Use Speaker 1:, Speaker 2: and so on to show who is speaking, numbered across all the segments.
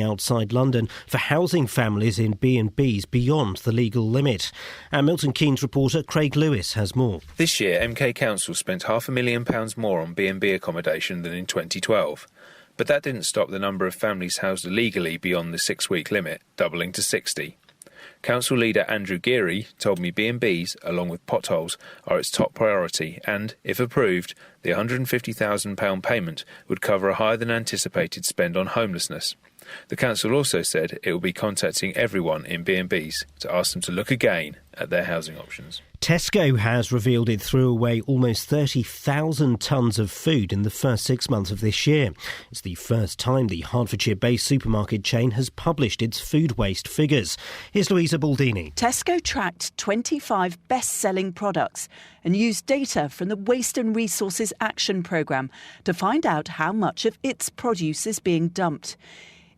Speaker 1: outside London for housing families in B&Bs beyond the legal limit. And Milton Keynes reporter Craig Lewis has more.
Speaker 2: This year, MK Council spent £500,000 more on B&B accommodation than in 2012. But that didn't stop the number of families housed illegally beyond the 6-week limit, doubling to 60. Council leader Andrew Geary told me B&Bs, along with potholes, are its top priority and, if approved, the £150,000 payment would cover a higher than anticipated spend on homelessness. The council also said it will be contacting everyone in B&Bs to ask them to look again at their housing options.
Speaker 1: Tesco has revealed it threw away almost 30,000 tonnes of food in the first 6 months of this year. It's the first time the Hertfordshire-based supermarket chain has published its food waste figures. Here's Louisa Baldini.
Speaker 3: Tesco tracked 25 best-selling products and used data from the Waste and Resources Action Programme to find out how much of its produce is being dumped.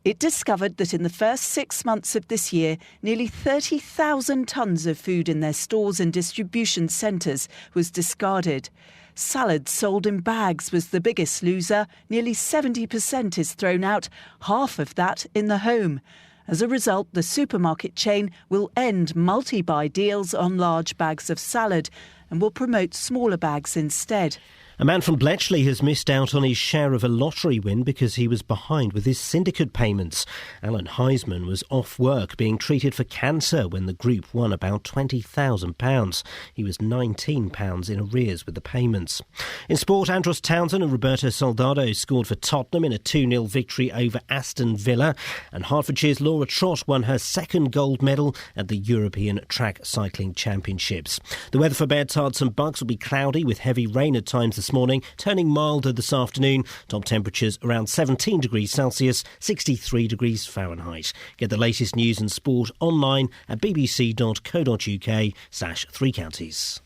Speaker 3: It discovered that in the first 6 months of this year, nearly 30,000 tonnes of food in their stores and distribution centres was discarded. Salad sold in bags was the biggest loser. Nearly 70% is thrown out, half of that in the home. As a result, the supermarket chain will end multi-buy deals on large bags of salad and will promote smaller bags instead.
Speaker 1: A man from Bletchley has missed out on his share of a lottery win because he was behind with his syndicate payments. Alan Heisman was off work being treated for cancer when the group won about £20,000. He was £19 in arrears with the payments. In sport, Andros Townsend and Roberto Soldado scored for Tottenham in a 2-0 victory over Aston Villa. And Hertfordshire's Laura Trott won her second gold medal at the European Track Cycling Championships. The weather for Bedtards and Bucks will be cloudy with heavy rain at times this morning, turning milder this afternoon. Top temperatures around 17 degrees Celsius, 63 degrees Fahrenheit. Get the latest news and sport online at bbc.co.uk/3 counties.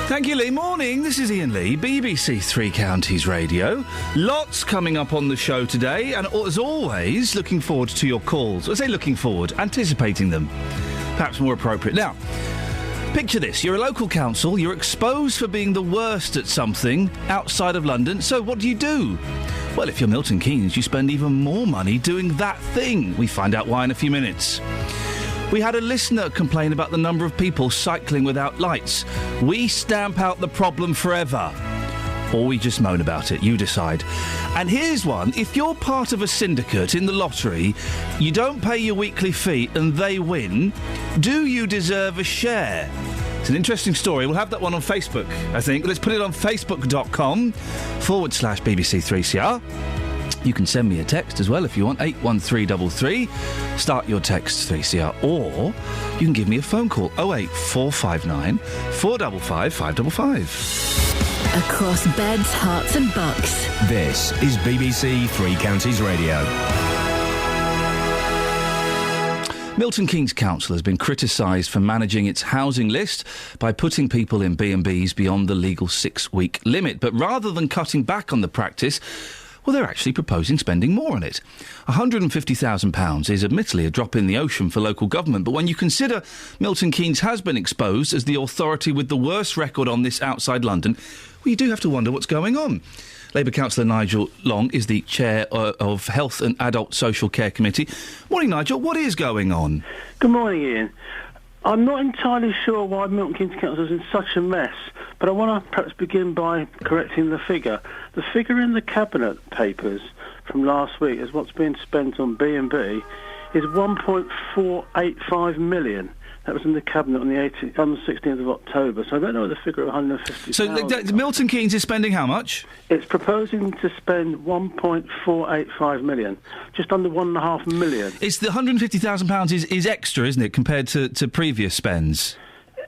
Speaker 4: Thank you, Lee. Morning, this is Iain Lee, BBC Three Counties Radio. Lots coming up on the show today, and as always, looking forward to your calls. I say looking forward, anticipating them. Perhaps more appropriate. Now, picture this. You're a local council, you're exposed for being the worst at something outside of London, so what do? Well, if you're Milton Keynes, you spend even more money doing that thing. We find out why in a few minutes. We had a listener complain about the number of people cycling without lights. We stamp out the problem forever. Or we just moan about it. You decide. And here's one. If you're part of a syndicate in the lottery, you don't pay your weekly fee and they win, do you deserve a share? It's an interesting story. We'll have that one on Facebook, I think. Let's put it on facebook.com/BBC3CR. You can send me a text as well if you want, 81333. Start your text 3CR. Or you can give me a phone call, 08459 455 555.
Speaker 5: Across beds, hearts and bucks.
Speaker 6: This is BBC Three Counties Radio.
Speaker 4: Milton Keynes Council has been criticised for managing its housing list by putting people in B&Bs beyond the legal 6-week limit. But rather than cutting back on the practice, well, they're actually proposing spending more on it. £150,000 is admittedly a drop in the ocean for local government, but when you consider Milton Keynes has been exposed as the authority with the worst record on this outside London, well, you do have to wonder what's going on. Labour councillor Nigel Long is the chair of Health and Adult Social Care Committee. Morning, Nigel. What is going on?
Speaker 7: Good morning, Ian. I'm not entirely sure why Milton Keynes Council is in such a mess, but I want to perhaps begin by correcting the figure. The figure in the Cabinet papers from last week is what's being spent on B&B is 1.485 million. That was in the Cabinet on the 16th of October, so I don't know the figure of 150,000.
Speaker 4: So Milton Keynes is spending how much?
Speaker 7: It's proposing to spend 1.485 million, just under 1.5 million.
Speaker 4: It's the £150,000 is extra, isn't it, compared to previous spends?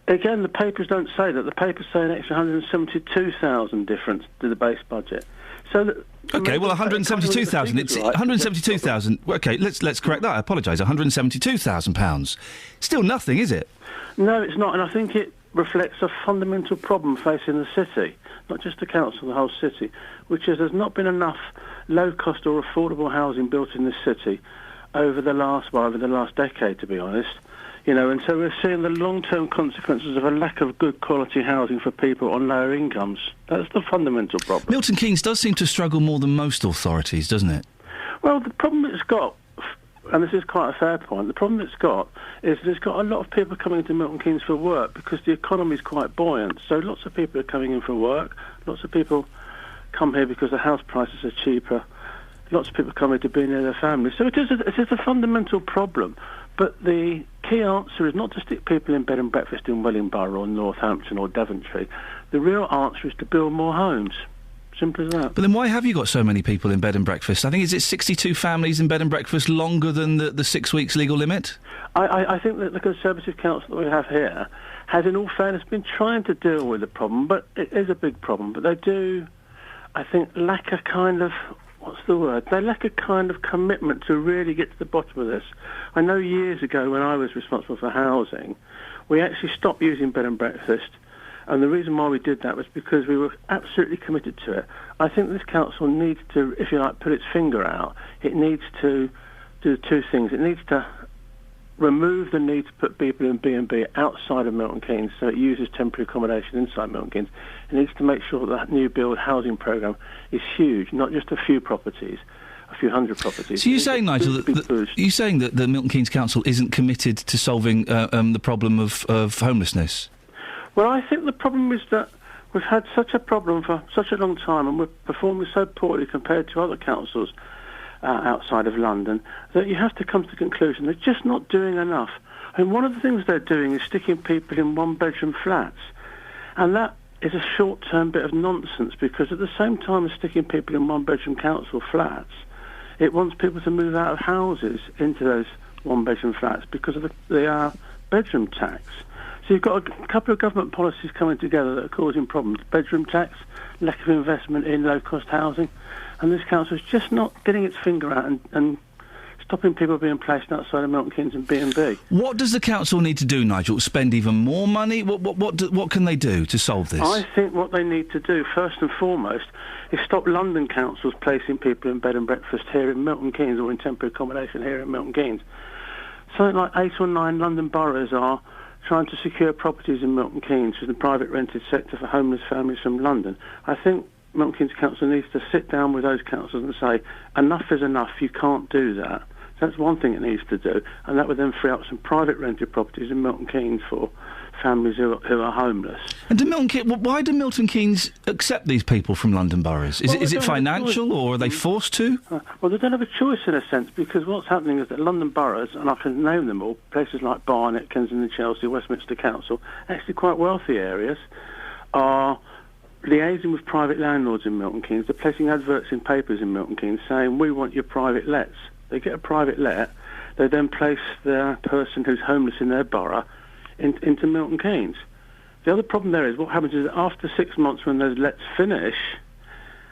Speaker 7: Again, the papers don't say that. The papers say an extra 172,000 difference to the base budget. So that,
Speaker 4: OK, well, 172,000. It's 172,000. OK, let's correct that. I apologise. £172,000. Still nothing, is it?
Speaker 7: No, it's not, and I think it reflects a fundamental problem facing the city, not just the council, the whole city, which is there's not been enough low-cost or affordable housing built in this city over the last decade, to be honest. You know, and so we're seeing the long-term consequences of a lack of good quality housing for people on lower incomes. That's the fundamental problem.
Speaker 4: Milton Keynes does seem to struggle more than most authorities, doesn't it?
Speaker 7: Well, the problem it's got, and this is quite a fair point, the problem it's got is there's got a lot of people coming into Milton Keynes for work because the economy is quite buoyant. So lots of people are coming in for work. Lots of people come here because the house prices are cheaper. Lots of people come here to be near their families. So it is a fundamental problem. But the key answer is not to stick people in bed and breakfast in Wellingborough or Northampton or Daventry. The real answer is to build more homes. Simple as that.
Speaker 4: But then why have you got so many people in bed and breakfast? I think, is it 62 families in bed and breakfast longer than the 6 weeks legal limit?
Speaker 7: I think that the Conservative Council that we have here has, in all fairness, been trying to deal with the problem, but it is a big problem. But they do, I think, lack a kind of... What's the word? They lack a kind of commitment to really get to the bottom of this. I know years ago when I was responsible for housing, we actually stopped using bed and breakfast, and the reason why we did that was because we were absolutely committed to it. I think this council needs to, if you like, put its finger out. It needs to do two things. It needs to remove the need to put people in B&B outside of Milton Keynes, so it uses temporary accommodation inside Milton Keynes. It needs to make sure that new build housing programme is huge, not just a few properties, a few hundred properties.
Speaker 4: So you're saying, Nigel, you're saying that the Milton Keynes Council isn't committed to solving the problem of homelessness?
Speaker 7: Well, I think the problem is that we've had such a problem for such a long time, and we're performing so poorly compared to other councils outside of London, that you have to come to the conclusion they're just not doing enough. I mean, one of the things they're doing is sticking people in one-bedroom flats, and that is a short-term bit of nonsense, because at the same time as sticking people in one-bedroom council flats, it wants people to move out of houses into those one-bedroom flats because of the bedroom tax. So you've got a couple of government policies coming together that are causing problems. Bedroom tax, lack of investment in low-cost housing, and this council is just not getting its finger out and stopping people being placed outside of Milton Keynes and B&B.
Speaker 4: What does the council need to do, Nigel? Spend even more money? What can they do to solve this?
Speaker 7: I think what they need to do, first and foremost, is stop London councils placing people in bed and breakfast here in Milton Keynes or in temporary accommodation here in Milton Keynes. Something like 8 or 9 London boroughs are trying to secure properties in Milton Keynes for the private rented sector for homeless families from London. I think Milton Keynes Council needs to sit down with those councils and say, enough is enough, you can't do that. So that's one thing it needs to do, and that would then free up some private rented properties in Milton Keynes for families who are homeless.
Speaker 4: And why do Milton Keynes accept these people from London boroughs? Is it financial, or are they forced to?
Speaker 7: Well, they don't have a choice in a sense, because what's happening is that London boroughs, and I can name them all, places like Barnet, Kensington, Chelsea, Westminster Council, actually quite wealthy areas, are liaising with private landlords in Milton Keynes. They're placing adverts in papers in Milton Keynes saying, we want your private lets. They get a private let, they then place the person who's homeless in their borough into Milton Keynes. The other problem there is what happens is that after 6 months when those lets finish,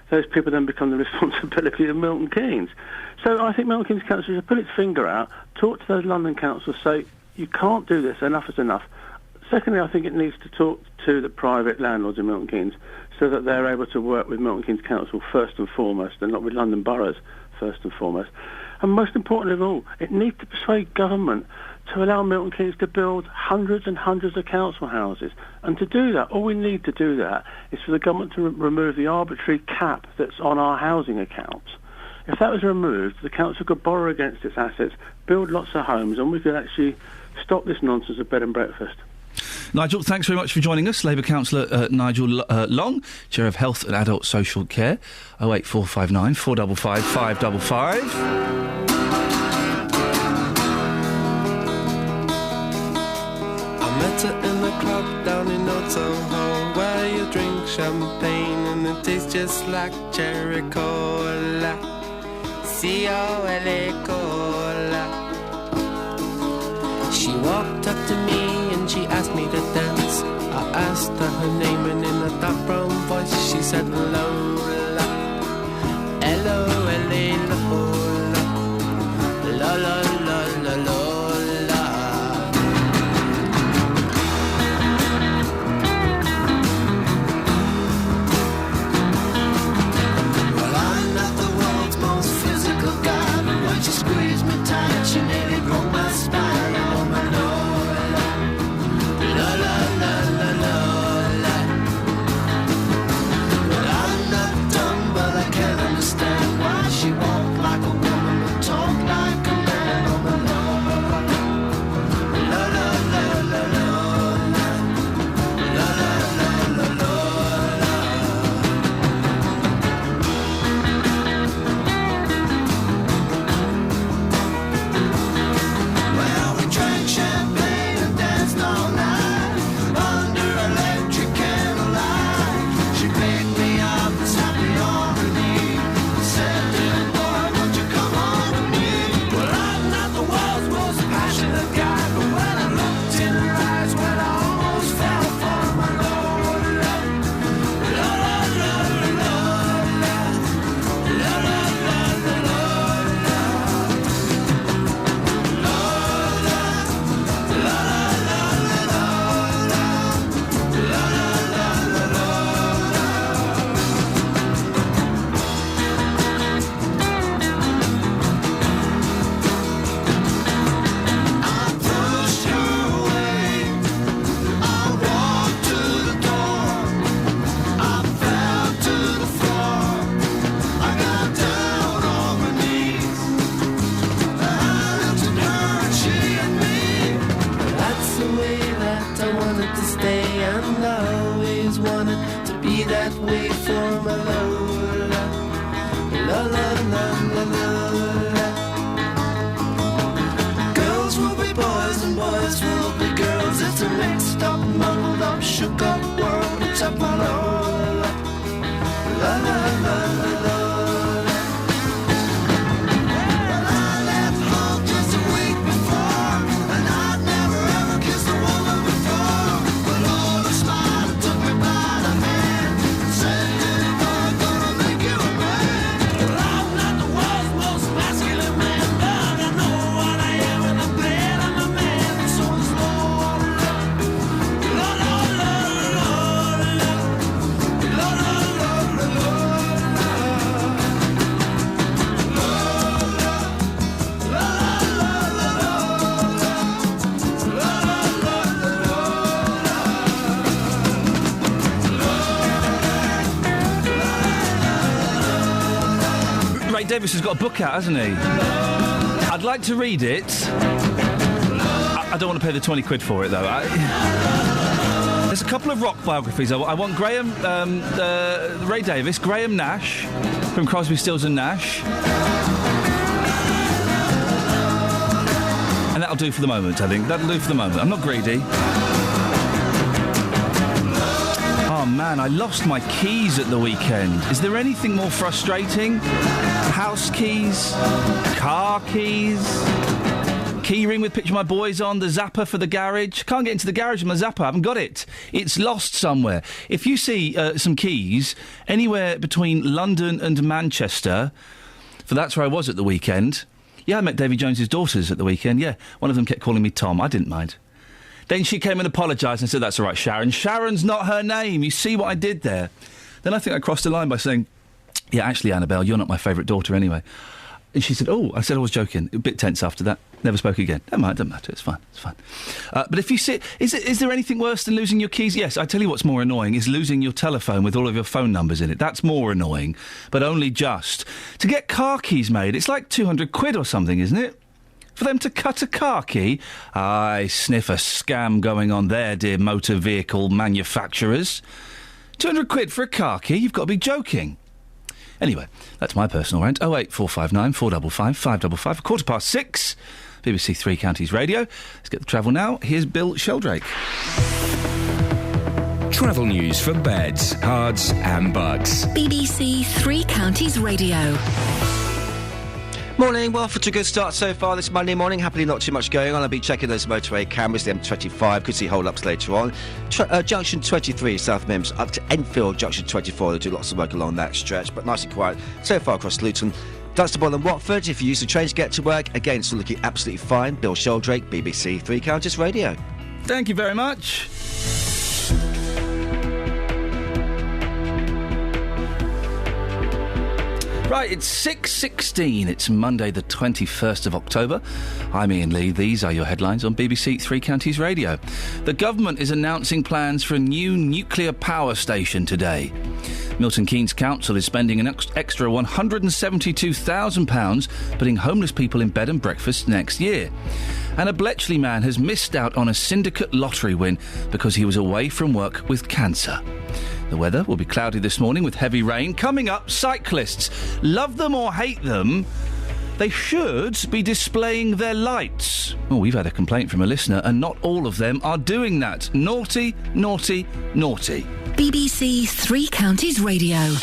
Speaker 7: those people then become the responsibility of Milton Keynes. So I think Milton Keynes Council should put its finger out, talk to those London councils, say, you can't do this, enough is enough. Secondly, I think it needs to talk to the private landlords in Milton Keynes so that they're able to work with Milton Keynes Council first and foremost, and not with London boroughs first and foremost. And most importantly of all, it needs to persuade government to allow Milton Keynes to build hundreds and hundreds of council houses. And to do that, all we need to do that is for the government to remove the arbitrary cap that's on our housing accounts. If that was removed, the council could borrow against its assets, build lots of homes, and we could actually stop this nonsense of bed and breakfast.
Speaker 4: Nigel, thanks very much for joining us. Labour Councillor Nigel Long, Chair of Health and Adult Social Care. 08459 455 555.
Speaker 8: In the club down in Old Soho, where you drink champagne and it tastes just like cherry cola. C-O-L-A cola. She walked up to me and she asked me to dance. I asked her her name and in a dark brown voice she said Lola. L-O-L-A Lola. La la la la la.
Speaker 9: She squeezed me tight, she nearly broke my spine. Oh my Lord.
Speaker 8: and I always wanted to be that way for my Lola. La la la la la la. Girls will be boys and boys will be girls. It's a mixed up, muddled up, shook up world. It's up my Lola. La la la la la.
Speaker 4: Davis has got a book out, hasn't he? I'd like to read it. I don't want to pay the 20 quid for it, though. There's a couple of rock biographies. I want Graham, Ray Davis, Graham Nash from Crosby, Stills and Nash. And that'll do for the moment, I think. That'll do for the moment. I'm not greedy. Oh, man, I lost my keys at the weekend. Is there anything more frustrating? House keys, car keys, key ring with picture of my boys on, the zapper for the garage. Can't get into the garage with my zapper, I haven't got it. It's lost somewhere. If you see some keys anywhere between London and Manchester, for that's where I was at the weekend. Yeah, I met Davy Jones's daughters at the weekend, yeah. One of them kept calling me Tom, I didn't mind. Then she came and apologised and said, that's all right, Sharon. Sharon's not her name, you see what I did there? Then I think I crossed the line by saying, yeah, actually, Annabelle, you're not my favourite daughter anyway. And she said, oh, I said I was joking. A bit tense after that. Never spoke again. Never mind, doesn't matter, it's fine, it's fine. But if you see, is there anything worse than losing your keys? Yes, I tell you what's more annoying is losing your telephone with all of your phone numbers in it. That's more annoying, but only just. To get car keys made, it's like 200 quid or something, isn't it? For them to cut a car key? I sniff a scam going on there, dear motor vehicle manufacturers. 200 quid for a car key? You've got to be joking. Anyway, that's my personal rant. 08459 455 555, 6:15, BBC Three Counties Radio. Let's get the travel now. Here's Bill Sheldrake.
Speaker 6: Travel news for beds, cards and bugs.
Speaker 5: BBC Three Counties Radio.
Speaker 9: Morning, well, for a good start so far this Monday morning. Happily not too much going on. I'll be checking those motorway cameras, the M25, could see hold-ups later on. Junction 23, South Mims, up to Enfield, Junction 24. They do lots of work along that stretch, but nice and quiet so far across Luton. Dunstable and Watford, if you use the train to get to work, again, still looking absolutely fine. Bill Sheldrake, BBC Three Counties Radio.
Speaker 4: Thank you very much. Right, it's 6:16. It's Monday the 21st of October. I'm Iain Lee. These are your headlines on BBC Three Counties Radio. The government is announcing plans for a new nuclear power station today. Milton Keynes Council is spending an extra £172,000 putting homeless people in bed and breakfast next year. And a Bletchley man has missed out on a syndicate lottery win because he was away from work with cancer. The weather will be cloudy this morning with heavy rain. Coming up, cyclists. Love them or hate them, they should be displaying their lights. Oh, we've had a complaint from a listener, and not all of them are doing that. Naughty, naughty, naughty.
Speaker 5: BBC Three Counties Radio.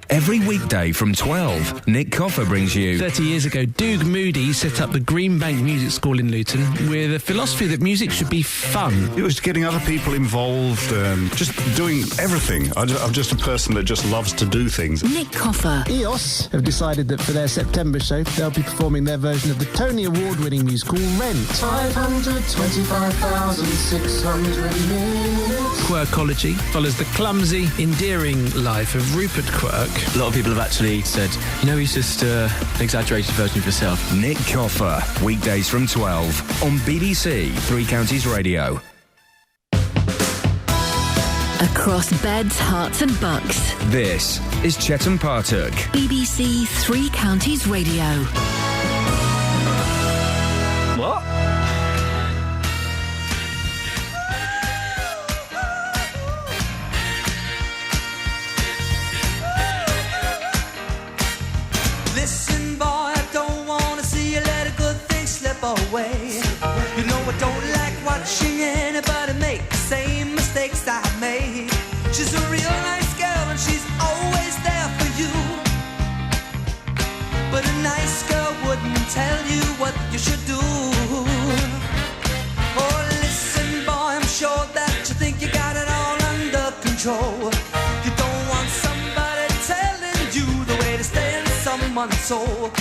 Speaker 6: Every weekday from 12, Nick Coffer brings you...
Speaker 10: 30 years ago, Doug Moody set up the Greenbank Music School in Luton with a philosophy that music should be fun.
Speaker 11: It was getting other people involved, just doing everything. I'm just a person that just loves to do things.
Speaker 5: Nick Coffer.
Speaker 12: EOS have decided that for their September show, they'll be performing their version of the Tony Award-winning musical Rent.
Speaker 13: 525,600 minutes.
Speaker 10: Quirkology follows the clumsy, endearing life of Rupert Quirk.
Speaker 14: A lot of people have actually said, you know, he's just an exaggerated version of yourself.
Speaker 6: Nick Coffer, weekdays from 12 on BBC Three Counties Radio.
Speaker 5: Across beds, hearts and bucks.
Speaker 6: This is Chetan Partuk.
Speaker 5: BBC Three Counties Radio.
Speaker 15: away. You know I don't like watching anybody make the same mistakes I made. She's a real nice girl and she's always there for you. But a nice girl wouldn't tell you what you should do. Oh, listen, boy, I'm sure that you think you got it all under control. You don't want somebody telling you the way to stay in someone's soul.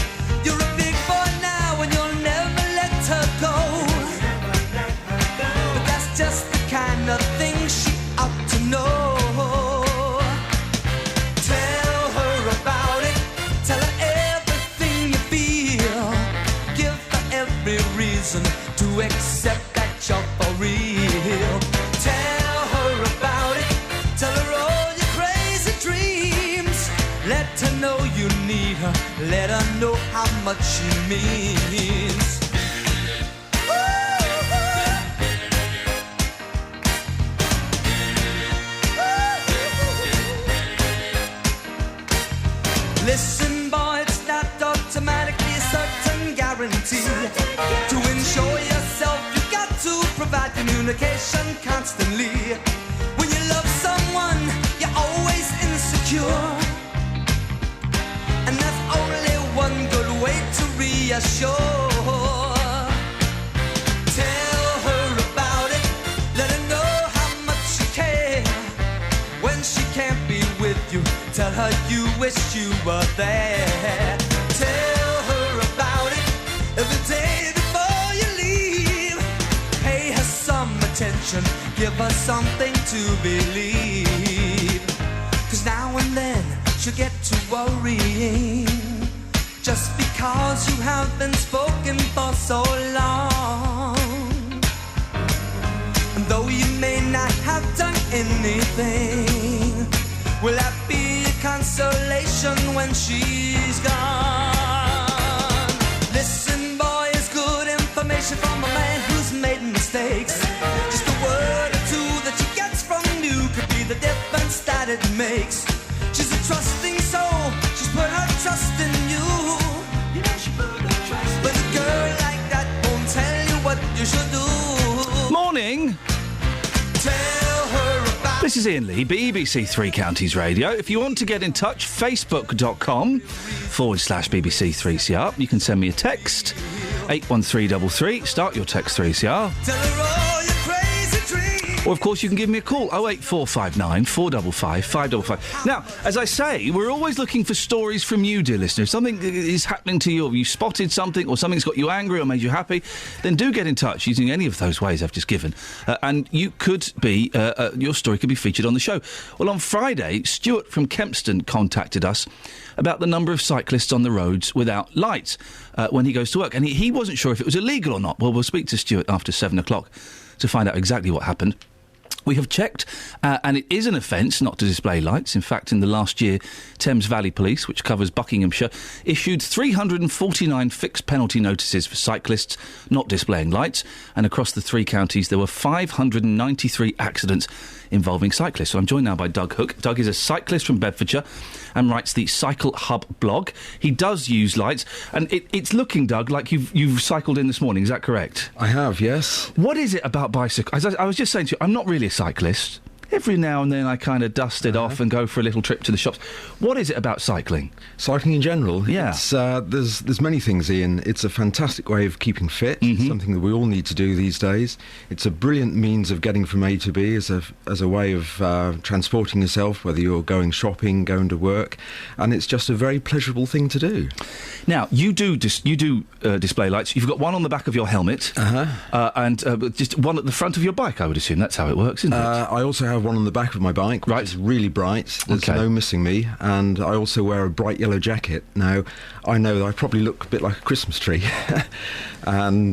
Speaker 15: You're a big boy now and you'll never let her go. But that's just the kind of thing she ought to know. Tell her about it. Tell her everything you feel. Give her every reason to accept that you're for real. Tell her about it. Tell her all your crazy dreams. Let her know you need her. Let her know how much she means. Listen, boy, it's not automatically a certain guarantee. To ensure yourself, you've got to provide communication constantly. When you love someone, you're always insecure. And that's only one good way to reassure. Tell her about it. Let her know how much you care. When she can't be with you, tell her you wish you were there. Tell her about it every day before you leave. Pay her some attention, give her something to believe. 'Cause now and then she'll get to worrying, just because you have been spoken for so long. And though you may not have done anything, will that be a consolation when she's gone? Listen, boy, it's good information from a man who's made mistakes. Just a word or two that she gets from you could be the difference that it makes. She's a trusting soul, she's put her trust in you. You know she put her trust in you. But a girl like that won't tell you what you should do.
Speaker 4: Morning.
Speaker 15: Tell her about.
Speaker 4: This is Iain Lee, BBC Three Counties Radio. If you want to get in touch, facebook.com/BBC3CR. You can send me a text, 81333. Start your text 3CR.
Speaker 15: Tell her all your crazy dreams.
Speaker 4: Or, of course, you can give me a call, 08459 455 555. Now, as I say, we're always looking for stories from you, dear listeners. If something is happening to you, or you spotted something, or something's got you angry or made you happy, then do get in touch using any of those ways I've just given. And you could be, your story could be featured on the show. Well, on Friday, Stuart from Kempston contacted us about the number of cyclists on the roads without lights when he goes to work. And he wasn't sure if it was illegal or not. Well, we'll speak to Stuart after 7 o'clock to find out exactly what happened. We have checked, and it is an offence not to display lights. In fact, in the last year, Thames Valley Police, which covers Buckinghamshire, issued 349 fixed penalty notices for cyclists not displaying lights. And across the three counties, there were 593 accidents involving cyclists. So I'm joined now by Doug Hook. Doug is a cyclist from Bedfordshire and writes the Cycle Hub blog. He does use lights, and it's looking, Doug, like you've cycled in this morning. Is that correct?
Speaker 16: I have, yes.
Speaker 4: What is it about bicycles? I was just saying to you, I'm not really a cyclist. Every now and then I kind of dust it off and go for a little trip to the shops. What is it about cycling?
Speaker 16: Cycling in general?
Speaker 4: Yeah.
Speaker 16: It's, there's many things, Ian. It's a fantastic way of keeping fit. It's something that we all need to do these days. It's a brilliant means of getting from A to B as a way of transporting yourself, whether you're going shopping, going to work, and it's just a very pleasurable thing to do.
Speaker 4: Now, you do display lights. You've got one on the back of your helmet and just one at the front of your bike, I would assume. That's how it works, isn't it?
Speaker 16: I also have one on the back of my bike, which is really bright. There's no missing me. And I also wear a bright yellow jacket. Now, I know that I probably look a bit like a Christmas tree. And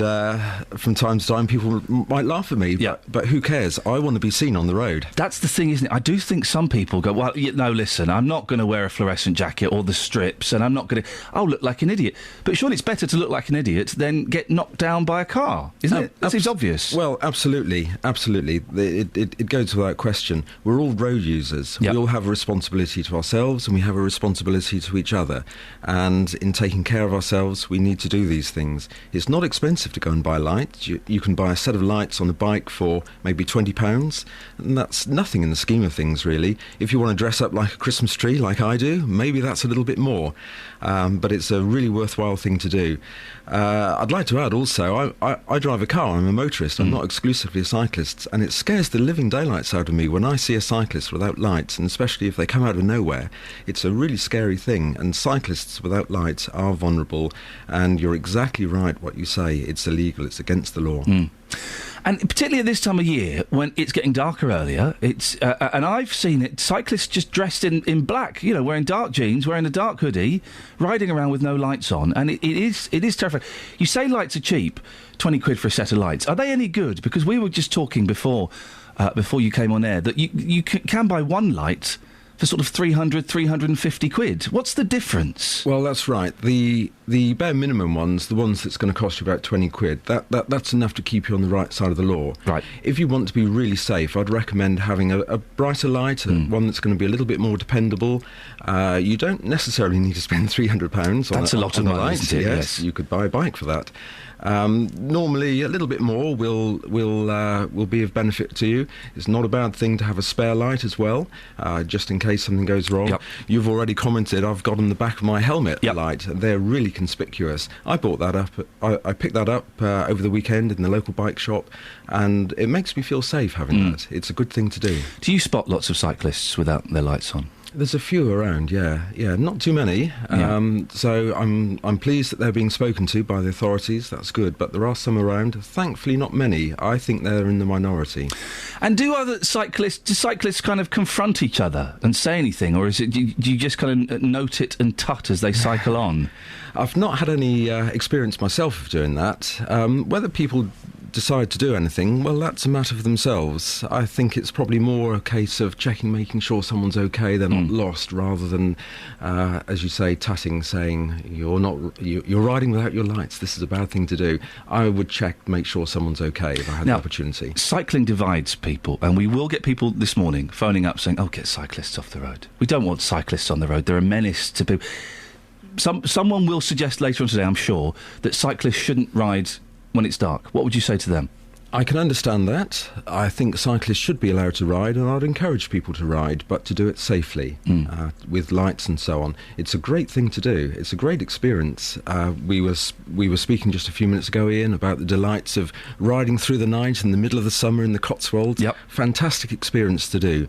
Speaker 16: from time to time, people might laugh at me. But who cares? I want to be seen on the road.
Speaker 4: That's the thing, isn't it? I do think some people go, well, no, listen, I'm not going to wear a fluorescent jacket or the strips, and I'm not going to... I'll look like an idiot. But surely it's better to look like an idiot than get knocked down by a car, isn't it? That seems obvious.
Speaker 16: Well, absolutely. It goes without question. question. We're all road users. We all have a responsibility to ourselves and we have a responsibility to each other. And in taking care of ourselves, we need to do these things. It's not expensive to go and buy lights. You can buy a set of lights on a bike for maybe £20, and that's nothing in the scheme of things, really. If you want to dress up like a Christmas tree, like I do, maybe that's a little bit more. But it's a really worthwhile thing to do. I'd like to add also, I drive a car, I'm a motorist, I'm not exclusively a cyclist, and it scares the living daylights out of me when I see a cyclist without lights, and especially if they come out of nowhere. It's a really scary thing, and cyclists without lights are vulnerable, and you're exactly right what you say, it's illegal, it's against the law.
Speaker 4: And particularly at this time of year, when it's getting darker earlier, it's and I've seen it, cyclists just dressed in black, you know, wearing dark jeans, wearing a dark hoodie, riding around with no lights on, and it is terrifying. You say lights are cheap, 20 quid for a set of lights. Are they any good? Because we were just talking before you came on air, that you can buy one light for sort of 300, 350 quid. What's the difference?
Speaker 16: Well, that's right. The bare minimum ones, the ones that's going to cost you about 20 quid, that's enough to keep you on the right side of the law.
Speaker 4: Right.
Speaker 16: If you want to be really safe, I'd recommend having a brighter light, one that's going to be a little bit more dependable. You don't necessarily need to spend £300 on
Speaker 4: that's a lot of money, isn't it?
Speaker 16: Yes, you could buy a bike for that. Normally, a little bit more will be of benefit to you. It's not a bad thing to have a spare light as well, just in case something goes wrong.
Speaker 4: Yep.
Speaker 16: You've already commented, I've got on the back of my helmet light, and they're really conspicuous. I bought that up, I picked that up over the weekend in the local bike shop, and it makes me feel safe having that. It's a good thing to do.
Speaker 4: Do you spot lots of cyclists without their lights on?
Speaker 16: There's a few around, yeah, not too many. So I'm pleased that they're being spoken to by the authorities. That's good, but there are some around. Thankfully, not many. I think they're in the minority.
Speaker 4: And do cyclists kind of confront each other and say anything, or do you just kind of note it and tut as they cycle on?
Speaker 16: I've not had any experience myself of doing that. Whether people decide to do anything, well, that's a matter for themselves. I think it's probably more a case of making sure someone's okay, they're not lost, rather than, as you say, tutting, saying you're riding without your lights, this is a bad thing to do. I would make sure someone's okay if I had the opportunity.
Speaker 4: Cycling divides people, and we will get people this morning phoning up saying, get cyclists off the road. We don't want cyclists on the road, they're a menace to people. Someone will suggest later on today, I'm sure, that cyclists shouldn't ride when it's dark. What would you say to them?
Speaker 16: I can understand that. I think cyclists should be allowed to ride, and I'd encourage people to ride, but to do it safely, with lights and so on. It's a great thing to do. It's a great experience. We were speaking just a few minutes ago, Ian, about the delights of riding through the night in the middle of the summer in the Cotswolds.
Speaker 4: Yep.
Speaker 16: Fantastic experience to do.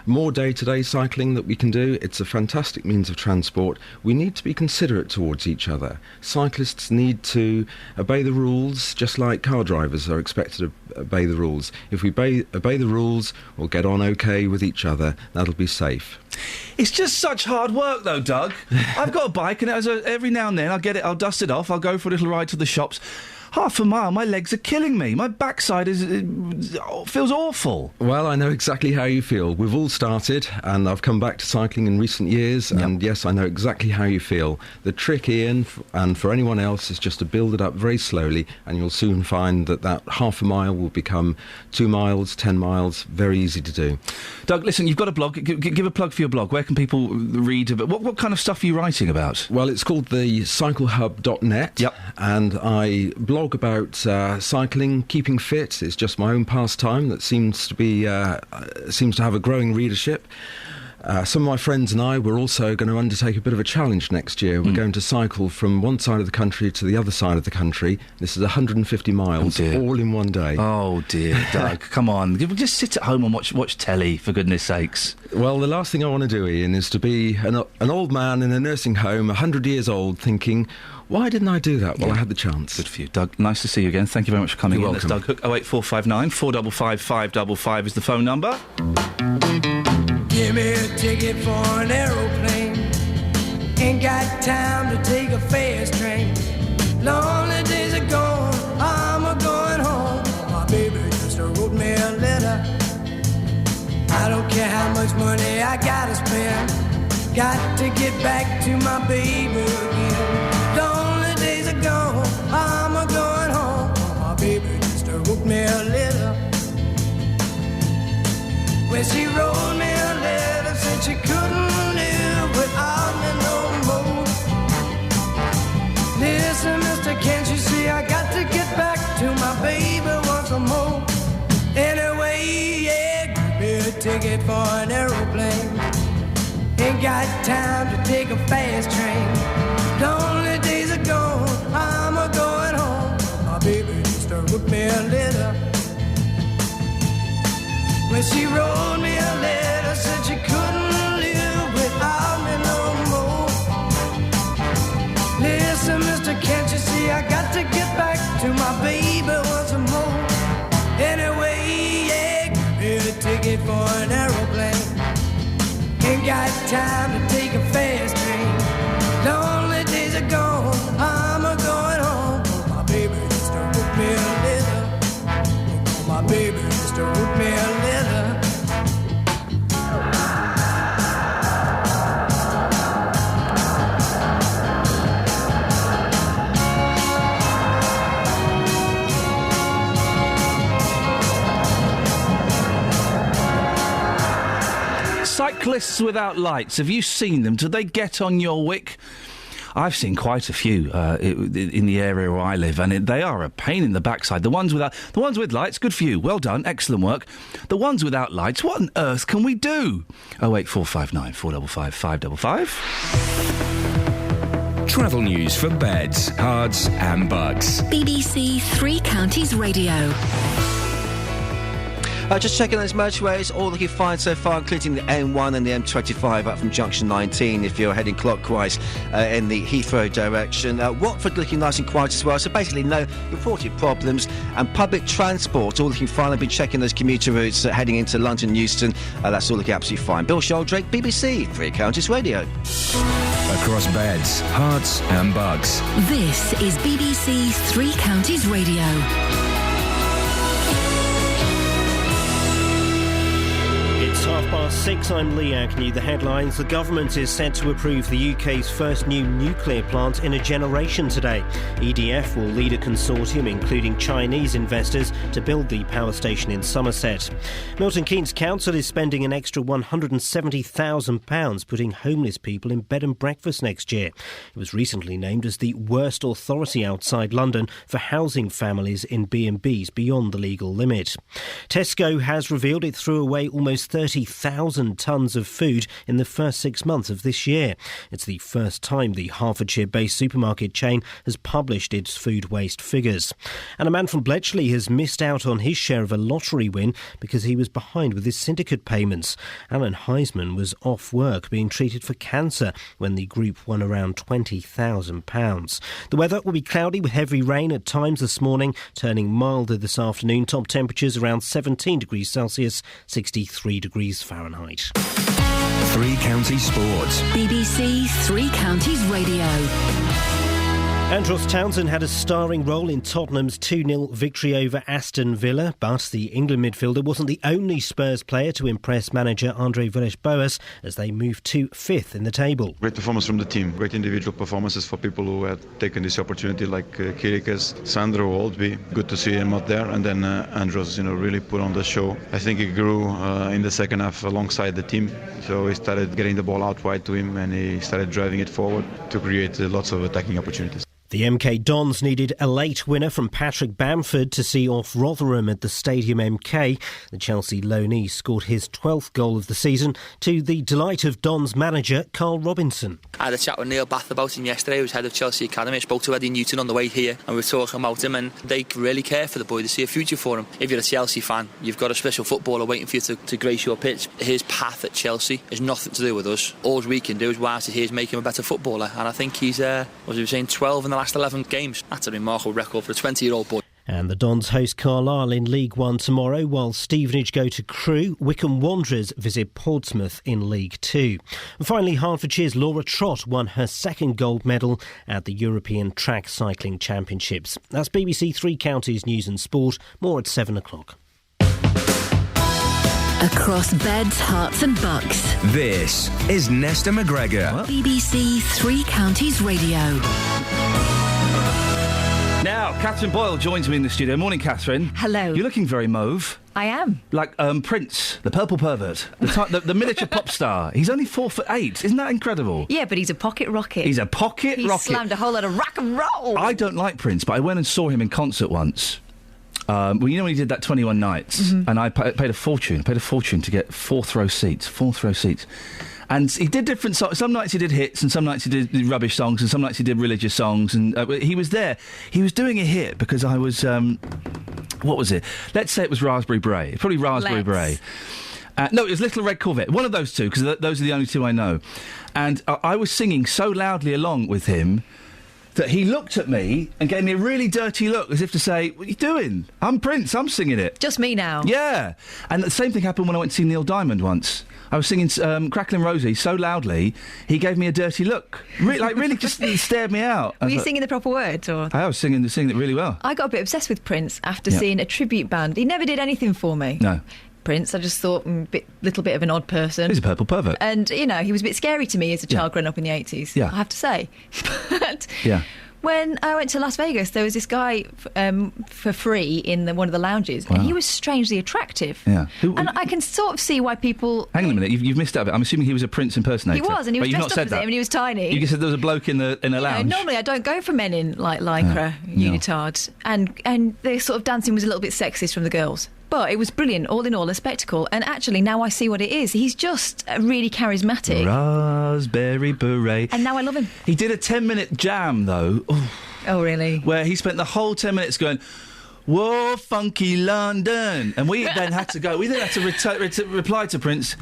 Speaker 16: More day-to-day cycling that we can do. It's a fantastic means of transport. We need to be considerate towards each other. Cyclists need to obey the rules, just like car drivers are expected to obey the rules. If we obey the rules, we'll get on okay with each other. That'll be safe.
Speaker 4: It's just such hard work, though, Doug. I've got a bike, and every now and then I'll dust it off, I'll go for a little ride to the shops. Half a mile, my legs are killing me. My backside feels awful.
Speaker 16: Well, I know exactly how you feel. We've all started, and I've come back to cycling in recent years, and yes, I know exactly how you feel. The trick, Ian, and for anyone else, is just to build it up very slowly, and you'll soon find that half a mile will become 2 miles, 10 miles, very easy to do.
Speaker 4: Doug, listen, you've got a blog. Give a plug for your blog. Where can people read about what kind of stuff are you writing about?
Speaker 16: Well, it's called the cyclehub.net, and I blog about cycling, keeping fit. It's just my own pastime that seems to have a growing readership. Some of my friends and I were also going to undertake a bit of a challenge next year. We're going to cycle from one side of the country to the other side of the country. This is 150 miles, all in one day.
Speaker 4: Oh dear, Doug, come on. Just sit at home and watch telly, for goodness sakes.
Speaker 16: Well, the last thing I want to do, Ian, is to be an old man in a nursing home, 100 years old, thinking, why didn't I do that? Well, I had the chance.
Speaker 4: Good for you. Doug, nice to see you again. Thank you very much for coming
Speaker 16: You're
Speaker 4: in.
Speaker 16: welcome.
Speaker 4: That's Doug Hook. 08459 455 555 is the phone number.
Speaker 15: Give me a ticket for an aeroplane. Ain't got time to take a fast train. Lonely days are gone, I'm a-going home. My baby just wrote me a letter. I don't care how much money I gotta spend. Got to get back to my baby again. Lonely days are gone, I'm a-going home. My baby just wrote me a letter. Well, Well, she wrote me a letter, said she couldn't live without me no more. Listen, mister, can't you see I got to get back to my baby once more. Anyway, yeah, give me a ticket for an aeroplane. Ain't got time to take a fast train. Lonely days are gone, I'm a-going home. My baby used to wrote me a letter. Well, she wrote me a letter, said she couldn't live without me no more. Listen, mister, can't you see I got to get back to my baby once more. Anyway, yeah, give me a ticket for an aeroplane. Ain't got time to take a fast train. Lonely days are gone, I'm a-going home. My baby used to wrote me a letter. My baby used to wrote me a letter.
Speaker 4: Cyclists without lights, have you seen them? Do they get on your wick? I've seen quite a few in the area where I live, and they are a pain in the backside. The ones with lights, good for you. Well done, excellent work. The ones without lights, what on earth can we do? 08459 455 555.
Speaker 6: Travel news for beds, cards and bugs.
Speaker 5: BBC Three Counties Radio.
Speaker 9: Just checking those motorways, all looking fine so far, including the M1 and the M25 up from junction 19 if you're heading clockwise in the Heathrow direction. Watford looking nice and quiet as well, so basically no reported problems. And public transport, all looking fine. I've been checking those commuter routes heading into London, Euston. That's all looking absolutely fine. Bill Sheldrake, BBC Three Counties Radio.
Speaker 6: Across beds, hearts and bugs.
Speaker 5: This is BBC Three Counties Radio.
Speaker 1: It's 6:30. I'm Lee Agnew. The headlines: the government is set to approve the UK's first new nuclear plant in a generation today. EDF will lead a consortium, including Chinese investors, to build the power station in Somerset. Milton Keynes Council is spending an extra £170,000 putting homeless people in bed and breakfast next year. It was recently named as the worst authority outside London for housing families in B&Bs beyond the legal limit. Tesco has revealed it threw away almost 30,000 tonnes of food in the first 6 months of this year. It's the first time the Hertfordshire-based supermarket chain has published its food waste figures. And a man from Bletchley has missed out on his share of a lottery win because he was behind with his syndicate payments. Alan Heisman was off work being treated for cancer when the group won around £20,000. The weather will be cloudy with heavy rain at times this morning, turning milder this afternoon. Top temperatures around 17 degrees Celsius, 63 degrees Fahrenheit.
Speaker 6: Three Counties Sports.
Speaker 5: BBC Three Counties Radio.
Speaker 1: Andros Townsend had a starring role in Tottenham's 2-0 victory over Aston Villa, but the England midfielder wasn't the only Spurs player to impress manager Andre Villas-Boas as they moved to 5th in the table.
Speaker 17: Great performance from the team, great individual performances for people who had taken this opportunity, like Kirikas, Sandro, Oldby. Good to see him out there, and then Andros, really put on the show. I think he grew in the second half alongside the team, so he started getting the ball out wide to him, and he started driving it forward to create lots of attacking opportunities.
Speaker 1: The MK Dons needed a late winner from Patrick Bamford to see off Rotherham at the Stadium MK. The Chelsea loanee scored his 12th goal of the season to the delight of Dons manager Carl Robinson.
Speaker 18: I had a chat with Neil Bath about him yesterday, who's head of Chelsea Academy. I spoke to Eddie Newton on the way here and we were talking about him, and they really care for the boy. They see a future for him. If you're a Chelsea fan, you've got a special footballer waiting for you to grace your pitch. His path at Chelsea has nothing to do with us. All we can do is whilst he's here is make him a better footballer, and I think he's, what was he saying, 12 in the last 11 games. That's a remarkable record for a 20-year-old boy.
Speaker 1: And the Dons host Carlisle in League One tomorrow, while Stevenage go to Crewe. Wycombe Wanderers visit Portsmouth in League Two. And finally, Hertfordshire's Laura Trott won her second gold medal at the European Track Cycling Championships. That's BBC Three Counties News and Sport. More at 7 o'clock.
Speaker 5: Across beds, hearts and bucks.
Speaker 6: This is Nesta McGregor.
Speaker 5: BBC Three Counties Radio.
Speaker 4: Now, Catherine Boyle joins me in the studio. Morning, Catherine.
Speaker 19: Hello.
Speaker 4: You're looking very mauve.
Speaker 19: I am.
Speaker 4: Like Prince, the purple pervert, the miniature pop star. He's only 4'8". Isn't that incredible?
Speaker 19: Yeah, but he's a pocket rocket.
Speaker 4: He's a pocket rocket.
Speaker 19: He slammed a whole lot of rock and roll.
Speaker 4: I don't like Prince, but I went and saw him in concert once. Well, you know when he did that 21 Nights, and I paid a fortune to get fourth row seats. And he did different songs. Some nights he did hits, and some nights he did rubbish songs, and some nights he did religious songs. And he was there. He was doing a hit because I was... what was it? Let's say it was Raspberry Beret. Probably Raspberry Beret. No, it was Little Red Corvette. One of those two, because those are the only two I know. And I was singing so loudly along with him that he looked at me and gave me a really dirty look, as if to say, "What are you doing? I'm Prince, I'm singing it."
Speaker 19: Just me now.
Speaker 4: Yeah. And the same thing happened when I went to see Neil Diamond once. I was singing Cracklin' Rosie so loudly, he gave me a dirty look. Really just stared me out.
Speaker 19: Were you singing the proper words? Or?
Speaker 4: I was singing it really well.
Speaker 19: I got a bit obsessed with Prince after seeing a tribute band. He never did anything for me.
Speaker 4: No.
Speaker 19: Prince, I just thought, little bit of an odd person.
Speaker 4: He's a purple pervert.
Speaker 19: And, he was a bit scary to me as a child growing up in the 80s, I have to say. But when I went to Las Vegas, there was this guy for free in one of the lounges, and he was strangely attractive.
Speaker 4: Yeah.
Speaker 19: And I can sort of see why people...
Speaker 4: Hang on a minute, you've missed out a bit. I'm assuming he was a Prince impersonator.
Speaker 19: He was, and he was dressed up as him, and he was tiny.
Speaker 4: You said there was a bloke in a lounge.
Speaker 19: Normally I don't go for men in, lycra, unitard. And the sort of dancing was a little bit sexist from the girls. But it was brilliant, all in all, a spectacle. And actually, now I see what it is. He's just really charismatic.
Speaker 4: Raspberry Beret.
Speaker 19: And now I love him.
Speaker 4: He did a 10-minute jam, though.
Speaker 19: Oh, really?
Speaker 4: Where he spent the whole 10 minutes going, "Whoa, funky London." And we then had to go, reply to Prince,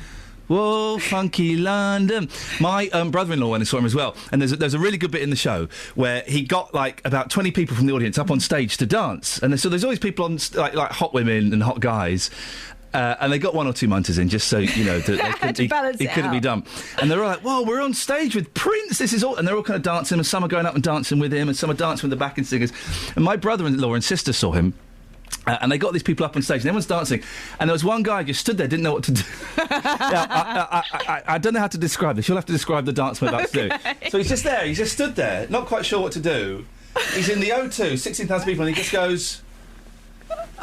Speaker 4: "Whoa, funky London." My brother-in-law went and saw him as well. And there's a really good bit in the show where he got, about 20 people from the audience up on stage to dance. And so there's always people on, like hot women and hot guys. And they got one or two munters in just so, that he couldn't be done. And they're all like, "Whoa, we're on stage with Prince, this is all..." And they're all kind of dancing, and some are going up and dancing with him, and some are dancing with the backing singers. And my brother-in-law and sister saw him. And they got these people up on stage, and everyone's dancing. And there was one guy who just stood there, didn't know what to do. I don't know how to describe this. You'll have to describe the dance we're about to do. So he's just there, he just stood there, not quite sure what to do. He's in the O2, 16,000 people, and he just goes...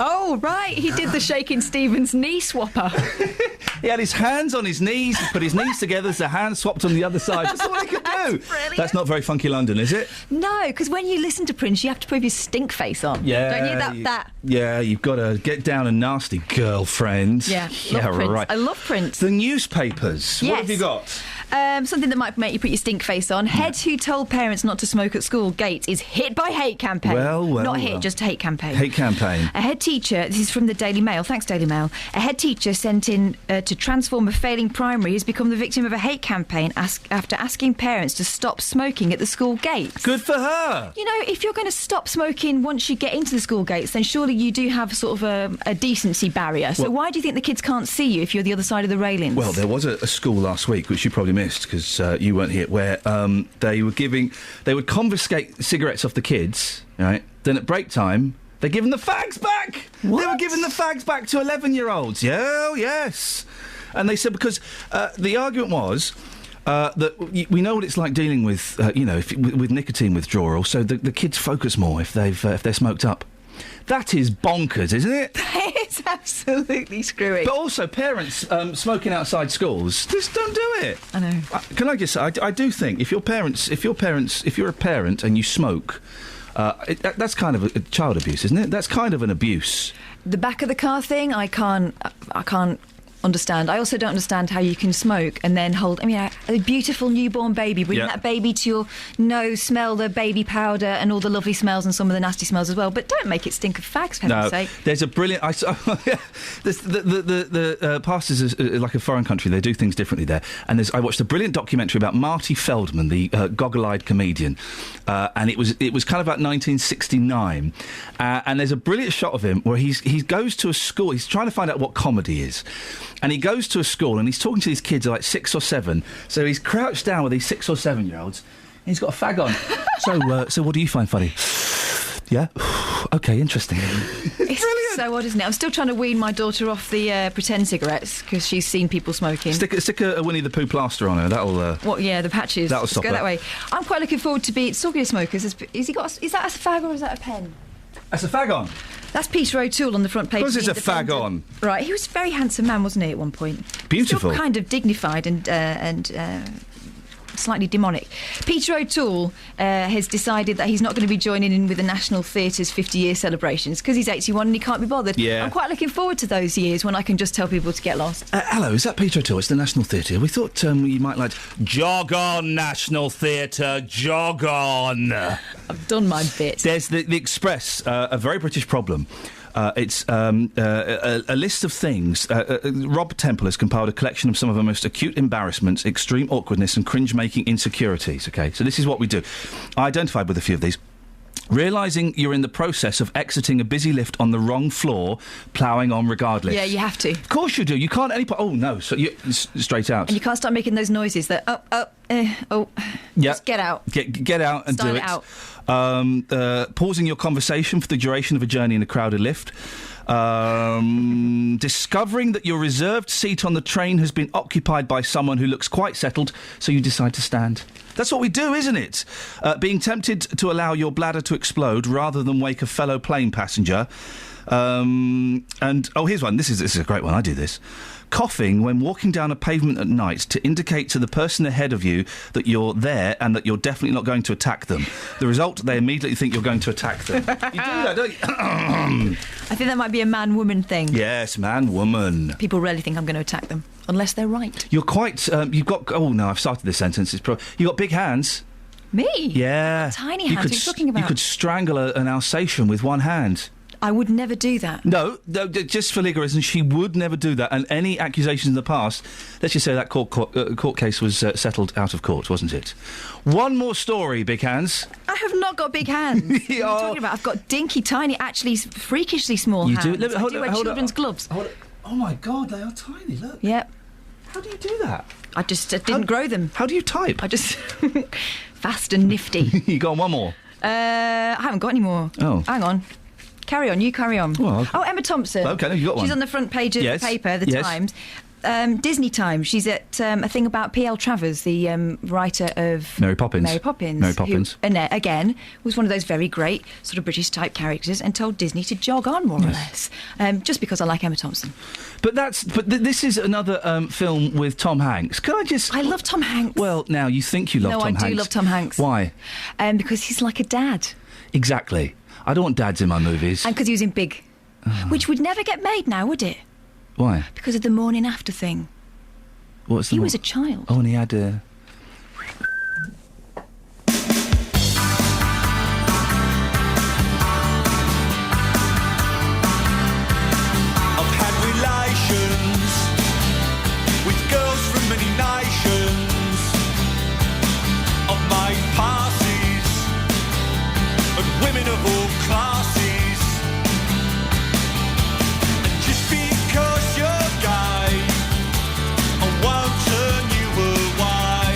Speaker 19: Oh, right, he did the Shakin' Stevens knee swapper.
Speaker 4: He had his hands on his knees, he put his knees together, so the hands swapped on the other side. That's all he could do.
Speaker 19: Brilliant.
Speaker 4: That's not very funky London, is it?
Speaker 19: No, because when you listen to Prince, you have to put your stink face on.
Speaker 4: Yeah.
Speaker 19: Don't you? That.
Speaker 4: Yeah, you've got to get down and nasty, girlfriend.
Speaker 19: Yeah, love Prince.
Speaker 4: Right.
Speaker 19: I love Prince.
Speaker 4: The newspapers.
Speaker 19: Yes.
Speaker 4: What have you got?
Speaker 19: Something that might make you put your stink face on. Head who told parents not to smoke at school Gates is hit by hate campaign. Not hit, just hate campaign.
Speaker 4: Hate campaign.
Speaker 19: A head teacher, this is from the Daily Mail, thanks Daily Mail, a head teacher sent in to transform a failing primary has become the victim of a hate campaign after asking parents to stop smoking at the school gates.
Speaker 4: Good for her!
Speaker 19: If you're going to stop smoking once you get into the school gates, then surely you do have sort of a decency barrier. So why do you think the kids can't see you if you're the other side of the railings?
Speaker 4: Well, there was a school last week, which you probably missed because you weren't here, where they would confiscate cigarettes off the kids, right? Then at break time, they give them the fags back!
Speaker 19: What?
Speaker 4: They were giving the fags back to 11-year-olds. Yeah, oh, yes. And they said, because the argument was... that we know what it's like dealing with, with nicotine withdrawal, so the kids focus more if they're smoked up. That is bonkers, isn't it?
Speaker 19: It's absolutely screwy.
Speaker 4: But also, parents smoking outside schools, just don't do it.
Speaker 19: I know.
Speaker 4: Can I just say, I do think if you're a parent and you smoke, that's kind of a child abuse, isn't it? That's kind of an abuse.
Speaker 19: The back of the car thing, I can't understand. I also don't understand how you can smoke and then hold... a beautiful newborn baby, bring that baby to your nose, smell the baby powder and all the lovely smells and some of the nasty smells as well, but don't make it stink of fags, for heaven's sake.
Speaker 4: There's a brilliant... the pastors is like a foreign country, they do things differently there, and I watched a brilliant documentary about Marty Feldman, the goggle-eyed comedian, and it was kind of about 1969, and there's a brilliant shot of him where he goes to a school, he's trying to find out what comedy is. And he goes to a school and he's talking to these kids like 6 or 7. So he's crouched down with these 6 or 7-year-olds. And he's got a fag on. So what do you find funny? Yeah? OK, interesting.
Speaker 19: It's brilliant. So odd, isn't it? I'm still trying to wean my daughter off the pretend cigarettes because she's seen people smoking.
Speaker 4: Stick a Winnie the Pooh plaster on her. That'll...
Speaker 19: the patches.
Speaker 4: That'll stop
Speaker 19: go
Speaker 4: her.
Speaker 19: That way. I'm quite looking forward to talking to smokers. Is that a fag or is that a pen?
Speaker 4: That's a fag on.
Speaker 19: That's Peter O'Toole on the front page.
Speaker 4: Of course it's a fag on.
Speaker 19: Right, he was a very handsome man, wasn't he, at one point?
Speaker 4: Beautiful.
Speaker 19: Still kind of dignified and slightly demonic. Peter O'Toole has decided that he's not going to be joining in with the National Theatre's 50-year celebrations because he's 81 and he can't be bothered.
Speaker 4: Yeah.
Speaker 19: I'm quite looking forward to those years when I can just tell people to get lost.
Speaker 4: Hello, is that Peter O'Toole? It's the National Theatre. We thought you might like... Jog on, National Theatre, jog on!
Speaker 19: I've done my bit.
Speaker 4: There's the Express, a very British problem. It's a list of things. Rob Temple has compiled a collection of some of our most acute embarrassments, extreme awkwardness and cringe-making insecurities, OK? So this is what we do. I identified with a few of these. Realising you're in the process of exiting a busy lift on the wrong floor, ploughing on regardless.
Speaker 19: Yeah, you have to.
Speaker 4: Of course you do. You can't oh, no. So straight out.
Speaker 19: And you can't start making those noises that,
Speaker 4: Yeah.
Speaker 19: Just get out.
Speaker 4: Get out and
Speaker 19: Style
Speaker 4: do
Speaker 19: it out.
Speaker 4: Pausing your conversation for the duration of a journey in a crowded lift. Discovering that your reserved seat on the train has been occupied by someone who looks quite settled, so you decide to stand. That's what we do, isn't it? Being tempted to allow your bladder to explode rather than wake a fellow plane passenger. Here's one. This is a great one. I do this. Coughing when walking down a pavement at night to indicate to the person ahead of you that you're there and that you're definitely not going to attack them. The result, they immediately think you're going to attack them. You do that, don't you?
Speaker 19: I think that might be a man-woman thing.
Speaker 4: Yes, man-woman.
Speaker 19: People rarely think I'm going to attack them, unless they're right.
Speaker 4: You're quite... you've got... Oh, no, I've started this sentence. You've got big hands.
Speaker 19: Me?
Speaker 4: Yeah.
Speaker 19: Tiny hands, what are you talking about?
Speaker 4: You could strangle an Alsatian with one hand.
Speaker 19: I would never do that.
Speaker 4: No, just for legal reasons, she would never do that. And any accusations in the past, let's just say that court case was settled out of court, wasn't it? One more story, Big Hands.
Speaker 19: I have not got big hands. What are you talking about? I've got dinky, tiny, actually freakishly small hands.
Speaker 4: You do?
Speaker 19: I do wear children's gloves.
Speaker 4: Oh, my God, they are tiny, look.
Speaker 19: Yep.
Speaker 4: How do you do that?
Speaker 19: I just didn't grow them.
Speaker 4: How do you type?
Speaker 19: I just... fast and nifty.
Speaker 4: You got one more?
Speaker 19: I haven't got any more.
Speaker 4: Oh.
Speaker 19: Hang on. Carry on, you carry on.
Speaker 4: Well,
Speaker 19: Emma Thompson.
Speaker 4: OK, no, you got one.
Speaker 19: She's on the front page of the paper, The Times. Disney Times. She's at a thing about P.L. Travers, the writer of...
Speaker 4: Mary Poppins.
Speaker 19: Mary Poppins. Who, again, was one of those very great sort of British-type characters and told Disney to jog on, more or less, just because I like Emma Thompson.
Speaker 4: But this is another film with Tom Hanks. Can I just...
Speaker 19: I love Tom Hanks.
Speaker 4: Well, now, you think you love Tom Hanks.
Speaker 19: No, I do love Tom Hanks.
Speaker 4: Why?
Speaker 19: Because he's like a dad.
Speaker 4: Exactly. I don't want dads in my movies.
Speaker 19: And because he was in Big. Which would never get made now, would it?
Speaker 4: Why?
Speaker 19: Because of the morning after thing. He was a child.
Speaker 4: Oh, and he had a...
Speaker 15: I've had relations with girls from many nations. I've made passes and women of all classes. And just because you're gay, I won't turn you away.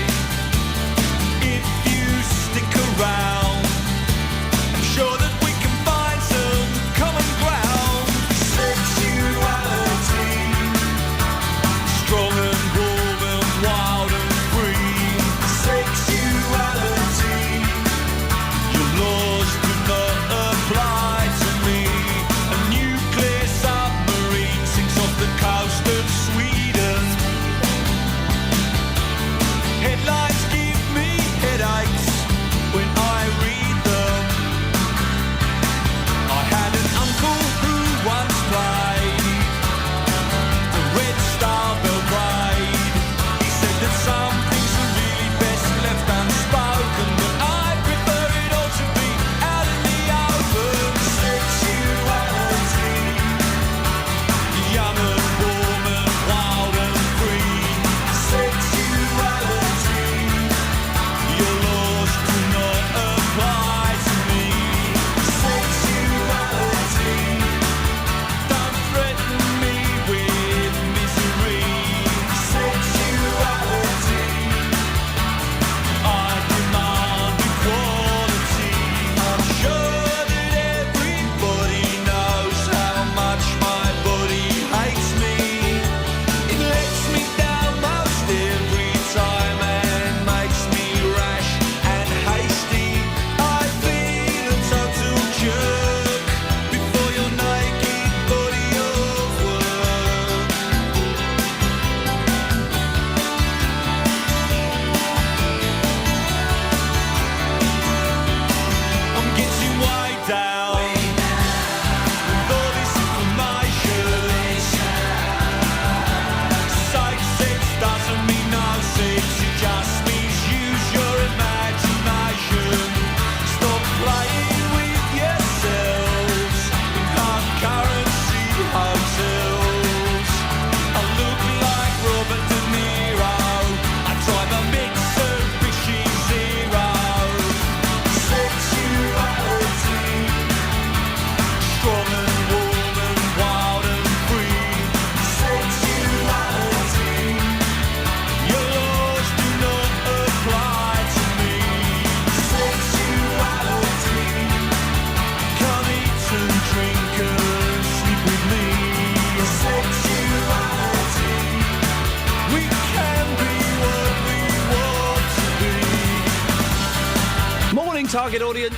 Speaker 4: target audience.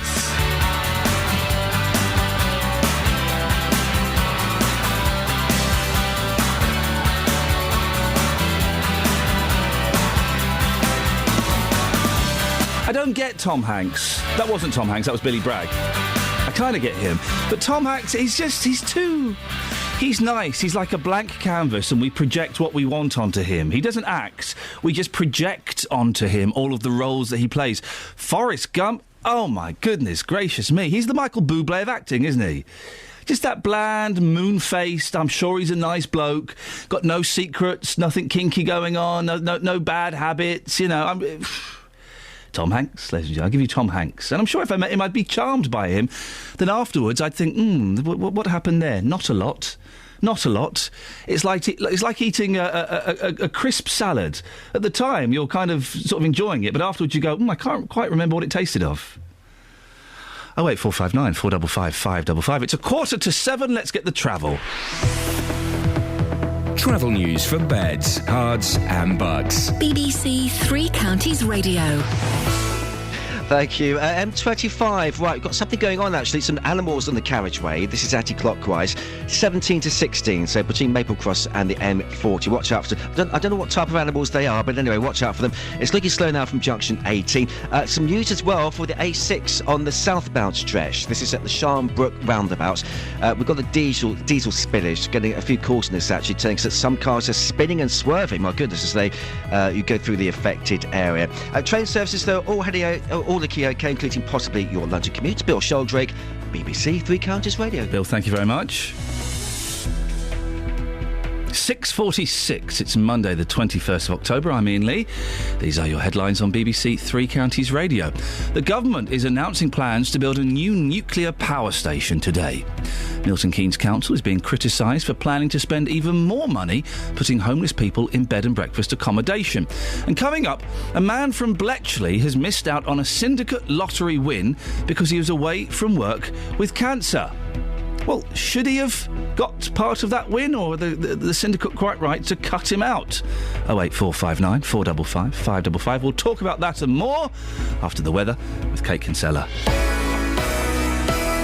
Speaker 4: I don't get Tom Hanks. That wasn't Tom Hanks, that was Billy Bragg. I kind of get him. But Tom Hanks, he's nice. He's like a blank canvas and we project what we want onto him. He doesn't act. We just project onto him all of the roles that he plays. Forrest Gump, oh my goodness gracious me. He's the Michael Bublé of acting, isn't he? Just that bland, moon-faced, I'm sure he's a nice bloke, got no secrets, nothing kinky going on, no bad habits, you know. Tom Hanks, ladies and gentlemen. I'll give you Tom Hanks. And I'm sure if I met him, I'd be charmed by him. Then afterwards, I'd think, what happened there? Not a lot. Not a lot. It's like eating a crisp salad. At the time, you're kind of sort of enjoying it, but afterwards you go, I can't quite remember what it tasted of. 08459 455 555. It's 6:45. Let's get the travel.
Speaker 6: Travel news for beds, cards and bugs.
Speaker 5: BBC Three Counties Radio.
Speaker 9: Thank you. M25, right, we've got something going on actually, some animals on the carriageway. This is anti-clockwise, 17 to 16, so between Maple Cross and the M40. Watch out for them. I don't know what type of animals they are, but anyway, watch out for them. It's looking slow now from junction 18. Some news as well for the A6 on the southbound stretch. This is at the Sharnbrook roundabouts. We've got the diesel spillage, getting a few calls on this actually, telling us that some cars are spinning and swerving, my goodness, as you go through the affected area. Train services, though, all heading out, all the key OK, including possibly your London commute. Bill Sheldrake, BBC Three Counties Radio.
Speaker 4: Bill, thank you very much. 6:46. It's Monday, the 21st of October. I'm Iain Lee. These are your headlines on BBC Three Counties Radio. The government is announcing plans to build a new nuclear power station today. Milton Keynes Council is being criticised for planning to spend even more money putting homeless people in bed and breakfast accommodation. And coming up, a man from Bletchley has missed out on a syndicate lottery win because he was away from work with cancer. Well, should he have got part of that win, or the syndicate quite right to cut him out? 08459 455 555. We'll talk about that and more after the weather with Kate Kinsella.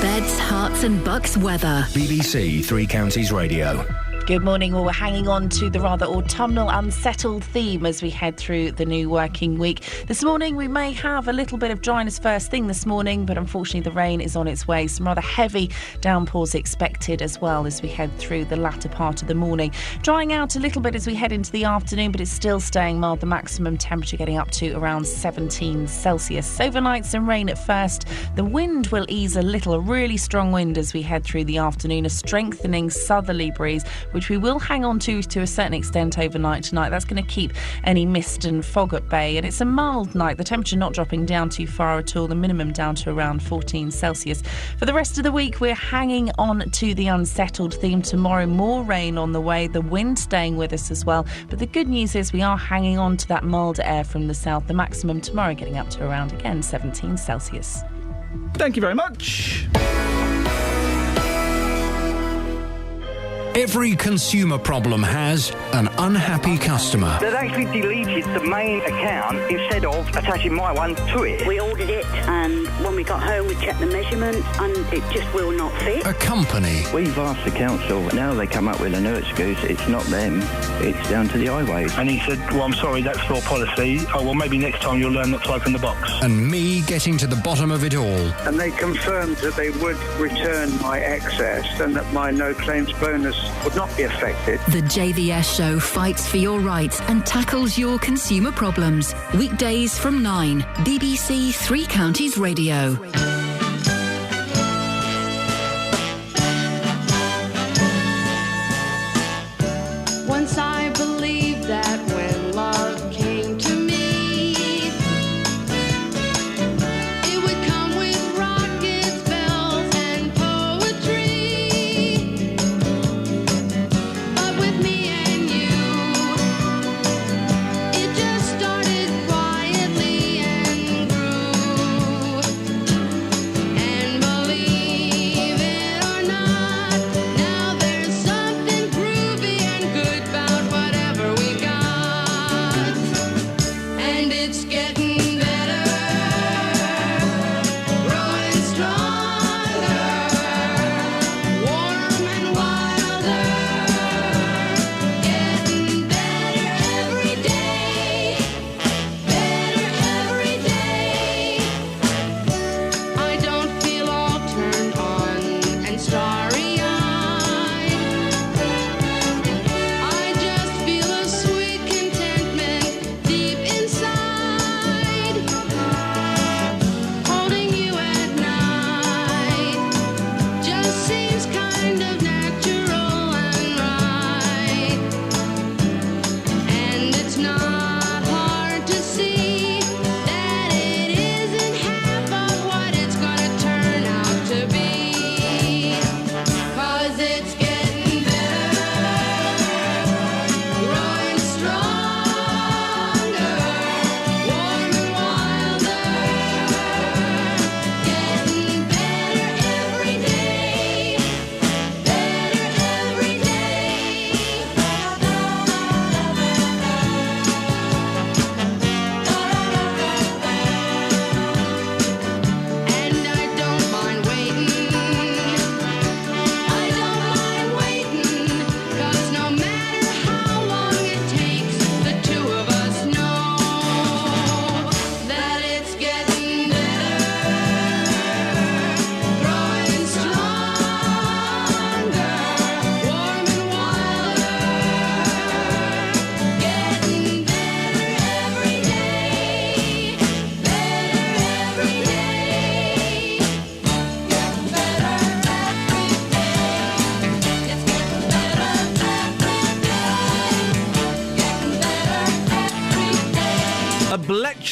Speaker 5: Beds, hearts and bucks weather.
Speaker 6: BBC Three Counties Radio.
Speaker 20: Good morning. Well, we're hanging on to the rather autumnal, unsettled theme as we head through the new working week. This morning, we may have a little bit of dryness first thing this morning, but unfortunately the rain is on its way. Some rather heavy downpours expected as well as we head through the latter part of the morning. Drying out a little bit as we head into the afternoon, but it's still staying mild. The maximum temperature getting up to around 17 Celsius. Overnight, some rain at first. The wind will ease a little, a really strong wind as we head through the afternoon, a strengthening southerly breeze, which we will hang on to a certain extent overnight tonight. That's going to keep any mist and fog at bay. And it's a mild night, the temperature not dropping down too far at all, the minimum down to around 14 Celsius. For the rest of the week, we're hanging on to the unsettled theme. Tomorrow, more rain on the way, the wind staying with us as well. But the good news is we are hanging on to that milder air from the south. The maximum tomorrow getting up to around, again, 17 Celsius.
Speaker 4: Thank you very much.
Speaker 21: Every consumer problem has an unhappy customer.
Speaker 22: They've actually deleted the main account instead of attaching my one to it.
Speaker 23: We ordered it, and when we got home we checked the measurements and it just will not fit.
Speaker 21: A company.
Speaker 22: We've asked the council, now they come up with a new excuse. It's not them, it's down to the highways.
Speaker 24: And he said, well, I'm sorry, that's your policy. Oh, well, maybe next time you'll learn not to open the box.
Speaker 21: And me getting to the bottom of it all.
Speaker 25: And they confirmed that they would return my excess and that my no claims bonus would not be affected.
Speaker 5: The JVS show fights for your rights and tackles your consumer problems. Weekdays from 9, BBC Three Counties Radio.
Speaker 26: Once I believed that when love came to me, it would come with rockets, bells, and poetry. But with me and you, it just started quietly and grew.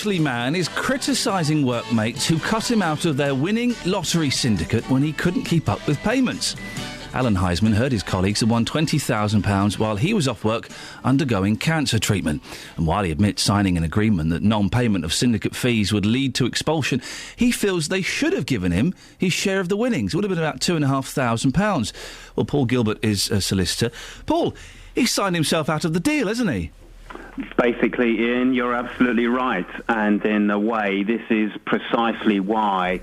Speaker 4: Ashley man is criticising workmates who cut him out of their winning lottery syndicate when he couldn't keep up with payments. Alan Heisman heard his colleagues had won £20,000 while he was off work undergoing cancer treatment. And while he admits signing an agreement that non-payment of syndicate fees would lead to expulsion, he feels they should have given him his share of the winnings. It would have been about £2,500. Well, Paul Gilbert is a solicitor. Paul, he's signed himself out of the deal, hasn't he?
Speaker 2: Basically, Ian, you're absolutely right. And in a way, this is precisely why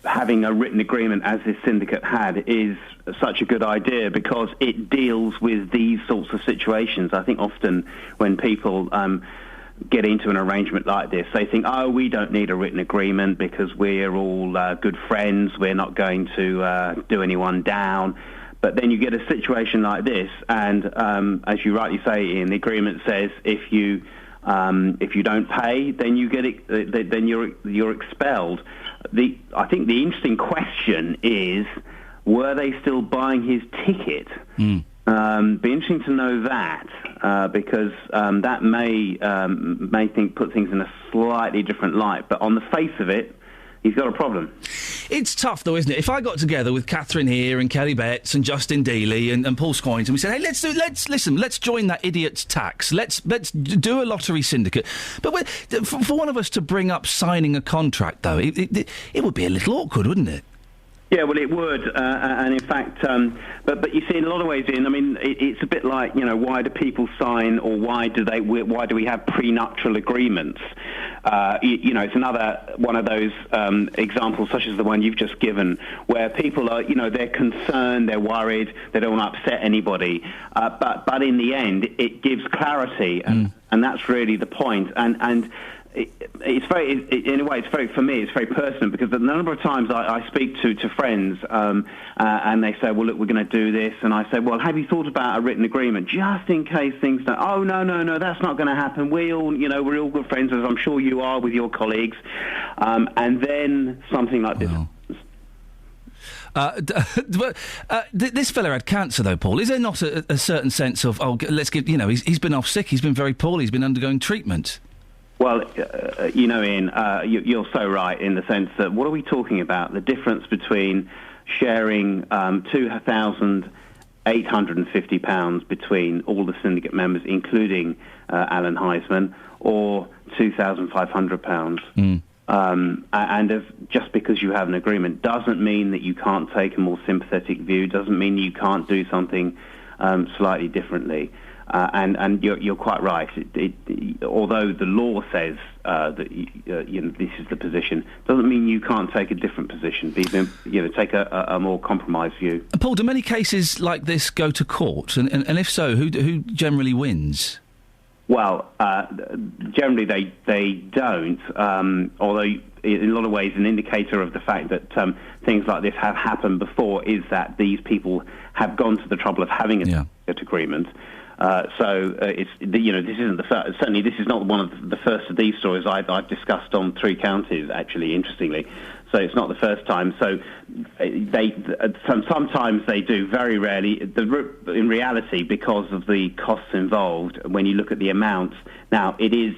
Speaker 2: having a written agreement, as this syndicate had, is such a good idea, because it deals with these sorts of situations. I think often when people get into an arrangement like this, they think, oh, we don't need a written agreement because we're all good friends, we're not going to do anyone down. But then you get a situation like this, and as you rightly say, Ian, the agreement says if you don't pay, then you get then you're expelled. I think the interesting question is, were they still buying his ticket? Be interesting to know that, because that may put things in a slightly different light. But on the face of it, he's got a problem.
Speaker 4: It's tough, though, isn't it? If I got together with Catherine here and Kelly Betts and Justin Dealey and Paul Scoynes and we said, hey, let's join that idiot's tax. Let's do a lottery syndicate. But for one of us to bring up signing a contract, though, it would be a little awkward, wouldn't it?
Speaker 2: Yeah, well, it would, and in fact, but you see, in a lot of ways, Ian, I mean, it's a bit like, why do people sign, or why do we have prenuptial agreements? It's another one of those examples, such as the one you've just given, where people are, they're concerned, they're worried, they don't want to upset anybody, but in the end, it gives clarity, and that's really the point, and it's very, in a way, for me, it's very personal, because the number of times I speak to friends and they say, well, look, we're going to do this, and I say, well, have you thought about a written agreement just in case things don't? Oh, no, that's not going to happen. We're all good friends, as I'm sure you are with your colleagues, and then something like this.
Speaker 4: This fella had cancer, though, Paul. Is there not a certain sense of, let's give, he's been off sick, he's been very poorly, he's been undergoing treatment?
Speaker 2: Well, Ian, you're so right in the sense that what are we talking about? The difference between sharing £2,850 between all the syndicate members, including Alan Heisman, or £2,500. And just because you have an agreement doesn't mean that you can't take a more sympathetic view, doesn't mean you can't do something slightly differently. And you're quite right. Although the law says that this is the position, doesn't mean you can't take a different position. Take a more compromised view.
Speaker 4: Paul, do many cases like this go to court? And if so, who generally wins?
Speaker 2: Well, generally they don't. Although in a lot of ways, an indicator of the fact that things like this have happened before is that these people have gone to the trouble of having a agreement. This isn't the first. Certainly, this is not one of the first of these stories I've discussed on Three Counties. Actually, interestingly, so it's not the first time. So sometimes they do. Very rarely, in reality, because of the costs involved. When you look at the amounts, now it is,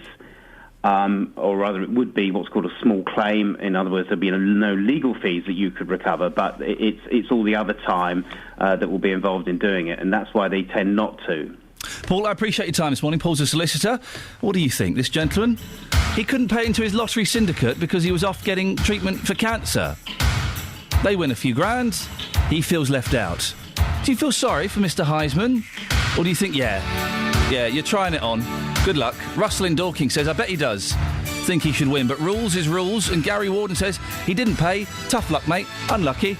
Speaker 2: or rather, it would be what's called a small claim. In other words, there'd be no legal fees that you could recover, but it's all the other time that will be involved in doing it, and that's why they tend not to.
Speaker 4: Paul, I appreciate your time this morning. Paul's a solicitor. What do you think? This gentleman, he couldn't pay into his lottery syndicate because he was off getting treatment for cancer. They win a few grand. He feels left out. Do you feel sorry for Mr. Heisman? Or do you think, yeah, you're trying it on. Good luck. Russell in Dorking says, I bet he does think he should win, but rules is rules. And Gary Warden says, he didn't pay. Tough luck, mate. Unlucky.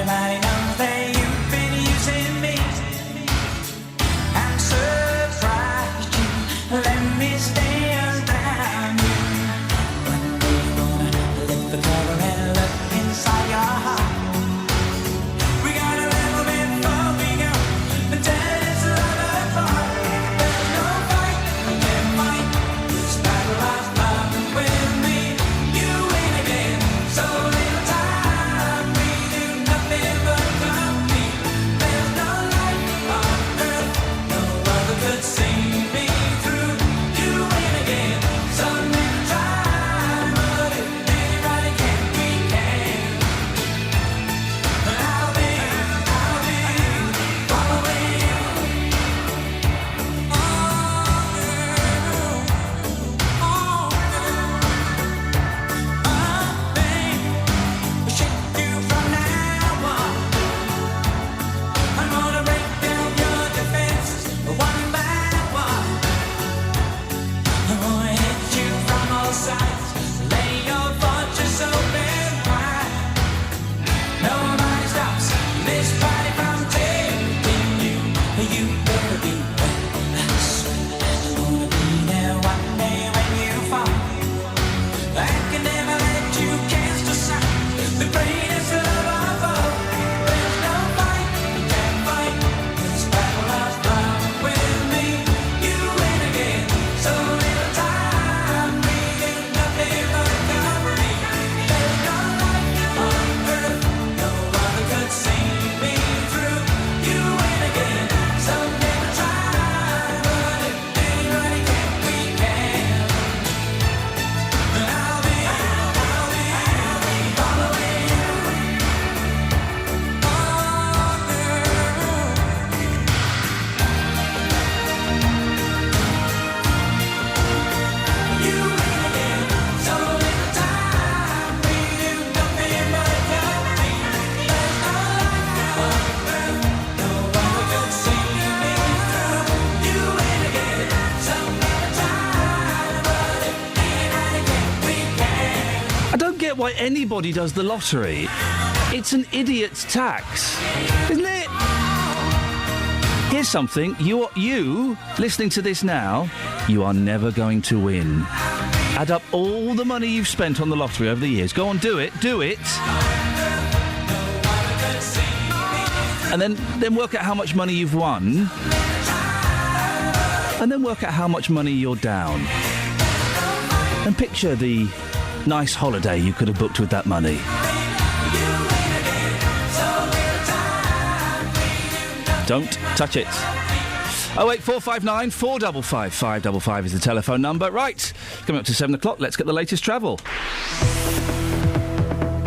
Speaker 15: Everybody knows that you've been using me. I'm surprised you let me stay around you. One day you're gonna lift the cover and look inside your heart. We got a little bit before we go, but that is a lot of fun.
Speaker 4: why anybody does the lottery. It's an idiot's tax, isn't it? Here's something. You listening to this now, you are never going to win. Add up all the money you've spent on the lottery over the years. Go on, do it. And then work out how much money you've won. And then work out how much money you're down. And picture the nice holiday you could have booked with that money. Don't touch it. 08459 455 555 is the telephone number. Right, coming up to 7 o'clock, let's get the latest travel.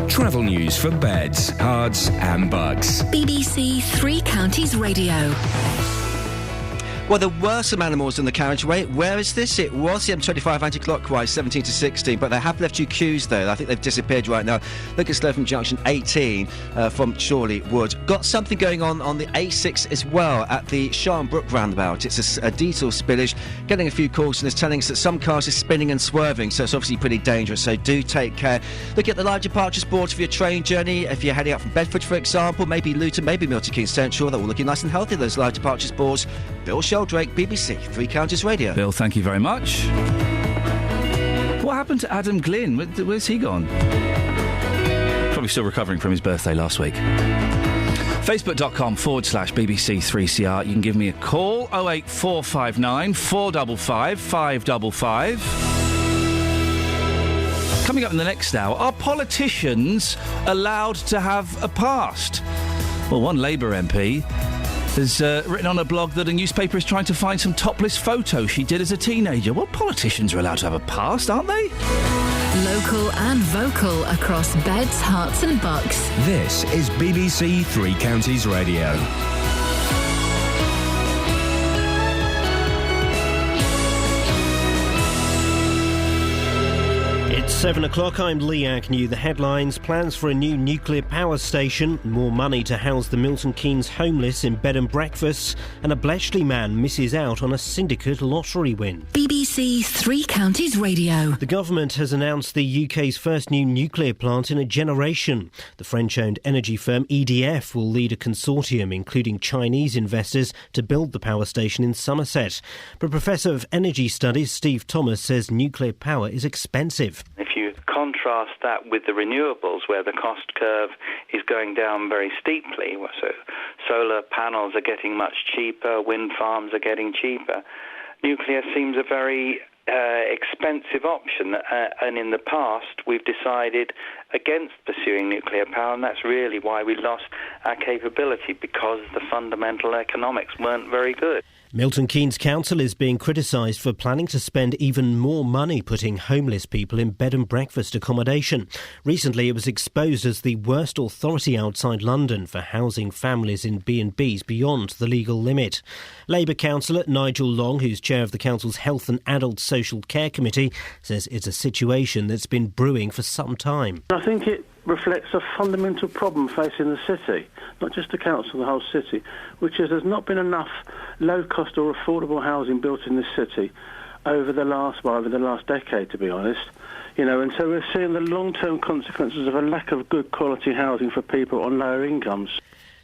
Speaker 6: Travel news for beds, cards and bugs.
Speaker 5: BBC Three Counties Radio.
Speaker 9: Well, there were some animals in the carriageway. Where is this? It was the M25 anti-clockwise, 17 to 16, but they have left you queues, though. I think they've disappeared right now. Look at Slocum Junction 18 from Chorley Wood. Got something going on the A6 as well at the Sharn Brook roundabout. It's a diesel spillage. Getting a few calls and it's telling us that some cars are spinning and swerving, so it's obviously pretty dangerous, so do take care. Look at the live departures boards for your train journey. If you're heading out from Bedford, for example, maybe Luton, maybe Milton Keynes Central, they're all looking nice and healthy, those live departures boards. Bill Sheldrake, BBC Three Counties Radio.
Speaker 4: Bill, thank you very much. What happened to Adam Glynn? Where's he gone? Probably still recovering from his birthday last week. Facebook.com/BBC3CR. You can give me a call, 08459 455 555. Coming up in the next hour, are politicians allowed to have a past? Well, one Labour MP has written on a blog that a newspaper is trying to find some topless photos she did as a teenager. Well, politicians are allowed to have a past, aren't they?
Speaker 5: Local and vocal across beds, hearts and bucks.
Speaker 6: This is BBC Three Counties Radio.
Speaker 1: It's 7 o'clock, I'm Lee Agnew. The headlines: plans for a new nuclear power station, more money to house the Milton Keynes homeless in bed and breakfasts, and a Bletchley man misses out on a syndicate lottery win.
Speaker 5: BBC Three Counties Radio.
Speaker 1: The government has announced the UK's first new nuclear plant in a generation. The French-owned energy firm EDF will lead a consortium, including Chinese investors, to build the power station in Somerset. But Professor of Energy Studies Steve Thomas says nuclear power is expensive.
Speaker 3: If you contrast that with the renewables, where the cost curve is going down very steeply, so solar panels are getting much cheaper, wind farms are getting cheaper, nuclear seems a very expensive option, and in the past we've decided against pursuing nuclear power, and that's really why we lost our capability, because the fundamental economics weren't very good.
Speaker 1: Milton Keynes Council is being criticised for planning to spend even more money putting homeless people in bed and breakfast accommodation. Recently it was exposed as the worst authority outside London for housing families in B&Bs beyond the legal limit. Labour councillor Nigel Long, who's chair of the council's Health and Adult Social Care Committee, says it's a situation that's been brewing for some time.
Speaker 24: I think it reflects a fundamental problem facing the city, not just the council, the whole city, which is there's not been enough low-cost or affordable housing built in this city over the last decade, to be honest. And so we're seeing the long-term consequences of a lack of good quality housing for people on lower incomes.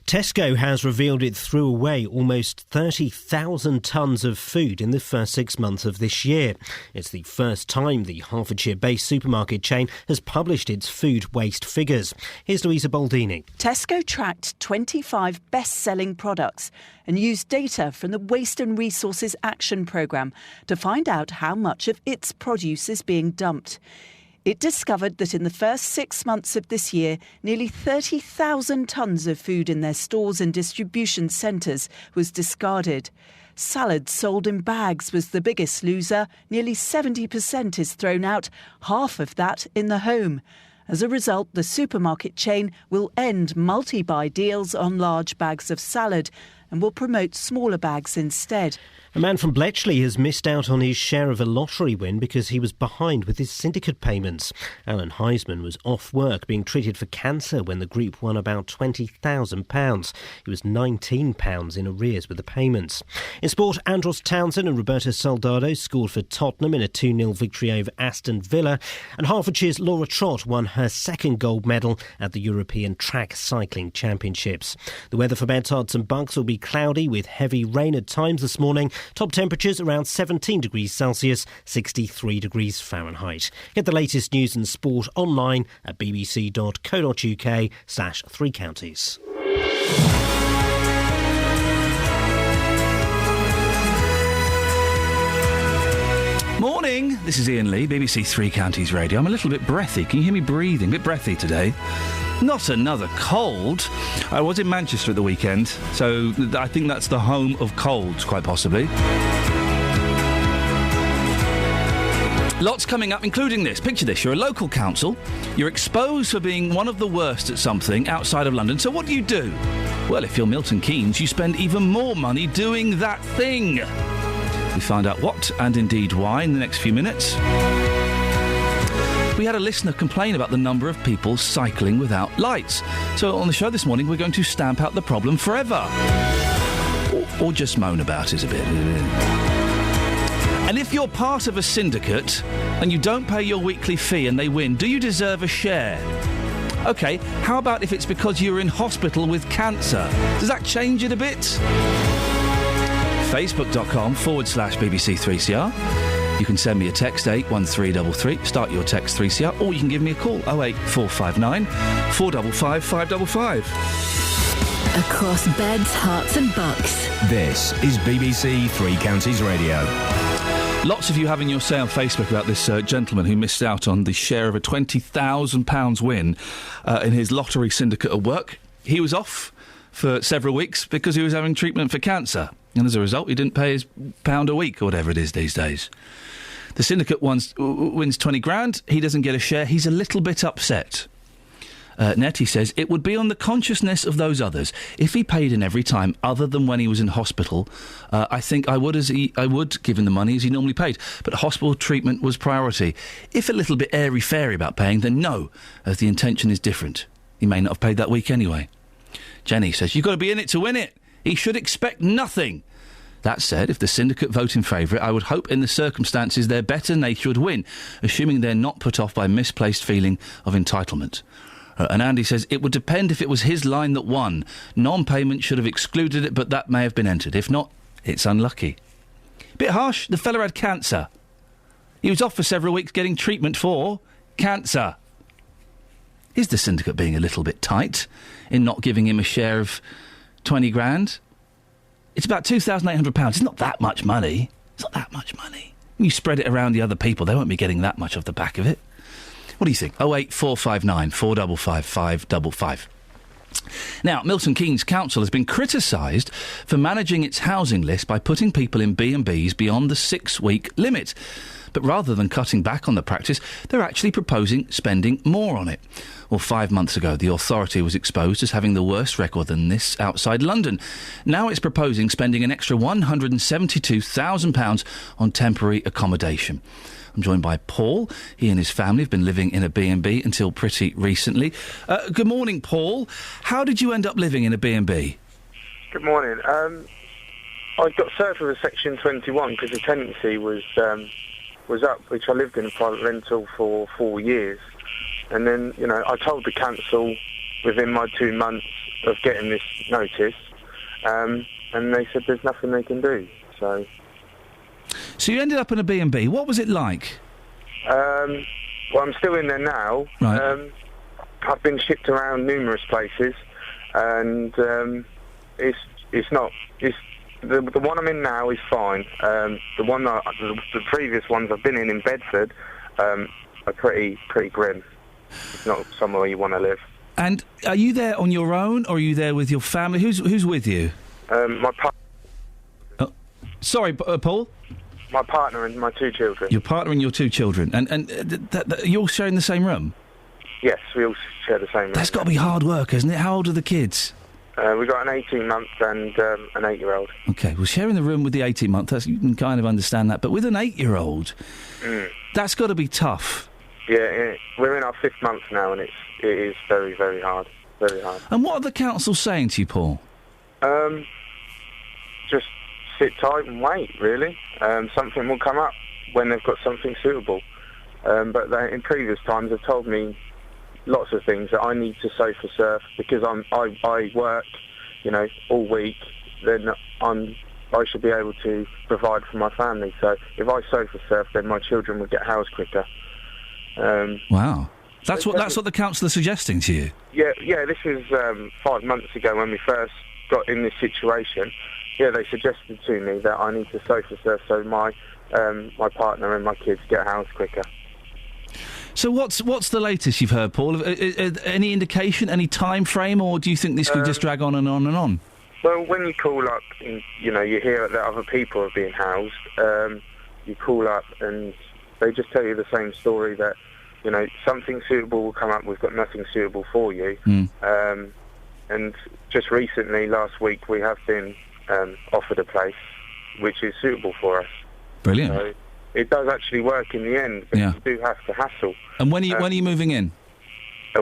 Speaker 1: Tesco has revealed it threw away almost 30,000 tonnes of food in the first 6 months of this year. It's the first time the Hertfordshire-based supermarket chain has published its food waste figures. Here's Louisa Baldini.
Speaker 7: Tesco tracked 25 best-selling products and used data from the Waste and Resources Action Programme to find out how much of its produce is being dumped. It discovered that in the first 6 months of this year, nearly 30,000 tonnes of food in their stores and distribution centres was discarded. Salad sold in bags was the biggest loser. Nearly 70% is thrown out, half of that in the home. As a result, the supermarket chain will end multi-buy deals on large bags of salad and will promote smaller bags instead.
Speaker 1: A man from Bletchley has missed out on his share of a lottery win because he was behind with his syndicate payments. Alan Heisman was off work being treated for cancer when the group won about £20,000. He was £19 in arrears with the payments. In sport, Andros Townsend and Roberto Soldado scored for Tottenham in a 2-0 victory over Aston Villa. And Hertfordshire's Laura Trott won her second gold medal at the European Track Cycling Championships. The weather for Bedtards and Bucks will be cloudy with heavy rain at times this morning. Top temperatures around 17 degrees Celsius, 63 degrees Fahrenheit. Get the latest news and sport online at bbc.co.uk/3 counties.
Speaker 4: Morning, this is Iain Lee, BBC Three Counties Radio. I'm a little bit breathy. Can you hear me breathing? A bit breathy today. Not another cold. I was in Manchester at the weekend, so I think that's the home of colds, quite possibly. Lots coming up, including this. Picture this. You're a local council. You're exposed for being one of the worst at something outside of London. So what do? Well, if you're Milton Keynes, you spend even more money doing that thing. We find out what and indeed why in the next few minutes. We had a listener complain about the number of people cycling without lights. So on the show this morning, we're going to stamp out the problem forever. Or just moan about it a bit. And if you're part of a syndicate and you don't pay your weekly fee and they win, do you deserve a share? OK, how about if it's because you're in hospital with cancer? Does that change it a bit? Facebook.com/BBC3CR. You can send me a text, 81333, start your text 3CR, or you can give me a call, 08459 455 555.
Speaker 5: Across beds, hearts and bucks.
Speaker 6: This is BBC Three Counties Radio.
Speaker 4: Lots of you having your say on Facebook about this gentleman who missed out on the share of a £20,000 win in his lottery syndicate at work. He was off for several weeks because he was having treatment for cancer. And as a result, he didn't pay his £1 a week or whatever it is these days. The syndicate wins 20 grand. He doesn't get a share. He's a little bit upset. Nettie says, it would be on the consciousness of those others. If he paid in every time other than when he was in hospital, I think I would give him the money as he normally paid. But hospital treatment was priority. If a little bit airy-fairy about paying, then no, as the intention is different. He may not have paid that week anyway. Jenny says, you've got to be in it to win it. He should expect nothing. That said, if the syndicate vote in favour, I would hope in the circumstances their better nature would win, assuming they're not put off by misplaced feeling of entitlement. And Andy says, it would depend if it was his line that won. Non-payment should have excluded it, but that may have been entered. If not, it's unlucky. Bit harsh, the fella had cancer. He was off for several weeks getting treatment for cancer. Is the syndicate being a little bit tight in not giving him a share of 20 grand? It's about £2,800. It's not that much money. It's not that much money. When you spread it around the other people, they won't be getting that much off the back of it. What do you think? 08459 455 555. Now, Milton Keynes Council has been criticised for managing its housing list by putting people in B&Bs beyond the 6-week limit. But rather than cutting back on the practice, they're actually proposing spending more on it. Well, 5 months ago, the authority was exposed as having the worst record than this outside London. Now it's proposing spending an extra £172,000 on temporary accommodation. I'm joined by Paul. He and his family have been living in a B&B until pretty recently. Good morning, Paul. How did you end up living in a B&B?
Speaker 8: Good morning. I got served with a Section 21 because the tenancy was up, which I lived in a private rental for 4 years. And then, I told the council within my 2 months of getting this notice, and they said there's nothing they can do, so...
Speaker 4: So you ended up in a B&B. What was it like?
Speaker 8: Well, I'm still in there now.
Speaker 4: Right.
Speaker 8: I've been shipped around numerous places, and it's not... The one I'm in now is fine. The previous ones I've been in Bedford are pretty grim. It's not somewhere you want to live.
Speaker 4: And are you there on your own, or are you there with your family? Who's with you?
Speaker 8: My partner.
Speaker 4: Oh, sorry, Paul?
Speaker 8: My partner and my 2 children.
Speaker 4: Your partner and your 2 children. And you're all sharing the same room?
Speaker 8: Yes, we all share the same room.
Speaker 4: That's got to be hard work, isn't it? How old are the kids?
Speaker 8: We've got an 18-month and an 8-year-old.
Speaker 4: Okay, well, sharing the room with the 18-month, you can kind of understand that. But with an 8-year-old, that's got to be tough.
Speaker 8: Yeah, we're in our 5th month now, and it is very, very hard. Very hard.
Speaker 4: And what are the council saying to you, Paul?
Speaker 8: Just sit tight and wait, really. Something will come up when they've got something suitable. But in previous times, they've told me lots of things that I need to sofa surf because I work, all week. Then I should be able to provide for my family. So if I sofa surf, then my children will get housed quicker.
Speaker 4: Wow, that's what the council are suggesting to you.
Speaker 8: Yeah. This was 5 months ago when we first got in this situation. Yeah, they suggested to me that I need to sofa surf so my partner and my kids get housed quicker.
Speaker 4: So what's the latest you've heard, Paul? Any indication, any time frame, or do you think this could just drag on and on and on?
Speaker 8: Well, when you call up and, you hear that other people are being housed, you call up and they just tell you the same story that, something suitable will come up, we've got nothing suitable for you. And just recently, last week, we have been offered a place which is suitable for us.
Speaker 4: Brilliant.
Speaker 8: So it does actually work in the end, but you do have to hassle.
Speaker 4: And when are you moving in?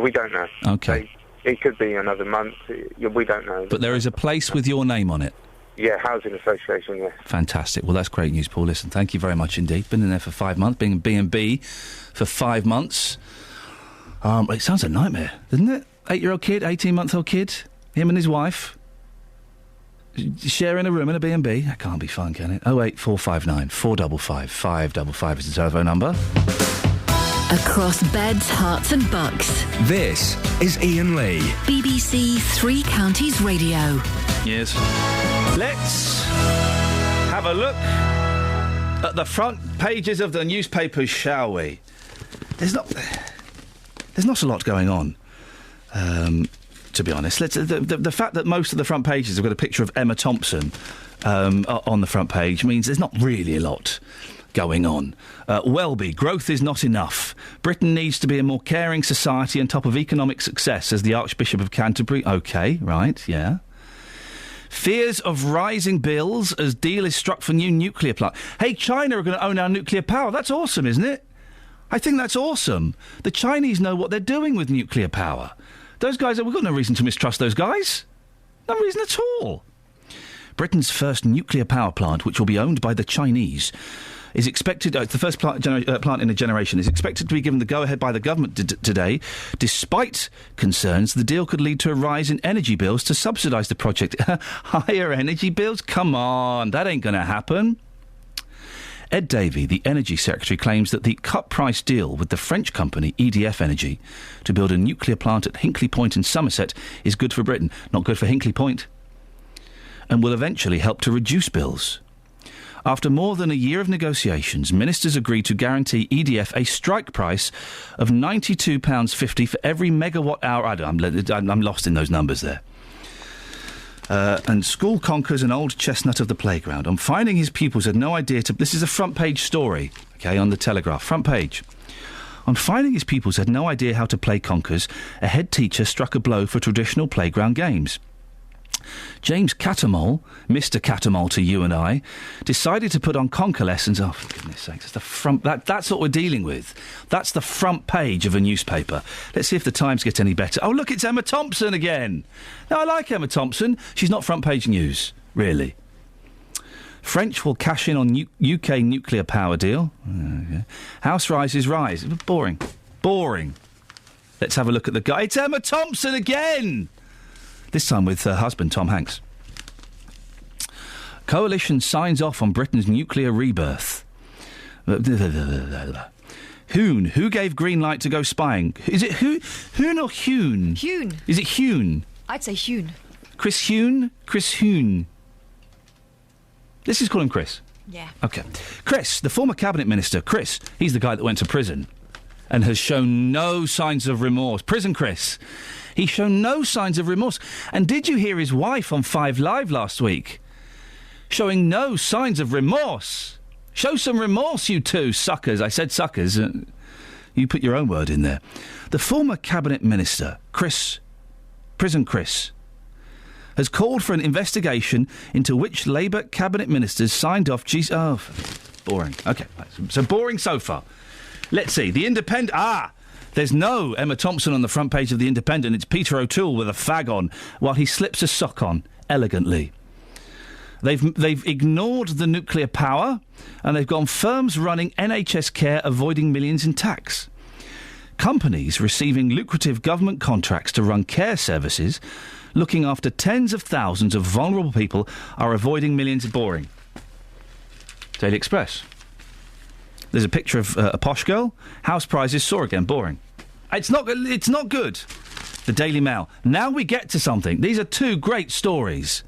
Speaker 8: We don't know.
Speaker 4: Okay.
Speaker 8: It could be another month. We don't know.
Speaker 4: But there is a place with your name on it?
Speaker 8: Yeah, housing association, yes.
Speaker 4: Fantastic. Well, that's great news, Paul. Listen, thank you very much indeed. Been in there for 5 months, being in B&B for 5 months. It sounds a nightmare, doesn't it? 8-year-old kid, 18-month-old kid, him and his wife, sharing a room in a B&B. That can't be fun, can it? 08459 455 555 is the telephone number.
Speaker 5: Across beds, hearts and bucks.
Speaker 6: This is Iain Lee.
Speaker 5: BBC Three Counties Radio.
Speaker 4: Yes. Let's have a look at the front pages of the newspapers, shall we? There's not a lot going on, to be honest. The fact that most of the front pages have got a picture of Emma Thompson on the front page means there's not really a lot going on. Welby, growth is not enough. Britain needs to be a more caring society on top of economic success, says the Archbishop of Canterbury. OK, right, yeah. Fears of rising bills as deal is struck for new nuclear plant. Hey, China are going to own our nuclear power. That's awesome, isn't it? I think that's awesome. The Chinese know what they're doing with nuclear power. Those guys, we've got no reason to mistrust those guys. No reason at all. Britain's first nuclear power plant, which will be owned by the Chinese, is expected, it's the first plant in a generation, is expected to be given the go-ahead by the government today. Despite concerns, the deal could lead to a rise in energy bills to subsidise the project. Higher energy bills? Come on, that ain't going to happen. Ed Davey, the Energy Secretary, claims that the cut-price deal with the French company EDF Energy to build a nuclear plant at Hinkley Point in Somerset is good for Britain, not good for Hinkley Point, and will eventually help to reduce bills. After more than a year of negotiations, ministers agreed to guarantee EDF a strike price of £92.50 for every megawatt hour. I'm lost in those numbers there. And school conquers an old chestnut of the playground. On finding his pupils had no idea to... This is a front page story, OK, on the Telegraph. Front page. On finding his pupils had no idea how to play conkers, a head teacher struck a blow for traditional playground games. James Catamol, Mr. Catamol to you and I, decided to put on conker lessons. Oh, for goodness sakes, that's the front. That's what we're dealing with. That's the front page of a newspaper. Let's see if the Times get any better. Oh, look, it's Emma Thompson again. Now, I like Emma Thompson. She's not front page news, really. French will cash in on UK nuclear power deal. Okay. House rises rise. Boring. Let's have a look at the guy. It's Emma Thompson again. This time with her husband, Tom Hanks. Coalition signs off on Britain's nuclear rebirth. Hoon. Who gave green light to go spying? Is it Hoon or Hune?
Speaker 19: Hune.
Speaker 4: Is it Hune?
Speaker 19: I'd say Hune.
Speaker 4: Chris Hune? Chris Hune. Let's just call him Chris.
Speaker 19: Yeah.
Speaker 4: OK. Chris, the former cabinet minister. Chris, he's the guy that went to prison and has shown no signs of remorse. Prison Chris. He's shown no signs of remorse. And did you hear his wife on 5 Live last week? Showing no signs of remorse. Show some remorse, you two suckers. I said suckers. You put your own word in there. The former cabinet minister, Chris, Prison Chris, has called for an investigation into which Labour cabinet ministers signed off... boring. OK, so boring so far. Let's see. The Independent... There's no Emma Thompson on the front page of The Independent. It's Peter O'Toole with a fag on while he slips a sock on, elegantly. They've ignored the nuclear power, and they've gone firms running NHS care avoiding millions in tax. Companies receiving lucrative government contracts to run care services, looking after tens of thousands of vulnerable people, are avoiding millions. Boring. Daily Express. There's a picture of a posh girl. House prices soar again. Boring. It's not good. The Daily Mail. Now we get to something. These are two great stories.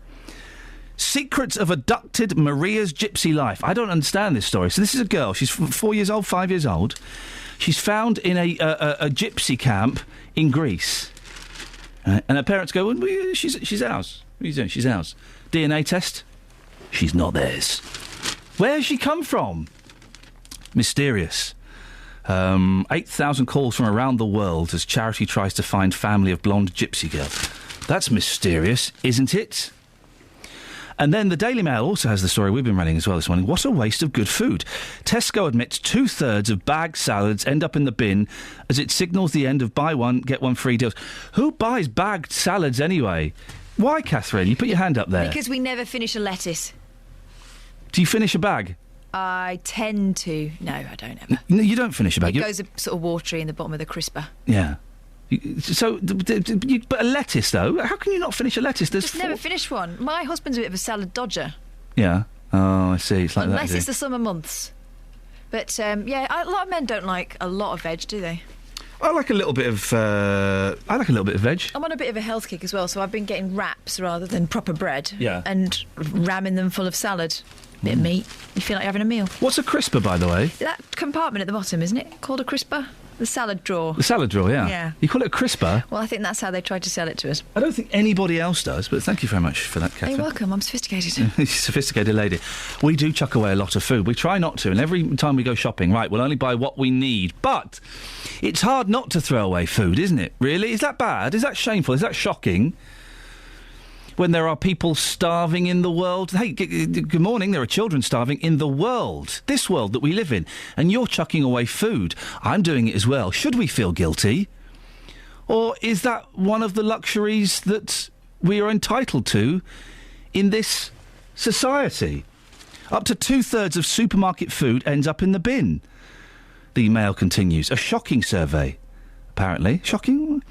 Speaker 4: Secrets of abducted Maria's gypsy life. I don't understand this story. So this is a girl. She's 4 years old, 5 years old. She's found in a gypsy camp in Greece. And her parents go, well, she's ours. What are you doing? She's ours. DNA test? She's not theirs. Where has she come from? Mysterious. 8,000 calls from around the world as charity tries to find family of blonde gypsy girl. That's mysterious, isn't it? And then the Daily Mail also has the story we've been running as well this morning. What a waste of good food. Tesco admits 2/3 of bagged salads end up in the bin as it signals the end of buy one, get one free deals. Who buys bagged salads anyway? Why, Catherine? You put your hand up there.
Speaker 19: Because we never finish a lettuce.
Speaker 4: Do you finish a bag?
Speaker 19: I tend to. No, I don't ever.
Speaker 4: No, you don't finish a bag.
Speaker 19: It goes sort of watery in the bottom of the crisper.
Speaker 4: Yeah. But a lettuce, though? How can you not finish a lettuce?
Speaker 19: Just never finish one. My husband's a bit of a salad dodger.
Speaker 4: Yeah. Oh, I see. It's like
Speaker 19: Unless
Speaker 4: that.
Speaker 19: It's the summer months. But, a lot of men don't like a lot of veg, do they?
Speaker 4: I like a little bit of veg.
Speaker 19: I'm on a bit of a health kick as well, so I've been getting wraps rather than proper bread.
Speaker 4: Yeah.
Speaker 19: And ramming them full of salad. Bit of meat. You feel like you're having a meal.
Speaker 4: What's a crisper, by the way?
Speaker 19: That compartment at the bottom, isn't it? Called a crisper? The salad drawer.
Speaker 4: The salad drawer, yeah.
Speaker 19: Yeah.
Speaker 4: You call it a crisper?
Speaker 19: Well, I think that's how they tried to sell it to us.
Speaker 4: I don't think anybody else does, but thank you very much for that, Catherine.
Speaker 19: You're welcome. I'm sophisticated.
Speaker 4: Sophisticated lady. We do chuck away a lot of food. We try not to, and every time we go shopping, right, we'll only buy what we need. But it's hard not to throw away food, isn't it? Really? Is that bad? Is that shameful? Is that shocking? When there are people starving in the world. Hey, good morning, there are children starving in the world. This world that we live in. And you're chucking away food. I'm doing it as well. Should we feel guilty? Or is that one of the luxuries that we are entitled to in this society? Up to 2/3 of supermarket food ends up in the bin. The Mail continues. A shocking survey. Apparently. Shocking.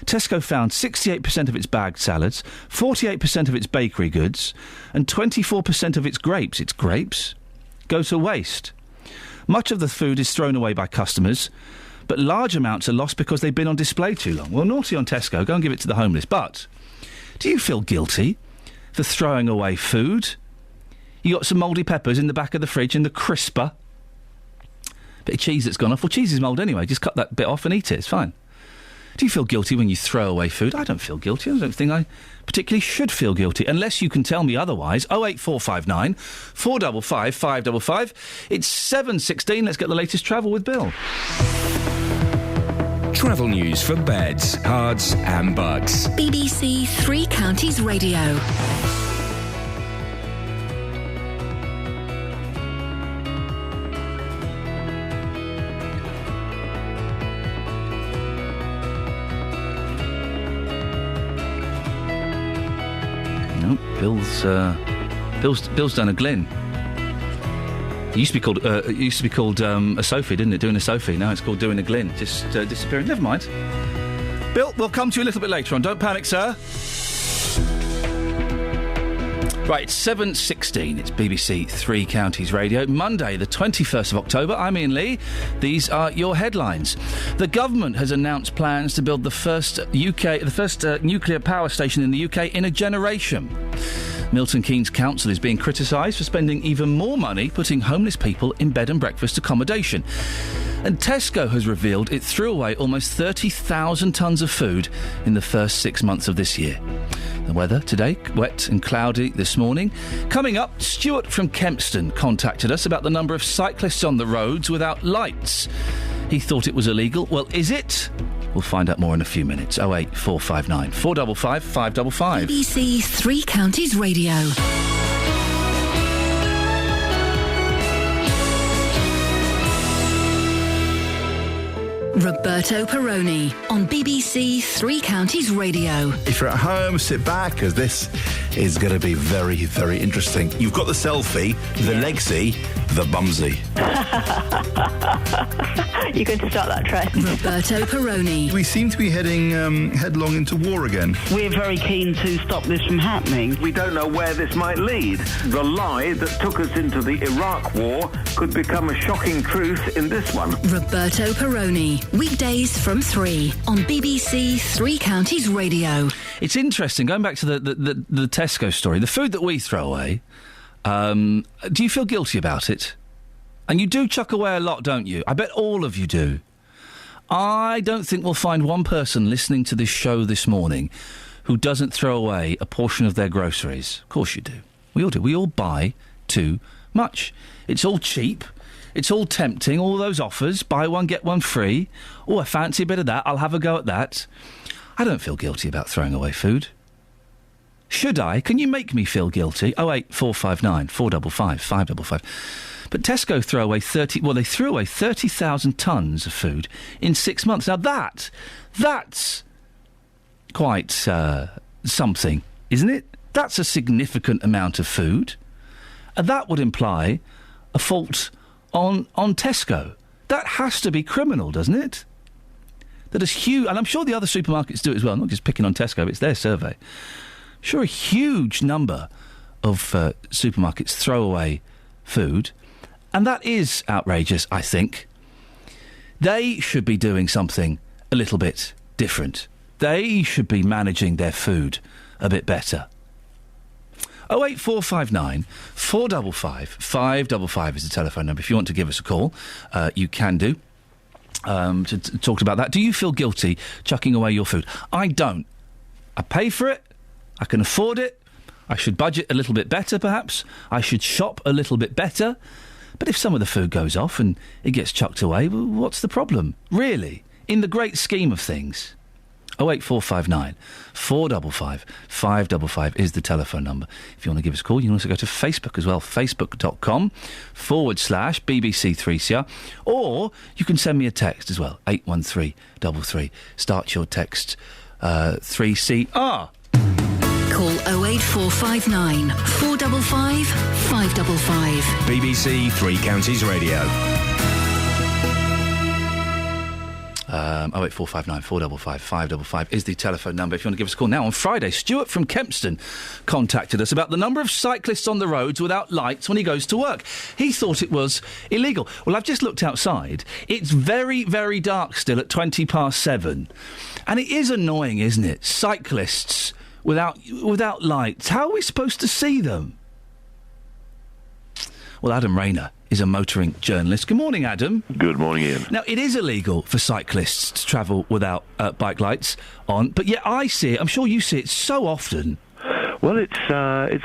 Speaker 4: Tesco found 68% of its bagged salads, 48% of its bakery goods, and 24% of its grapes, go to waste. Much of the food is thrown away by customers, but large amounts are lost because they've been on display too long. Well, naughty on Tesco, go and give it to the homeless. But do you feel guilty for throwing away food? You got some mouldy peppers in the back of the fridge in the crisper. Bit of cheese that's gone off. Well, cheese is mould anyway. Just cut that bit off and eat it. It's fine. Do you feel guilty when you throw away food? I don't feel guilty. I don't think I particularly should feel guilty, unless you can tell me otherwise. 08459 455 555. It's 7:16. Let's get the latest travel with Bill.
Speaker 6: Travel news for beds, cards and bugs.
Speaker 5: BBC Three Counties Radio.
Speaker 4: Bill's done a Glyn. It used to be called a Sophie, didn't it? Doing a Sophie. Now it's called doing a Glyn. Just disappearing. Never mind. Bill, we'll come to you a little bit later on. Don't panic, sir. Right, it's 7:16. It's BBC Three Counties Radio. Monday, the 21st of October. I'm Iain Lee. These are your headlines. The government has announced plans to build the first nuclear power station in the UK in a generation. Milton Keynes Council is being criticised for spending even more money putting homeless people in bed and breakfast accommodation. And Tesco has revealed it threw away almost 30,000 tonnes of food in the first 6 months of this year. The weather today, wet and cloudy this morning. Coming up, Stuart from Kempston contacted us about the number of cyclists on the roads without lights. He thought it was illegal. Well, is it? We'll find out more in a few minutes. 08459 455 555.
Speaker 5: BBC Three Counties Radio. Roberto Perrone on BBC Three Counties Radio.
Speaker 10: If you're at home, sit back, because this is going to be very, very interesting. You've got the selfie, the legsy, the bumsy.
Speaker 11: You're going to start that trend.
Speaker 5: Roberto Perrone.
Speaker 10: We seem to be heading headlong into war again.
Speaker 12: We're very keen to stop this from happening.
Speaker 13: We don't know where this might lead. The lie that took us into the Iraq war could become a shocking truth in this one.
Speaker 5: Roberto Perrone. Weekdays from 3 on BBC Three Counties Radio.
Speaker 4: It's interesting, going back to the Tesco story, the food that we throw away, do you feel guilty about it? And you do chuck away a lot, don't you? I bet all of you do. I don't think we'll find one person listening to this show this morning who doesn't throw away a portion of their groceries. Of course you do. We all do. We all buy too much. It's all cheap. It's all tempting, all those offers, buy one, get one free. Oh, I fancy a bit of that, I'll have a go at that. I don't feel guilty about throwing away food. Should I? Can you make me feel guilty? 08459 455 555. But Tesco threw away they threw away 30,000 tonnes of food in 6 months. Now that's quite something, isn't it? That's a significant amount of food. And that would imply a fault on Tesco. That has to be criminal, doesn't it? That is huge, and I'm sure the other supermarkets do it as well, not just picking on Tesco, it's their survey. I'm sure a huge number of supermarkets throw away food, and that is outrageous, I think. They should be doing something a little bit different. They should be managing their food a bit better. 08459 455 555 is the telephone number. If you want to give us a call, you can do. To talk about that. Do you feel guilty chucking away your food? I don't. I pay for it. I can afford it. I should budget a little bit better, perhaps. I should shop a little bit better. But if some of the food goes off and it gets chucked away, well, what's the problem? Really? In the great scheme of things. 08459 455 555 is the telephone number. If you want to give us a call, you can also go to Facebook as well, facebook.com/BBC3CR, or you can send me a text as well, 81333. Start your text 3CR.
Speaker 5: Call 08459 455 555.
Speaker 6: BBC Three Counties Radio.
Speaker 4: 08459 455 555 is the telephone number if you want to give us a call now. On Friday, Stuart from Kempston contacted us about the number of cyclists on the roads without lights when he goes to work. He thought it was illegal. Well, I've just looked outside. It's very, very dark still at 7:20. And it is annoying, isn't it? Cyclists without lights. How are we supposed to see them? Well, Adam Rayner is a motoring journalist. Good morning, Adam.
Speaker 14: Good morning, Ian.
Speaker 4: Now, it is illegal for cyclists to travel without bike lights on, but yet I see it, I'm sure you see it so often.
Speaker 14: Well, it's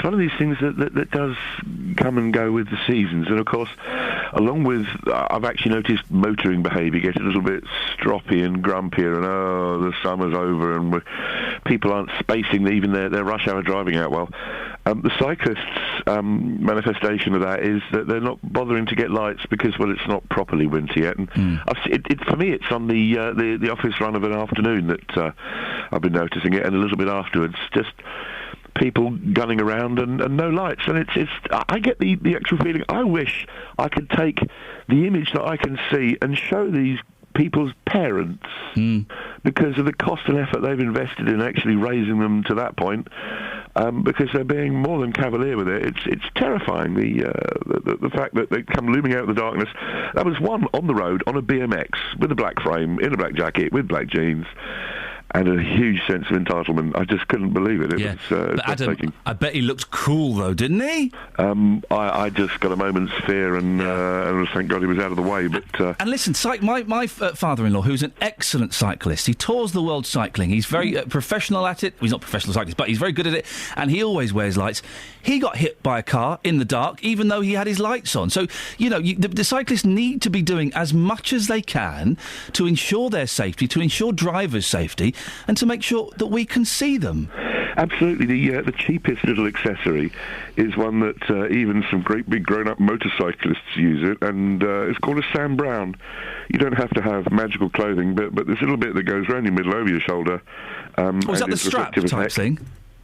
Speaker 14: one of these things that does come and go with the seasons, and of course, along with, I've actually noticed motoring behaviour get a little bit stroppy and grumpier, and the summer's over, and people aren't spacing even their rush hour driving out well. The cyclists' manifestation of that is that they're not bothering to get lights because, well, it's not properly winter yet. And for me, it's on the office run of an afternoon that I've been noticing it, and a little bit afterwards, just people gunning around and no lights. And I get the actual feeling, I wish I could take the image that I can see and show these people's parents because of the cost and effort they've invested in actually raising them to that point, because they're being more than cavalier with it. It's terrifying, the fact that they come looming out of the darkness. That was one on the road on a BMX with a black frame, in a black jacket, with black jeans. and a huge sense of entitlement. I just couldn't believe it. It was
Speaker 4: but Adam, I bet he looked cool, though, didn't he?
Speaker 14: I just got a moment's fear, and thank God he was out of the way. But
Speaker 4: and listen, my father-in-law, who's an excellent cyclist, he tours the world cycling. He's very professional at it. Well, he's not a professional cyclist, but he's very good at it, and he always wears lights. He got hit by a car in the dark, even though he had his lights on. So, the cyclists need to be doing as much as they can to ensure their safety, to ensure drivers' safety, and to make sure that we can see them.
Speaker 14: Absolutely. The cheapest little accessory is one that even some great big grown-up motorcyclists use it, and it's called a Sam Brown. You don't have to have magical clothing, but this little bit that goes around your middle over your shoulder.
Speaker 4: Is that the strap type thing?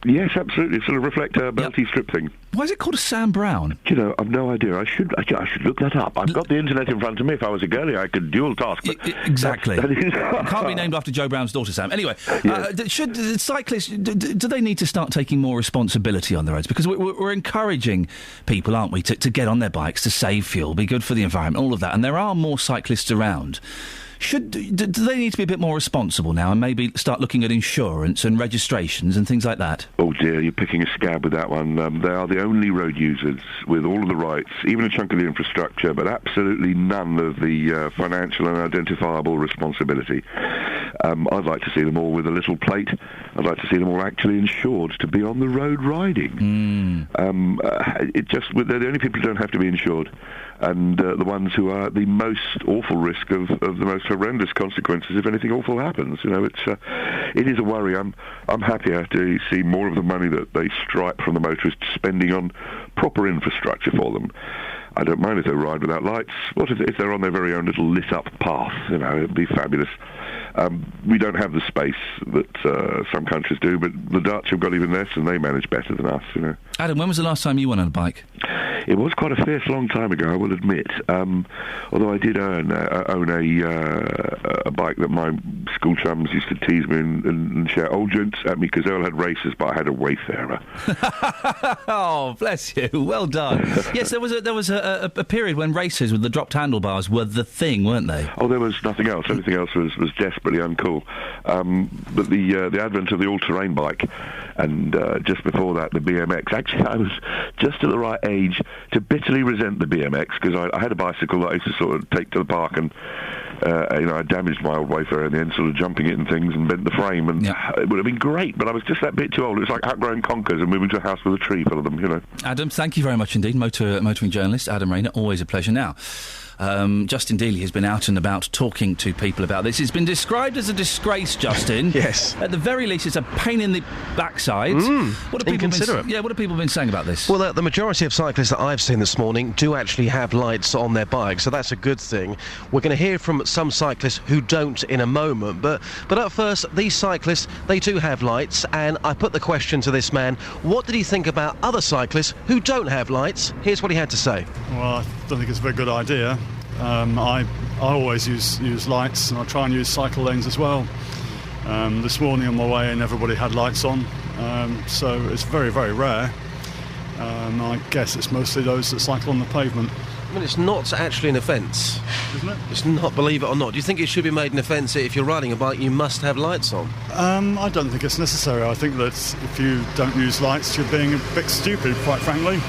Speaker 14: Yes, absolutely. Sort of reflector, belty strip thing.
Speaker 4: Why is it called a Sam Brown?
Speaker 14: Do you know, I've no idea. I should look that up. I've got the internet in front of me. If I was a girlie, I could dual task. But
Speaker 4: exactly. It can't be named after Joe Brown's daughter, Sam. Anyway, should the cyclists, do they need to start taking more responsibility on the roads? Because we're encouraging people, aren't we, to get on their bikes, to save fuel, be good for the environment, all of that. And there are more cyclists around. Do they need to be a bit more responsible now and maybe start looking at insurance and registrations and things like that?
Speaker 14: Oh dear, you're picking a scab with that one. They are the only road users with all of the rights, even a chunk of the infrastructure, but absolutely none of the financial and identifiable responsibility. I'd like to see them all with a little plate. I'd like to see them all actually insured to be on the road riding. They're the only people who don't have to be insured, and the ones who are at the most awful risk of the most horrendous consequences if anything awful happens. It is a worry. I'm happier to see more of the money that they stripe from the motorists spending on proper infrastructure for them. I don't mind if they ride without lights. What if they're on their very own little lit-up path? It'd be fabulous. We don't have the space that some countries do, but the Dutch have got even less, and they manage better than us.
Speaker 4: Adam, when was the last time you went on a bike?
Speaker 14: It was quite a fierce long time ago, I will admit. Although I did own a bike that my school chums used to tease me and share old joints at me because they all had races, but I had a Wayfarer.
Speaker 4: Oh, bless you! Well done. Yes, there was a period when races with the dropped handlebars were the thing, weren't they?
Speaker 14: Oh, there was nothing else. Everything else was desperately uncool. But the advent of the all-terrain bike, and just before that, the BMX. Actually, I was just at the right age to bitterly resent the BMX because I had a bicycle that I used to sort of take to the park, and I damaged my old Wayfarer in the end, sort of jumping it and things, and bent the frame, and it would have been great, but I was just that bit too old. It was like outgrowing conkers and moving to a house with a tree full of them,
Speaker 4: Adam, thank you very much indeed. Motoring journalist Adam Rayner, always a pleasure. Now, Justin Dealey has been out and about talking to people about this. It's been described as a disgrace, Justin.
Speaker 16: Yes.
Speaker 4: At the very least, it's a pain in the backside. What have people been saying about this?
Speaker 16: Well, the majority of cyclists that I've seen this morning do actually have lights on their bikes, so that's a good thing. We're going to hear from some cyclists who don't in a moment, but at first, these cyclists, they do have lights, and I put the question to this man, what did he think about other cyclists who don't have lights? Here's what he had to say.
Speaker 17: Well, I don't think it's a very good idea. I always use lights, and I try and use cycle lanes as well. This morning on my way in, everybody had lights on, so it's very, very rare. I guess it's mostly those that cycle on the pavement.
Speaker 16: I mean, it's not actually an offence,
Speaker 17: isn't it?
Speaker 16: It's not, believe it or not. Do you think it should be made an offence if you're riding a bike, you must have lights on?
Speaker 17: I don't think it's necessary. I think that if you don't use lights, you're being a bit stupid, quite frankly.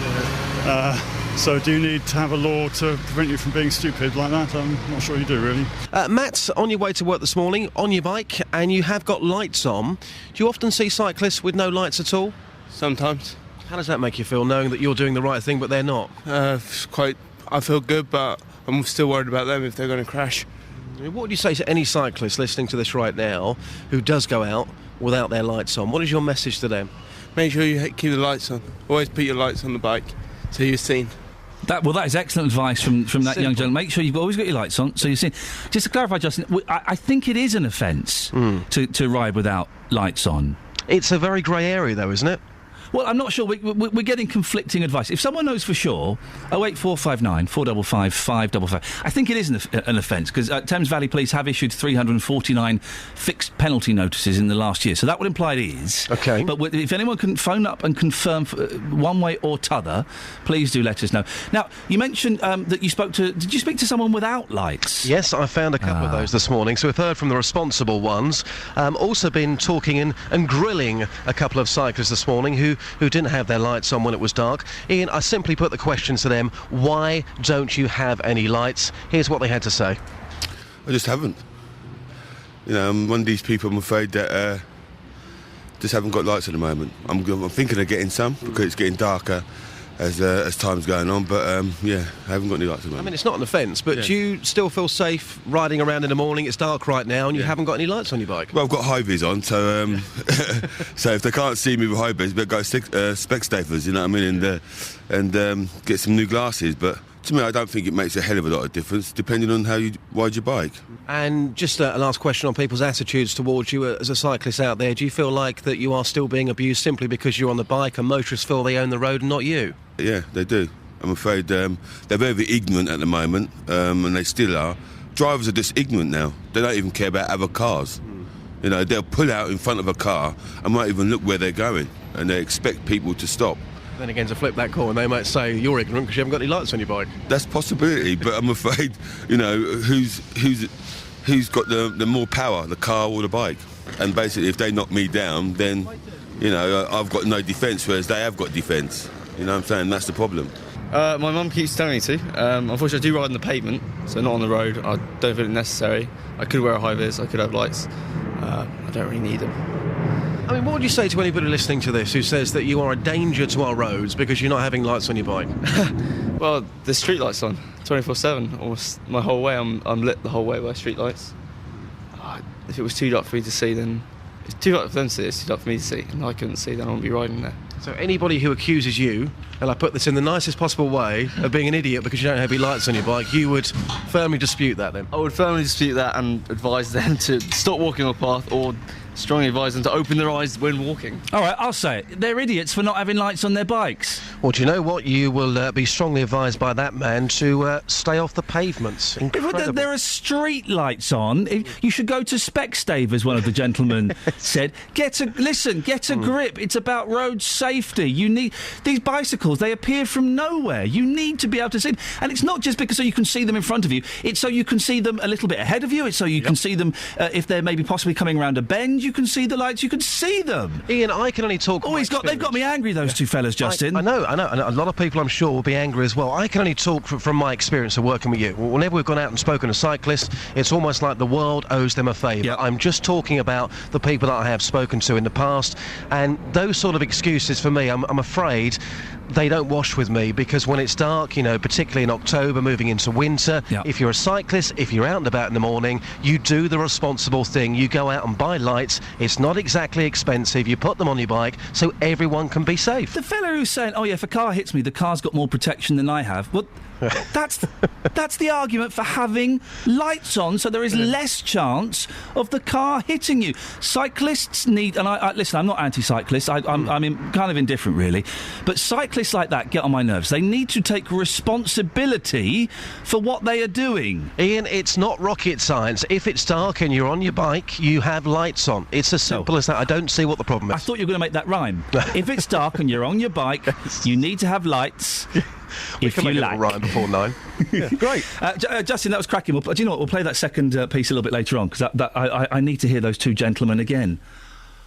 Speaker 17: So do you need to have a law to prevent you from being stupid like that? I'm not sure you do, really.
Speaker 16: Matt, on your way to work this morning, on your bike, and you have got lights on. Do you often see cyclists with no lights at all?
Speaker 18: Sometimes.
Speaker 16: How does that make you feel, knowing that you're doing the right thing but they're not?
Speaker 18: I feel good, but I'm still worried about them if they're going to crash.
Speaker 16: What would you say to any cyclist listening to this right now who does go out without their lights on? What is your message to them?
Speaker 18: Make sure you keep the lights on. Always put your lights on the bike so you're seen.
Speaker 4: That is excellent advice from that young gentleman. Make sure you've always got your lights on so you're seen. Just to clarify, Justin, I think it is an offence to ride without lights on.
Speaker 16: It's a very grey area, though, isn't it?
Speaker 4: Well, I'm not sure. We're getting conflicting advice. If someone knows for sure, 08459 455 555. I think it is an offence, because Thames Valley Police have issued 349 fixed penalty notices in the last year, so that would imply it is.
Speaker 16: OK.
Speaker 4: But if anyone can phone up and confirm one way or t'other, please do let us know. Now, you mentioned that you spoke to... Did you speak to someone without lights?
Speaker 16: Yes, I found a couple of those this morning, so we've heard from the responsible ones. Also been talking and grilling a couple of cyclists this morning who didn't have their lights on when it was dark. Ian, I simply put the question to them, why don't you have any lights? Here's what they had to say.
Speaker 20: I just haven't. You know, I'm one of these people, I'm afraid, that just haven't got lights at the moment. I'm thinking of getting some because it's getting darker as time's going on, but yeah, I haven't got any lights at the moment.
Speaker 16: I mean, it's not an offence, but do you still feel safe riding around in the morning? It's dark right now and you haven't got any lights on your bike.
Speaker 20: Well, I've got high vis on, so so if they can't see me with high vis, they'll go Specsavers, you know what I mean, and get some new glasses. But to me, I don't think it makes a hell of a lot of difference, depending on how you ride your bike.
Speaker 16: And just a last question on people's attitudes towards you as a cyclist out there. Do you feel like that you are still being abused simply because you're on the bike and motorists feel they own the road and not you?
Speaker 20: Yeah, they do. I'm afraid they're very ignorant at the moment, and they still are. Drivers are just ignorant now. They don't even care about other cars. You know, they'll pull out in front of a car and won't even look where they're going, and they expect people to stop.
Speaker 16: Then again, to flip that coin, they might say you're ignorant because you haven't got any lights on your bike.
Speaker 20: That's a possibility, but I'm afraid, you know, who's got the more power, the car or the bike? And basically, if they knock me down, then, you know, I've got no defence, whereas they have got defence. You know what I'm saying? That's the problem.
Speaker 21: My mum keeps telling me to. Unfortunately, I do ride on the pavement, so not on the road. I don't feel it necessary. I could wear a high vis, I could have lights. I don't really need them.
Speaker 16: I mean, what would you say to anybody listening to this who says that you are a danger to our roads because you're not having lights on your bike?
Speaker 21: Well, there's street lights on 24/7. Almost my whole way, I'm lit the whole way by street lights. If it was too dark for me to see, then it's too dark for them to see. It's too dark for me to see, and I couldn't see. Then I wouldn't be riding there.
Speaker 16: So anybody who accuses you, and I put this in the nicest possible way, of being an idiot because you don't have any lights on your bike, you would firmly dispute that then?
Speaker 21: I would firmly dispute that and advise them to stop walking on the path, or strongly advise them to open their eyes when walking.
Speaker 4: All right, I'll say it. They're idiots for not having lights on their bikes.
Speaker 16: Well, do you know what? You will be strongly advised by that man to stay off the pavements. Incredible.
Speaker 4: There are street lights on. You should go to Specsavers, one of the gentlemen said. Get a grip. It's about road safety. You need... These bicycles, they appear from nowhere. You need to be able to see them. And it's not just because so you can see them in front of you. It's so you can see them a little bit ahead of you. It's so you can see them if they're maybe possibly coming around a bend. You can see the lights. You can see them.
Speaker 16: Ian, I can only talk...
Speaker 4: They've got me angry, those two fellas, Justin.
Speaker 16: I know. And a lot of people, I'm sure, will be angry as well. I can only talk from my experience of working with you. Whenever we've gone out and spoken to cyclists, it's almost like the world owes them a favour. Yep. I'm just talking about the people that I have spoken to in the past, and those sort of excuses for me, I'm afraid... they don't wash with me, because when it's dark, you know, particularly in October, moving into winter, if you're a cyclist, if you're out and about in the morning, you do the responsible thing. You go out and buy lights. It's not exactly expensive. You put them on your bike so everyone can be safe.
Speaker 4: The fella who's saying, oh yeah, if a car hits me, the car's got more protection than I have. Well, that's the argument for having lights on, so there is less chance of the car hitting you. Cyclists need, and I listen, I'm not anti-cyclist, I'm kind of indifferent really, but cyclists like that get on my nerves. They need to take responsibility for what they are doing.
Speaker 16: Ian, it's not rocket science. If it's dark and you're on your bike, you have lights on. It's as simple as that. I don't see what the problem is.
Speaker 4: I thought you were going to make that rhyme. If it's dark and you're on your bike, you need to have lights.
Speaker 16: If you like. Rhyme before 9.
Speaker 4: Yeah, great. Justin, that was cracking. Do you know what? We'll play that second piece a little bit later on, because I need to hear those two gentlemen again.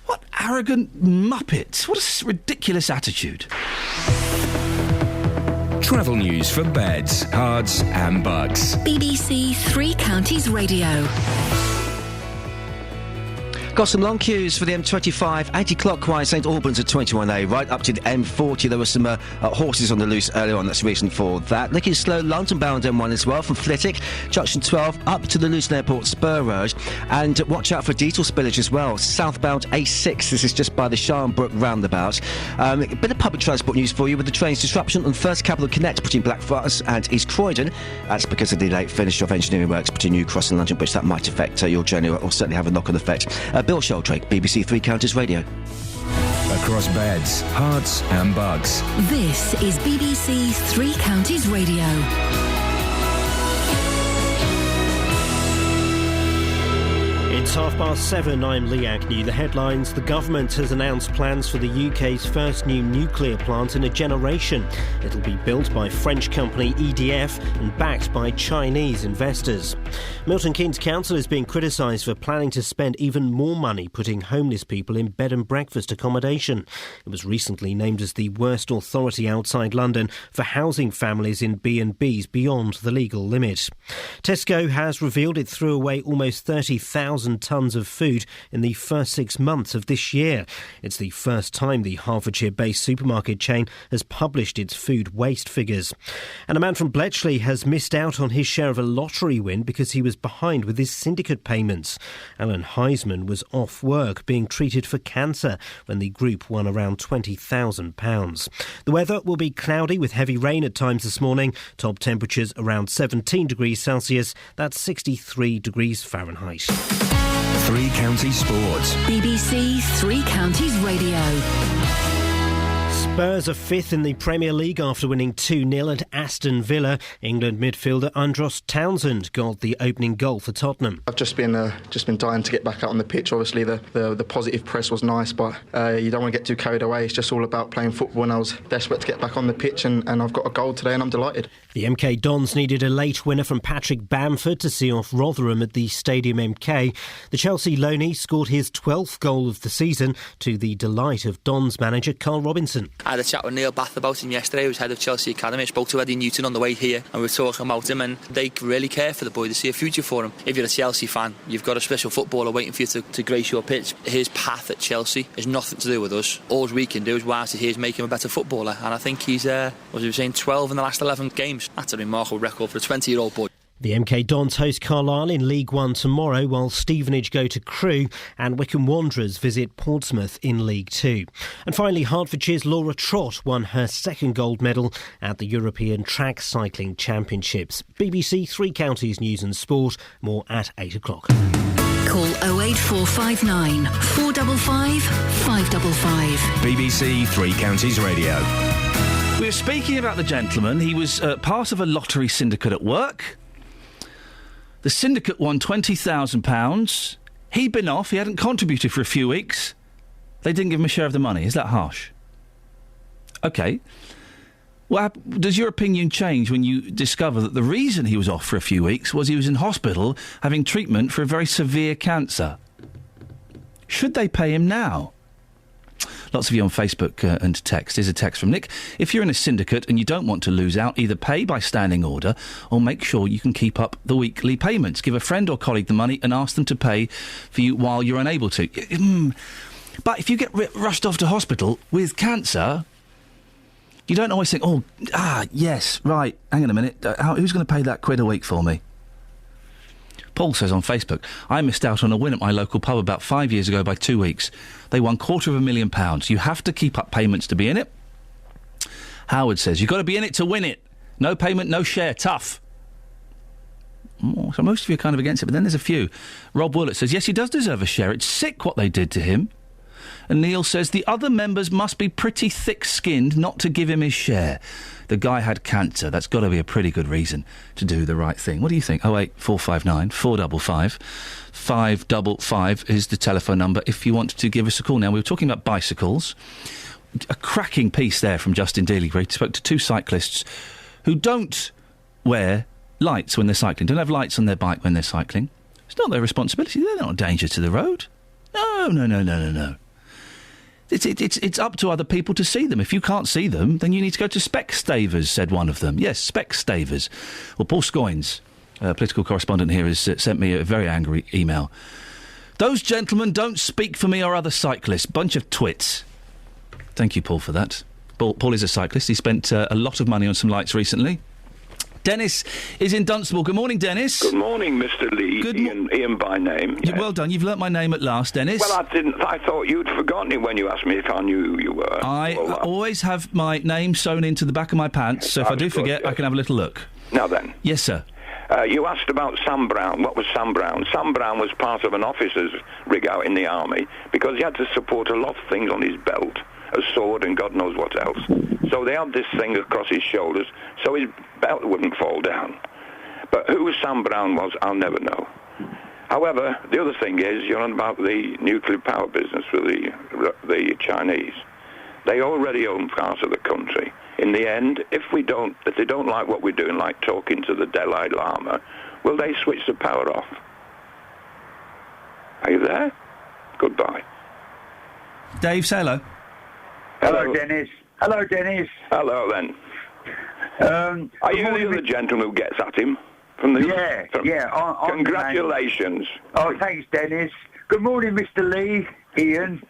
Speaker 4: What arrogant muppets. What a ridiculous attitude.
Speaker 6: Travel news for beds, cards and bugs.
Speaker 5: BBC Three Counties Radio.
Speaker 9: Got some long queues for the M25, anti-clockwise St Albans at 21A, right up to the M40. There were some horses on the loose earlier on, that's the reason for that. Looking slow, London-bound M1 as well, from Flitwick, Junction 12, up to the Luton Airport Spur Road. And watch out for diesel spillage as well, southbound A6, this is just by the Sharnbrook roundabout. A bit of public transport news for you with the train's disruption on First Capital Connect between Blackfriars and East Croydon. That's because of the late finish of engineering works between New Cross and London Bridge. That might affect your journey, or certainly have a knock-on effect. Bill Sheldrake, BBC Three Counties Radio.
Speaker 6: across beds, hearts and bugs.
Speaker 5: This is BBC Three Counties Radio.
Speaker 1: It's 7:30. I'm Lee Agnew. The headlines: the government has announced plans for the UK's first new nuclear plant in a generation. It'll be built by French company EDF and backed by Chinese investors. Milton Keynes Council is being criticised for planning to spend even more money putting homeless people in bed and breakfast accommodation. It was recently named as the worst authority outside London for housing families in B&Bs beyond the legal limit. Tesco has revealed it threw away almost 30,000 tonnes of food in the first 6 months of this year. It's the first time the Hertfordshire-based supermarket chain has published its food waste figures. And a man from Bletchley has missed out on his share of a lottery win because he was behind with his syndicate payments. Alan Heisman was off work being treated for cancer when the group won around £20,000. The weather will be cloudy with heavy rain at times this morning. Top temperatures around 17 degrees Celsius. That's 63 degrees Fahrenheit.
Speaker 6: Three Counties Sports.
Speaker 5: BBC Three Counties Radio.
Speaker 1: Spurs are fifth in the Premier League after winning 2-0 at Aston Villa. England midfielder Andros Townsend got the opening goal for Tottenham.
Speaker 2: I've just been dying to get back out on the pitch. Obviously, the positive press was nice, but you don't want to get too carried away. It's just all about playing football, and I was desperate to get back on the pitch, and I've got a goal today, and I'm delighted.
Speaker 1: The MK Dons needed a late winner from Patrick Bamford to see off Rotherham at the Stadium MK. The Chelsea loanee scored his 12th goal of the season to the delight of Dons manager Carl Robinson.
Speaker 15: I had a chat with Neil Bath about him yesterday, who's head of Chelsea Academy. I spoke to Eddie Newton on the way here and we were talking about him, and they really care for the boy. They see a future for him. If you're a Chelsea fan, you've got a special footballer waiting for you to grace your pitch. His path at Chelsea has nothing to do with us. All we can do is whilst he's here is make him a better footballer, and I think he's, what was he saying, 12 in the last 11 games. That's a remarkable record for a 20-year-old boy.
Speaker 1: The MK Dons host Carlisle in League One tomorrow, while Stevenage go to Crewe and Wycombe Wanderers visit Portsmouth in League Two. And finally, Hertfordshire's Laura Trott won her second gold medal at the European Track Cycling Championships. BBC Three Counties News and Sport, more at 8 o'clock.
Speaker 5: Call 08459 455 555.
Speaker 6: BBC Three Counties Radio.
Speaker 4: We were speaking about the gentleman. He was part of a lottery syndicate at work. The syndicate won £20,000. He'd been off. He hadn't contributed for a few weeks. They didn't give him a share of the money. Is that harsh? OK. Well, does your opinion change when you discover that the reason he was off for a few weeks was he was in hospital having treatment for a very severe cancer? Should they pay him now? Lots of you on Facebook and text. Here's a text from Nick. If you're in a syndicate and you don't want to lose out, either pay by standing order or make sure you can keep up the weekly payments. Give a friend or colleague the money and ask them to pay for you while you're unable to. But if you get rushed off to hospital with cancer, you don't always think, yes, right, hang on a minute, who's going to pay that £1 a week for me? Paul says on Facebook, I missed out on a win at my local pub about 5 years ago by 2 weeks. They won £250,000. You have to keep up payments to be in it. Howard says, you've got to be in it to win it. No payment, no share. Tough. Oh, so most of you are kind of against it, but then there's a few. Rob Willett says, yes, he does deserve a share. It's sick what they did to him. And Neil says, the other members must be pretty thick-skinned not to give him his share. The guy had cancer. That's got to be a pretty good reason to do the right thing. What do you think? 08459 455 555 is the telephone number if you want to give us a call. Now, we were talking about bicycles. A cracking piece there from Justin Dealey, where he spoke to two cyclists who don't wear lights when they're cycling, don't have lights on their bike when they're cycling. It's not their responsibility. They're not a danger to the road. No. It's up to other people to see them. If you can't see them, then you need to go to Specsavers, said one of them. Yes, Specsavers. Well, Paul Scoynes, political correspondent here, has sent me a very angry email. Those gentlemen don't speak for me or other cyclists. Bunch of twits. Thank you, Paul, for that. Paul is a cyclist. He spent a lot of money on some lights recently. Dennis is in Dunstable. Good morning, Dennis.
Speaker 22: Good morning, Mr. Lee. Iain by name.
Speaker 4: Yes. Well done. You've learnt my name at last, Dennis.
Speaker 22: Well, I didn't. I thought you'd forgotten it when you asked me if I knew who you were.
Speaker 4: I always have my name sewn into the back of my pants, so if I do forget, I can have a little look.
Speaker 22: Now then.
Speaker 4: Yes, sir.
Speaker 22: You asked about Sam Brown. What was Sam Brown? Sam Brown was part of an officer's rig out in the army because he had to support a lot of things on his belt, a sword and God knows what else. So they had this thing across his shoulders so his belt wouldn't fall down. But who Sam Brown was, I'll never know. However, the other thing is, you're on about the nuclear power business with the Chinese. They already own part of the country. In the end, if they don't like what we're doing, like talking to the Dalai Lama, will they switch the power off? Are you there? Goodbye.
Speaker 4: Dave, say hello.
Speaker 3: Hello, Dennis. Hello, Dennis.
Speaker 22: Hello, then. Are you the other gentleman who gets at him? Congratulations.
Speaker 3: Oh, thanks, Dennis. Good morning, Mr. Lee, Ian.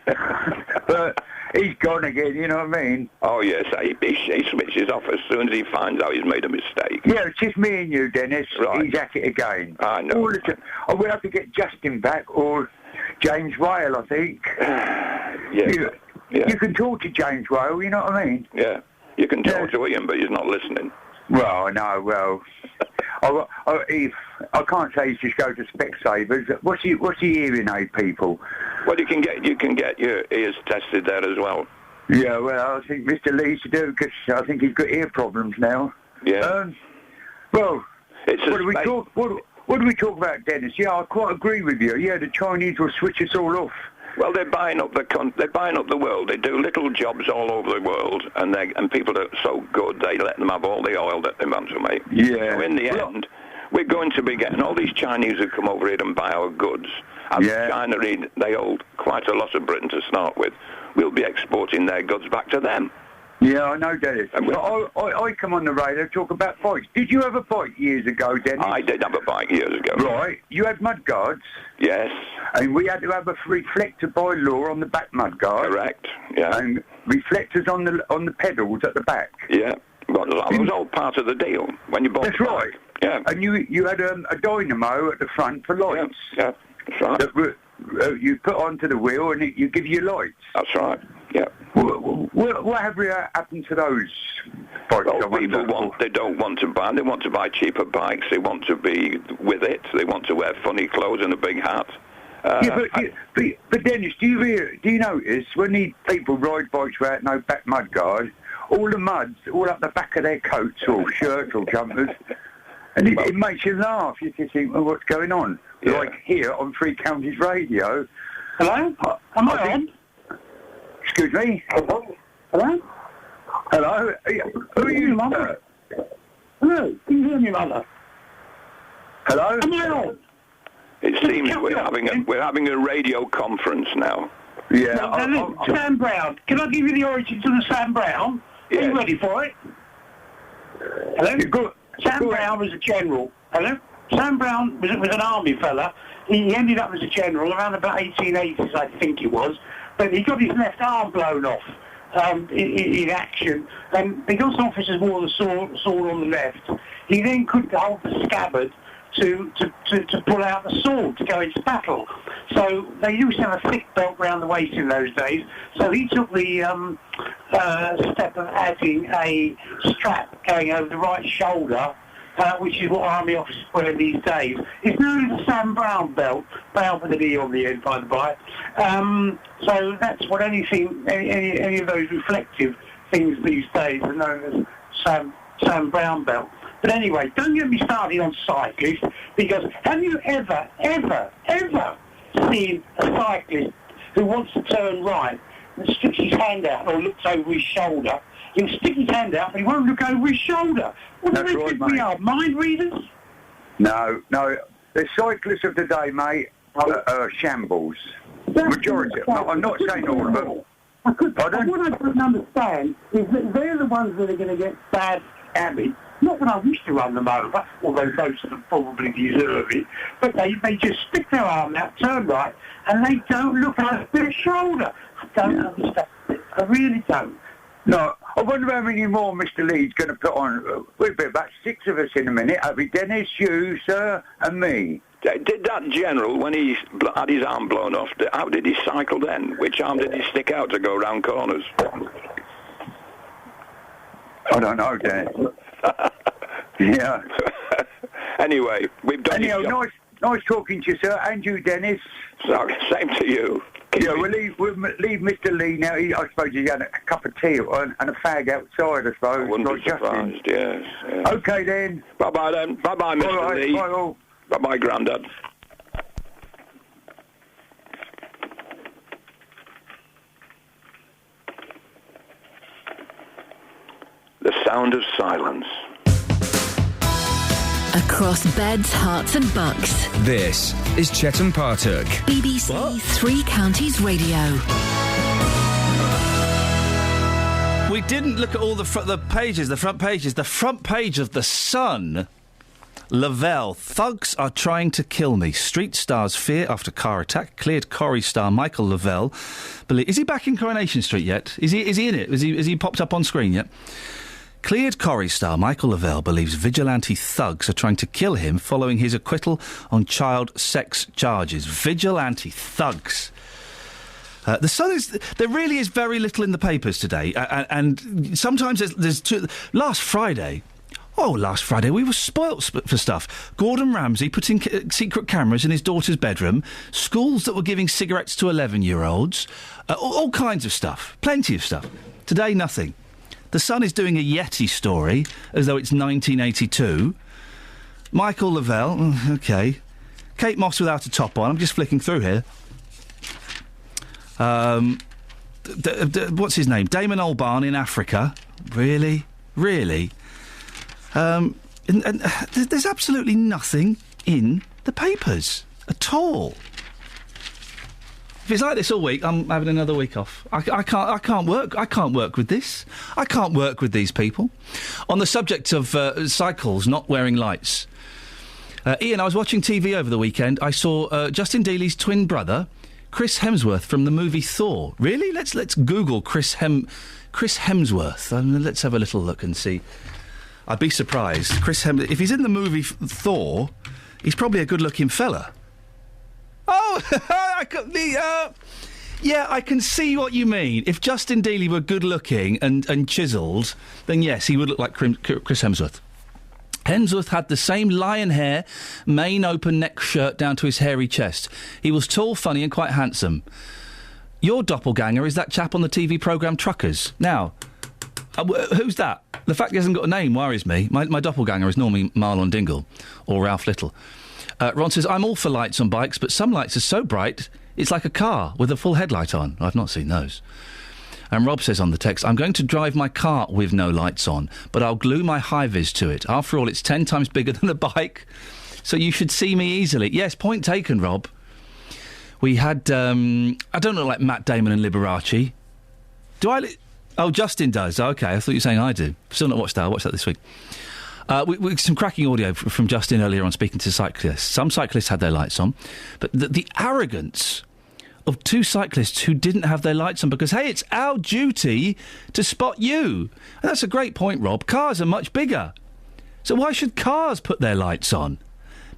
Speaker 3: But he's gone again, you know what I mean?
Speaker 22: Oh, yes, he switches off as soon as he finds out he's made a mistake.
Speaker 3: Yeah, it's just me and you, Dennis.
Speaker 22: Right.
Speaker 3: He's at it again.
Speaker 22: I know.
Speaker 3: We'll have to get Justin back, or James Whale, I think. You can talk to James Whale, you know what I mean?
Speaker 22: Yeah, you can talk to Ian, but he's not listening.
Speaker 3: Well, no, well... I can't say just go to Specsavers. What's the hearing aid people?
Speaker 22: Well, you can get your ears tested there as well.
Speaker 3: Yeah, well, I think Mr. Lee should do because I think he's got ear problems now.
Speaker 22: Yeah.
Speaker 3: Well,
Speaker 22: what
Speaker 3: do we talk about, Dennis? Yeah, I quite agree with you. Yeah, the Chinese will switch us all off.
Speaker 22: Well, they're buying up the world. They do little jobs all over the world, and people are so good they let them have all the oil that they want to make.
Speaker 3: Yeah.
Speaker 22: So in the end, we're going to be getting all these Chinese who come over here and buy our goods. And China, they hold quite a lot of Britain to start with. We'll be exporting their goods back to them.
Speaker 3: Yeah, I know, Dennis. I come on the radio talk about bikes. Did you have a bike years ago, Dennis?
Speaker 22: I did have a bike years ago.
Speaker 3: Right. You had mudguards?
Speaker 22: Yes.
Speaker 3: And we had to have a reflector by law on the back mudguard.
Speaker 22: Correct, yeah.
Speaker 3: And reflectors on the pedals at the back.
Speaker 22: Yeah. Well, that was all part of the deal when you bought
Speaker 3: That's
Speaker 22: the bike.
Speaker 3: right.
Speaker 22: Yeah.
Speaker 3: And you had a dynamo at the front for lights.
Speaker 22: Yeah, that's right.
Speaker 3: That you put onto the wheel and you give you lights.
Speaker 22: That's right, yeah.
Speaker 3: What have happened to those bikes?
Speaker 22: Well, they don't want to buy. They want to buy cheaper bikes. They want to be with it. They want to wear funny clothes and a big hat.
Speaker 3: But Dennis, do you notice when these people ride bikes without no back mudguard, all the mud's all up the back of their coats or shirts or jumpers, and it makes you laugh. You just think, well, what's going on?
Speaker 22: Yeah.
Speaker 3: Like here on Three Counties Radio.
Speaker 12: Hello? Am I on?
Speaker 3: Excuse me?
Speaker 12: Hello?
Speaker 3: Hello? Who are you,
Speaker 12: Mother? Hello? Can you hear me, Mother?
Speaker 3: Hello?
Speaker 12: Am I on?
Speaker 22: It seems we're having a radio conference now.
Speaker 3: Yeah.
Speaker 12: Sam Brown. Can I give you the origins of the Sam Brown?
Speaker 22: Yes.
Speaker 12: Are you ready for it? Hello? Sam Brown was a general. Hello? Sam Brown was an army fella. He ended up as a general around about 1880s, I think it was. But he got his left arm blown off in action. And because officers wore the sword on the left, he then couldn't hold the scabbard to pull out the sword to go into battle. So they used to have a thick belt round the waist in those days. So he took the step of adding a strap going over the right shoulder, which is what army officers wear these days. It's known as the Sam Brown belt, Brown with an E on the end, by the by. So that's what any of those reflective things these days are known as Sam Brown belt. But anyway, don't get me started on cyclists, because have you ever seen a cyclist who wants to turn right and sticks his hand out or looks over his shoulder? He'll stick his hand out, but he won't look over his shoulder. What do they think we are, mind readers?
Speaker 3: No. The cyclists of today, mate, are shambles. Majority. I'm not saying all of them.
Speaker 12: What I couldn't understand is that they're the ones that are going to get bad habits. Not that I wish to run them over, although those of them probably deserve it, but they just stick their arm out, turn right, and they don't look over their shoulder. I don't understand it. I really don't.
Speaker 3: No, I wonder how many more Mr. Lee's going to put on. We'll be about 6 of us in a minute. It'll be Dennis, you, sir, and me.
Speaker 22: Did that general, when he had his arm blown off, how did he cycle then? Which arm did he stick out to go round corners?
Speaker 3: I don't know, Dennis. Yeah.
Speaker 22: Anyway, we've done
Speaker 3: Anyhow,
Speaker 22: your job.
Speaker 3: nice talking to you, sir. And you, Dennis.
Speaker 22: Sorry, same to you.
Speaker 3: Yeah, we'll leave Mr. Lee now. I suppose he had a cup of tea and a fag outside, I suppose.
Speaker 22: I wouldn't be surprised, yes.
Speaker 3: Okay, then.
Speaker 22: Bye-bye, then. Bye-bye, Mr.
Speaker 3: All right,
Speaker 22: Lee.
Speaker 3: bye, all.
Speaker 22: Bye-bye, Grandad. The sound of silence.
Speaker 5: Across beds, hearts and bucks.
Speaker 6: This is Chetan Partuk.
Speaker 5: BBC Three Counties Radio.
Speaker 4: We didn't look at all the front pages. The front page of The Sun. Lavelle. Thugs are trying to kill me. Street stars fear after car attack. Cleared Corrie star Michael Lavelle. Is he back in Coronation Street yet? Is he in it? Has he popped up on screen yet? Cleared Corrie star Michael Lavelle believes vigilante thugs are trying to kill him following his acquittal on child sex charges. Vigilante thugs. The Sun is... There really is very little in the papers today. And sometimes there's two... Last Friday, we were spoilt for stuff. Gordon Ramsay putting secret cameras in his daughter's bedroom. Schools that were giving cigarettes to 11-year-olds. All kinds of stuff. Plenty of stuff. Today, nothing. The Sun is doing a Yeti story as though it's 1982. Michael Lavelle, OK. Kate Moss without a top on. I'm just flicking through here. What's his name? Damon Albarn in Africa. Really? And there's absolutely nothing in the papers at all. If it's like this all week, I'm having another week off. I can't work. I can't work with this. I can't work with these people. On the subject of cycles not wearing lights, Iain, I was watching TV over the weekend. I saw Justin Dealey's twin brother, Chris Hemsworth from the movie Thor. Really? Let's Google Chris Hemsworth. Let's have a little look and see. I'd be surprised. If he's in the movie Thor, he's probably a good-looking fella. Oh, yeah, I can see what you mean. If Justin Dealey were good-looking and chiselled, then yes, he would look like Chris Hemsworth. Hemsworth had the same lion hair, mane open neck shirt down to his hairy chest. He was tall, funny and quite handsome. Your doppelganger is that chap on the TV programme Truckers. Now, who's that? The fact he hasn't got a name worries me. My doppelganger is normally Marlon Dingle or Ralph Little. Ron says, I'm all for lights on bikes, but some lights are so bright, it's like a car with a full headlight on. I've not seen those. And Rob says on the text, I'm going to drive my car with no lights on, but I'll glue my high-vis to it. After all, it's 10 times bigger than the bike, so you should see me easily. Yes, point taken, Rob. We had, I don't look like Matt Damon and Liberace. Do I... Oh, Justin does. OK, I thought you were saying I do. Still not watched that. I'll watch that this week. We some cracking audio from Justin earlier on speaking to cyclists. Some cyclists had their lights on, but the arrogance of two cyclists who didn't have their lights on because, hey, it's our duty to spot you. And that's a great point, Rob. Cars are much bigger. So why should cars put their lights on?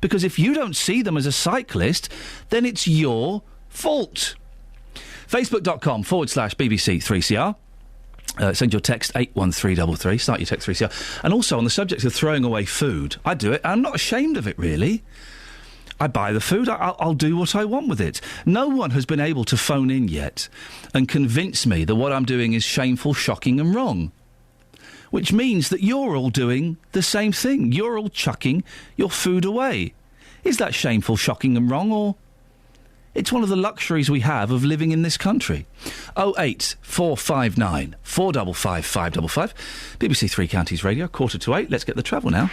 Speaker 4: Because if you don't see them as a cyclist, then it's your fault. Facebook.com/BBC3CR. Send your text 81333. Start your text 3CR. And also on the subject of throwing away food, I do it. I'm not ashamed of it, really. I buy the food. I'll do what I want with it. No one has been able to phone in yet and convince me that what I'm doing is shameful, shocking and wrong. Which means that you're all doing the same thing. You're all chucking your food away. Is that shameful, shocking and wrong, or... It's one of the luxuries we have of living in this country. 08459 455 555. BBC Three Counties Radio, 7:45. Let's get the travel now.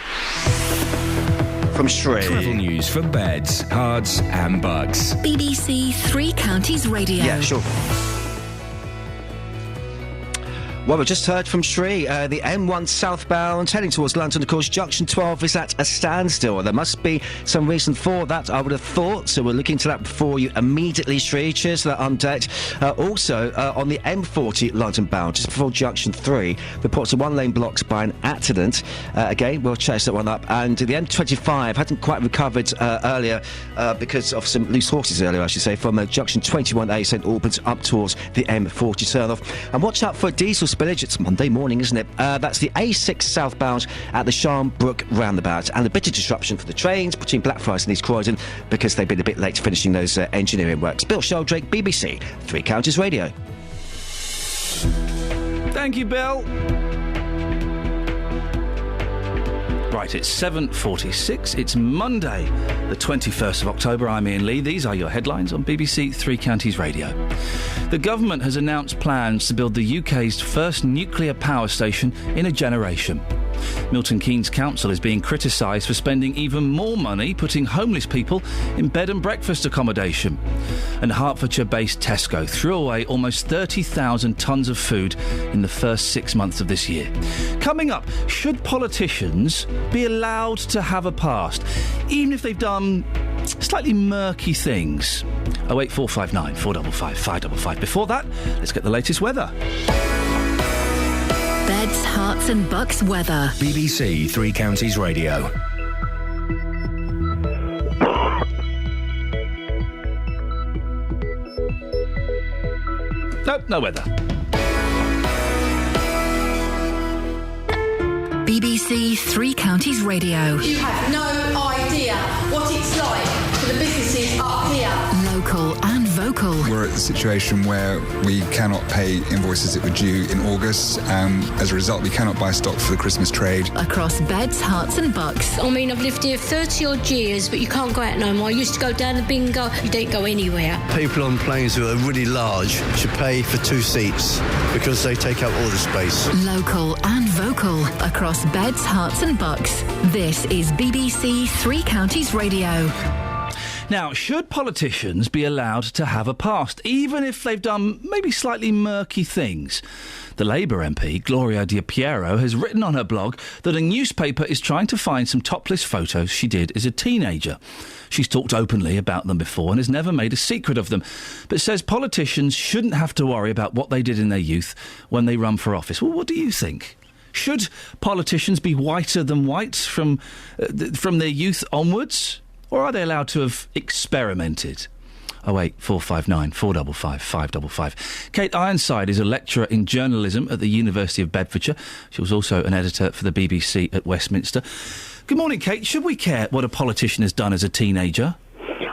Speaker 9: From Shree.
Speaker 6: Travel news for beds, cards and bugs.
Speaker 5: BBC Three Counties Radio.
Speaker 9: Yeah, sure. Well, we just heard from Shree. The M1 southbound heading towards London, of course, junction 12 is at a standstill. There must be some reason for that, I would have thought. So we'll look into that before you immediately, Shree. Cheers for that update. Also, on the M40 London bound, just before junction 3, reports of one-lane blocks by an accident. Again, we'll chase that one up. And the M25 hadn't quite recovered earlier because of some loose horses earlier, I should say, from junction 21A St Albans up towards the M40 turn-off. And watch out for a diesel spillage. It's Monday morning, isn't it? That's the A6 southbound at the Sharnbrook roundabout, and a bit of disruption for the trains between Blackfriars and East Croydon because they've been a bit late finishing those engineering works. Bill Sheldrake, BBC Three Counties Radio.
Speaker 4: Thank you, Bill. Right, it's 7:46. It's Monday, the 21st of October. I'm Iain Lee. These are your headlines on BBC Three Counties Radio. The government has announced plans to build the UK's first nuclear power station in a generation. Milton Keynes Council is being criticised for spending even more money putting homeless people in bed and breakfast accommodation. And Hertfordshire-based Tesco threw away almost 30,000 tonnes of food in the first 6 months of this year. Coming up, should politicians be allowed to have a past, even if they've done slightly murky things? 08459 455 555. Before that, let's get the latest weather.
Speaker 5: Beds, Herts and Bucks weather.
Speaker 6: BBC Three Counties Radio.
Speaker 4: Nope, no weather.
Speaker 5: BBC Three Counties Radio.
Speaker 7: You have no idea what it's like for the businesses up here.
Speaker 5: Local and vocal.
Speaker 8: We're at the situation where we cannot pay invoices that were due in August. As a result, we cannot buy stock for the Christmas trade.
Speaker 5: Across Beds, Herts and Bucks.
Speaker 7: I mean, I've lived here 30 odd years, but you can't go out no more. I used to go down the bingo. You don't go anywhere.
Speaker 23: People on planes who are really large should pay for 2 seats because they take up all the space.
Speaker 5: Local and vocal. Across Beds, Herts and Bucks. This is BBC Three Counties Radio.
Speaker 4: Now, should politicians be allowed to have a past, even if they've done maybe slightly murky things? The Labour MP, Gloria Di Piero, has written on her blog that a newspaper is trying to find some topless photos she did as a teenager. She's talked openly about them before and has never made a secret of them, but says politicians shouldn't have to worry about what they did in their youth when they run for office. Well, what do you think? Should politicians be whiter than white from their youth onwards? Or are they allowed to have experimented? 08459 455 555. Kate Ironside is a lecturer in journalism at the University of Bedfordshire. She was also an editor for the BBC at Westminster. Good morning, Kate. Should we care what a politician has done as a teenager?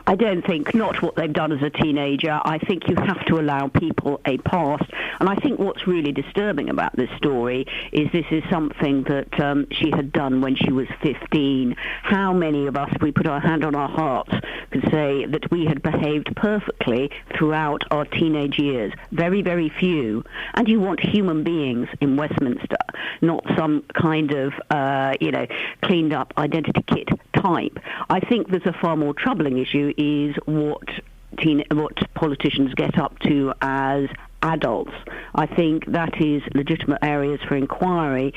Speaker 24: I don't think, not what they've done as a teenager. I think you have to allow people a past. And I think what's really disturbing about this story is this is something that she had done when she was 15. How many of us, if we put our hand on our hearts, could say that we had behaved perfectly throughout our teenage years? Very, very few. And you want human beings in Westminster, not some kind of, cleaned up identity kit type. I think there's a far more troubling issue is what politicians get up to as adults. I think that is legitimate areas for inquiry,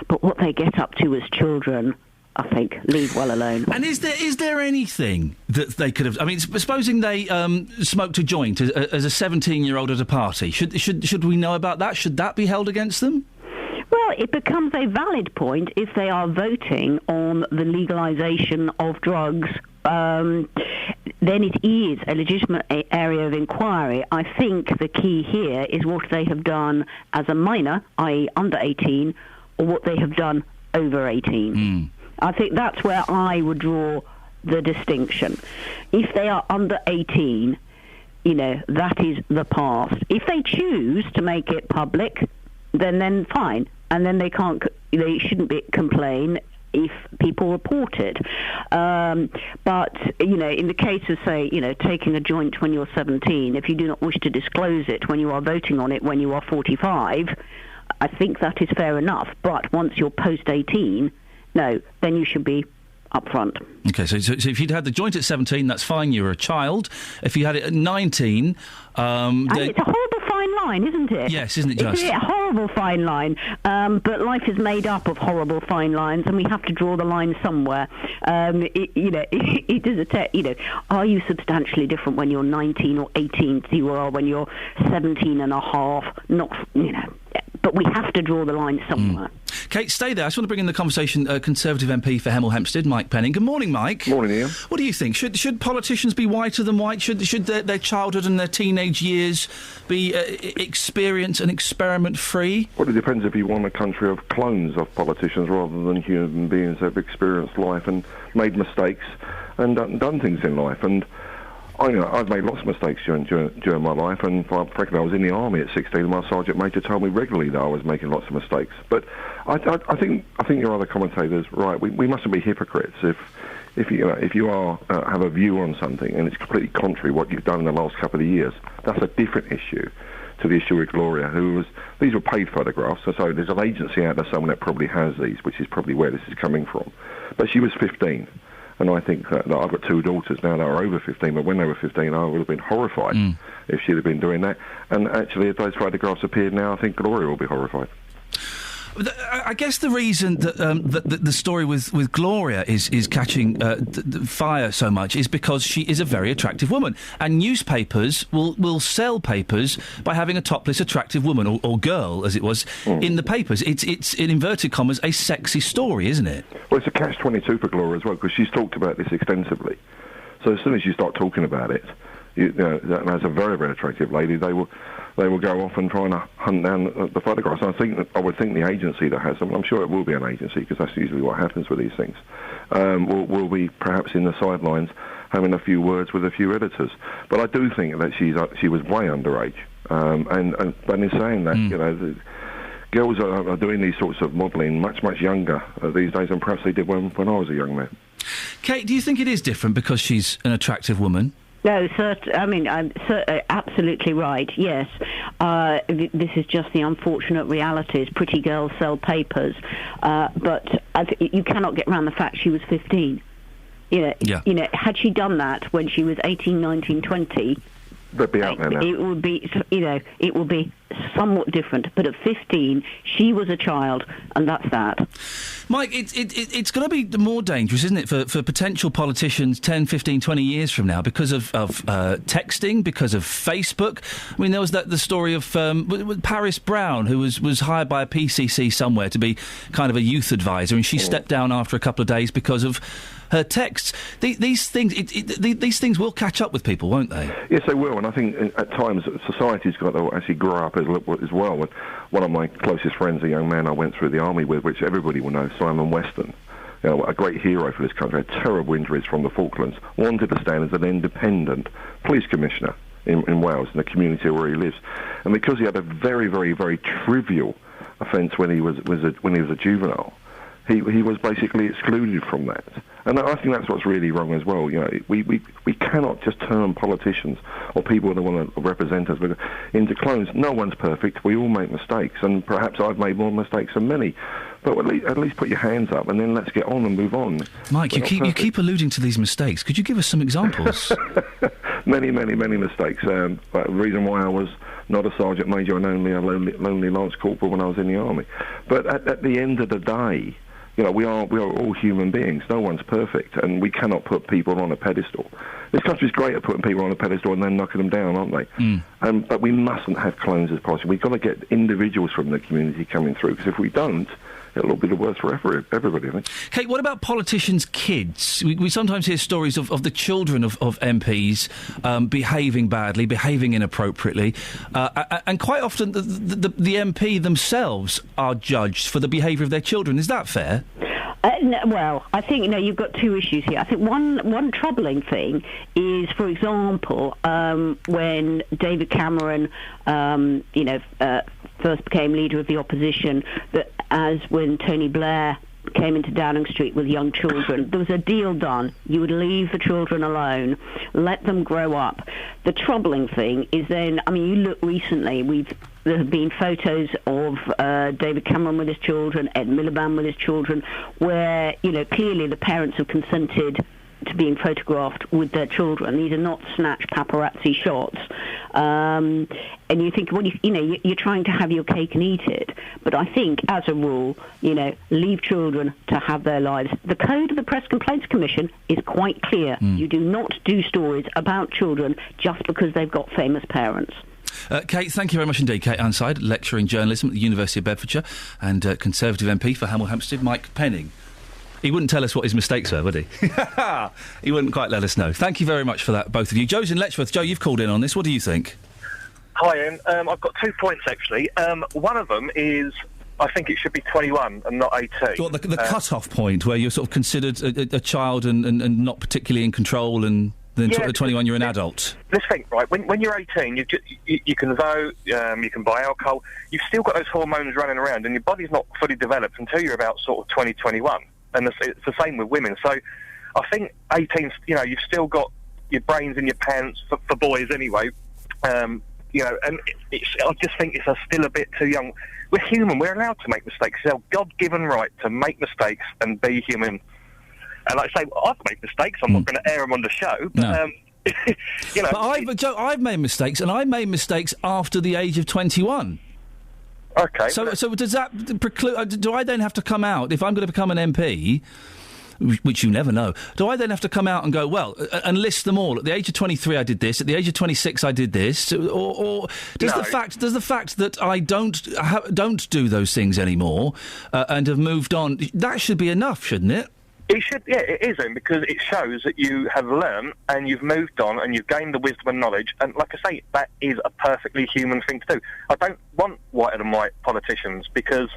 Speaker 24: but what they get up to as children, I think, leave well alone.
Speaker 4: And is there anything that they could have... I mean, supposing they smoked a joint as a 17-year-old at a party, should we know about that? Should that be held against them?
Speaker 24: Well, it becomes a valid point if they are voting on the legalisation of drugs. Then it is a legitimate area of inquiry. I think the key here is what they have done as a minor, i.e. under 18, or what they have done over 18. I think that's where I would draw the distinction. If they are under 18, that is the past. If they choose to make it public, then fine. And then they shouldn't complain if people report it. But, in the case of, say, taking a joint when you're 17, if you do not wish to disclose it when you are voting on it when you are 45, I think that is fair enough. But once you're post-18, no, then you should be upfront.
Speaker 4: OK, so if you'd had the joint at 17, that's fine, you were a child. If you had it at 19...
Speaker 24: and it's a horrible fine line, isn't it?
Speaker 4: Yes, isn't it just?
Speaker 24: It's a horrible fine line, but life is made up of horrible fine lines, and we have to draw the line somewhere. It is are you substantially different when you're 19 or 18 than you are when you're 17 and a half? Not, but we have to draw the line somewhere.
Speaker 4: Kate, stay there. I just want to bring in the conversation Conservative MP for Hemel Hempstead, Mike Penning. Good morning, Mike.
Speaker 10: Morning, Ian.
Speaker 4: What do you think? Should politicians be whiter than white? Should their childhood and their teenage years be experience and experiment-free?
Speaker 10: Well, it depends if you want a country of clones of politicians rather than human beings that have experienced life and made mistakes and done things in life. And I've made lots of mistakes during my life, and frankly, I was in the army at 16, and my sergeant major told me regularly that I was making lots of mistakes. But I think your other commentator's right. We mustn't be hypocrites. If you have a view on something and it's completely contrary to what you've done in the last couple of years, that's a different issue to the issue with Gloria, these were paid photographs, so there's an agency out there somewhere that probably has these, which is probably where this is coming from. But she was 15. And I think that I've got two daughters now that are over 15, but when they were 15, I would have been horrified if she'd have been doing that. And actually, if those photographs appeared now, I think Gloria will be horrified.
Speaker 4: I guess the reason that the story with Gloria is catching fire so much is because she is a very attractive woman, and newspapers will sell papers by having a topless attractive woman or girl, as it was, in the papers. It's in inverted commas a sexy story, isn't it?
Speaker 10: Well, it's a catch-22 for Gloria as well, because she's talked about this extensively. So as soon as you start talking about it, as a very, very attractive lady, they will go off and try and hunt down the photographs. And I would think the agency that has them, and I'm sure it will be an agency because that's usually what happens with these things, will be perhaps in the sidelines having a few words with a few editors. But I do think that she was way underage. And in saying that, the girls are doing these sorts of modelling much, much younger these days than perhaps they did when I was a young man.
Speaker 4: Kate, do you think it is different because she's an attractive woman?
Speaker 24: No, I'm absolutely right, yes. This is just the unfortunate realities. Pretty girls sell papers, but you cannot get around the fact she was 15. Had she done that when she was 18, 19, 20...
Speaker 10: They'd be out there now.
Speaker 24: It would be somewhat different. But at 15, she was a child, and that's that.
Speaker 4: Mike, it's going to be more dangerous, isn't it, for potential politicians 10, 15, 20 years from now because of texting, because of Facebook. I mean, there was the story of Paris Brown, who was hired by a PCC somewhere to be kind of a youth advisor, and she stepped down after a couple of days because of her texts. These things will catch up with people, won't they?
Speaker 10: Yes, they will, and I think at times society's got to actually grow up as well. With one of my closest friends, a young man I went through the army with, which everybody will know, Simon Weston, a great hero for this country, had terrible injuries from the Falklands, wanted to stand as an independent police commissioner in Wales, in the community where he lives. And because he had a very, very, very trivial offence when he was a juvenile, he was basically excluded from that. And I think that's what's really wrong as well. We cannot just turn politicians or people that want to represent us into clones. No one's perfect. We all make mistakes, and perhaps I've made more mistakes than many. But at least put your hands up, and then let's get on and move on.
Speaker 4: Mike, you keep alluding to these mistakes. Could you give us some examples?
Speaker 10: Many, many, many mistakes. The reason why I was not a sergeant major and only a lonely lance corporal when I was in the army. But at the end of the day, we are all human beings. No one's perfect, and we cannot put people on a pedestal. This country's great at putting people on a pedestal and then knocking them down, aren't they? But we mustn't have clones as possible. We've got to get individuals from the community coming through, because if we don't, it'll be the worst for everybody, I think.
Speaker 4: Kate, what about politicians' kids? We sometimes hear stories of the children of MPs behaving badly, behaving inappropriately, and quite often the MP themselves are judged for the behaviour of their children. Is that fair?
Speaker 24: Well, I think you've got two issues here. I think one troubling thing is, for example, when David Cameron, first became leader of the opposition, that as when Tony Blair came into Downing Street with young children, there was a deal done. You would leave the children alone, let them grow up. The troubling thing is then, you look recently, there have been photos of David Cameron with his children, Ed Miliband with his children, where, clearly the parents have consented to being photographed with their children. These are not snatched paparazzi shots. And you think, you're trying to have your cake and eat it. But I think, as a rule, leave children to have their lives. The code of the Press Complaints Commission is quite clear. You do not do stories about children just because they've got famous parents.
Speaker 4: Kate, thank you very much indeed. Kate Anside, lecturer in journalism at the University of Bedfordshire and Conservative MP for Hemel Hempstead. Mike Penning. He wouldn't tell us what his mistakes were, would he? He wouldn't quite let us know. Thank you very much for that, both of you. Joe's in Letchworth. Joe, you've called in on this. What do you think?
Speaker 11: Hi, Ian. I've got 2 points, actually. One of them is I think it should be 21 and not 18.
Speaker 4: So what, the cut-off point where you're sort of considered a child and not particularly in control, and then at 21 you're an adult?
Speaker 11: Let's think, right, when you're 18, you can vote, you can buy alcohol, you've still got those hormones running around, and your body's not fully developed until you're about sort of 20, 21. And it's the same with women. So I think 18, you've still got your brains in your pants, for boys anyway. And I just think it's still a bit too young. We're human. We're allowed to make mistakes. It's our God-given right to make mistakes and be human. And like I say, I've made mistakes. I'm not going to air them on the show. But,
Speaker 4: no. But Joe, I've made mistakes, and I made mistakes after the age of 21.
Speaker 11: Okay.
Speaker 4: So does that preclude... Do I then have to come out, if I'm going to become an MP... which you never know, do I then have to come out and go, well, and list them all? At the age of 23 I did this, at the age of 26 I did this, or does the fact that I don't do those things anymore and have moved on, that should be enough, shouldn't it?
Speaker 11: It should, yeah, it is, because it shows that you have learned and you've moved on and you've gained the wisdom and knowledge, and like I say, that is a perfectly human thing to do. I don't want whiter than white politicians, because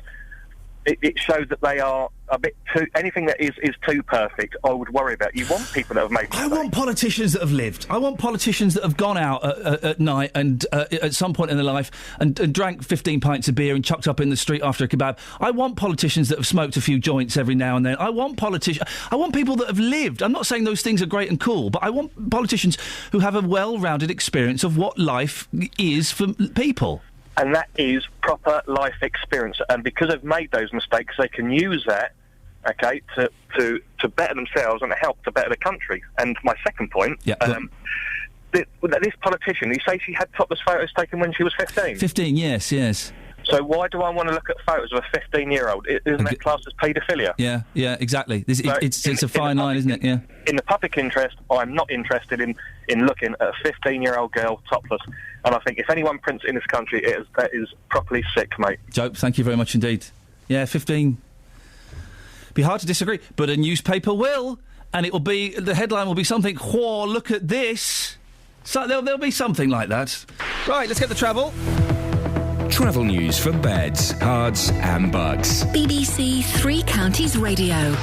Speaker 11: it shows that they are a bit too... Anything that is too perfect, I would worry about. You want people that have made mistakes.
Speaker 4: I want politicians that have lived. I want politicians that have gone out at night and at some point in their life and drank 15 pints of beer and chucked up in the street after a kebab. I want politicians that have smoked a few joints every now and then. I want people that have lived. I'm not saying those things are great and cool, but I want politicians who have a well-rounded experience of what life is for people.
Speaker 11: And that is proper life experience. And because they've made those mistakes, they can use that, okay, to better themselves and help to better the country. And my second point, this politician, you say she had topless photos taken when she was 15?
Speaker 4: 15, yes.
Speaker 11: So why do I want to look at photos of a 15-year-old? Isn't that classed as paedophilia?
Speaker 4: Yeah, exactly. It's a fine line, isn't it? Yeah.
Speaker 11: In the public interest, I'm not interested in looking at a 15-year-old girl topless. And I think if anyone prints in this country, that is properly sick, mate.
Speaker 4: Joe, thank you very much indeed. Yeah, 15. Be hard to disagree, but a newspaper will, and it will be, the headline will be something, whoa, look at this. So there'll be something like that. Right, let's get the travel.
Speaker 6: Travel news for beds, cards and bugs.
Speaker 5: BBC Three Counties Radio.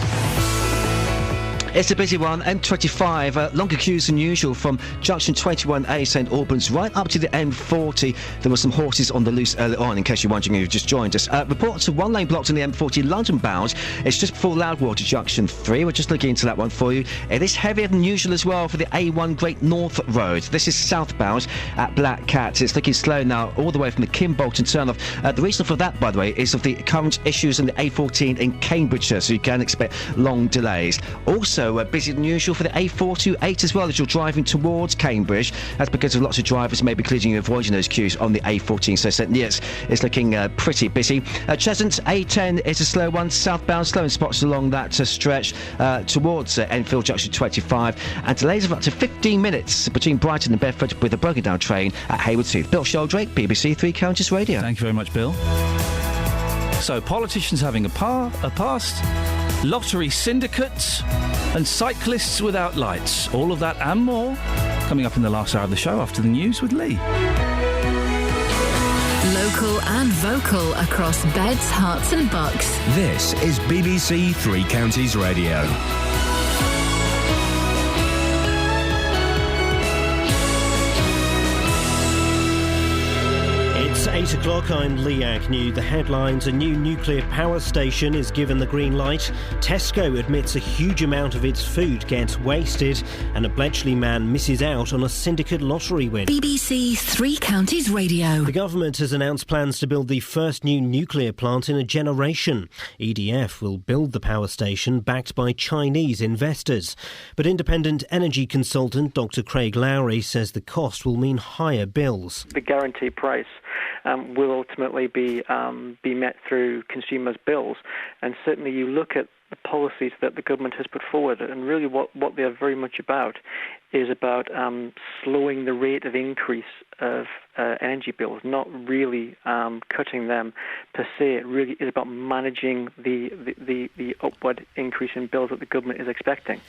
Speaker 13: It's a busy one. M25, longer queues than usual from junction 21A St Albans right up to the M40. There were some horses on the loose early on, in case you're wondering who just joined us. Reports of one lane blocked on the M40 London bound. It's just before Loudwater Junction 3. We're just looking into that one for you. It is heavier than usual as well for the A1 Great North Road. This is southbound at Black Cat. It's looking slow now all the way from the Kimbolton turnoff. The reason for that, by the way, is of the current issues in the A14 in Cambridgeshire, so you can expect long delays. Also, busier than usual for the A428 as well as you're driving towards Cambridge. That's because of lots of drivers maybe including you avoiding those queues on the A14. So yes, it's looking pretty busy. Cheshunt A10 is a slow one, southbound, slow in spots along that stretch towards Enfield Junction 25, and delays of up to 15 minutes between Brighton and Bedford with a broken down train at Hayward Tooth. Bill Sheldrake, BBC Three Counties Radio.
Speaker 4: Thank you very much, Bill. So, politicians having a past, lottery syndicates, and cyclists without lights. All of that and more coming up in the last hour of the show after the news with Lee.
Speaker 5: Local and vocal across beds, hearts and bucks.
Speaker 6: This is BBC Three Counties Radio.
Speaker 1: It's 8 o'clock, I'm Lee Agnew. The headlines: a new nuclear power station is given the green light, Tesco admits a huge amount of its food gets wasted, and a Bletchley man misses out on a syndicate lottery win.
Speaker 5: BBC Three Counties Radio.
Speaker 1: The government has announced plans to build the first new nuclear plant in a generation. EDF will build the power station backed by Chinese investors. But independent energy consultant Dr Craig Lowry says the cost will mean higher bills.
Speaker 14: The guarantee price will ultimately be met through consumers' bills. And certainly you look at the policies that the government has put forward, and really what they are very much about is about slowing the rate of increase of energy bills, not really cutting them per se. It really is about managing the upward increase in bills that the government is expecting.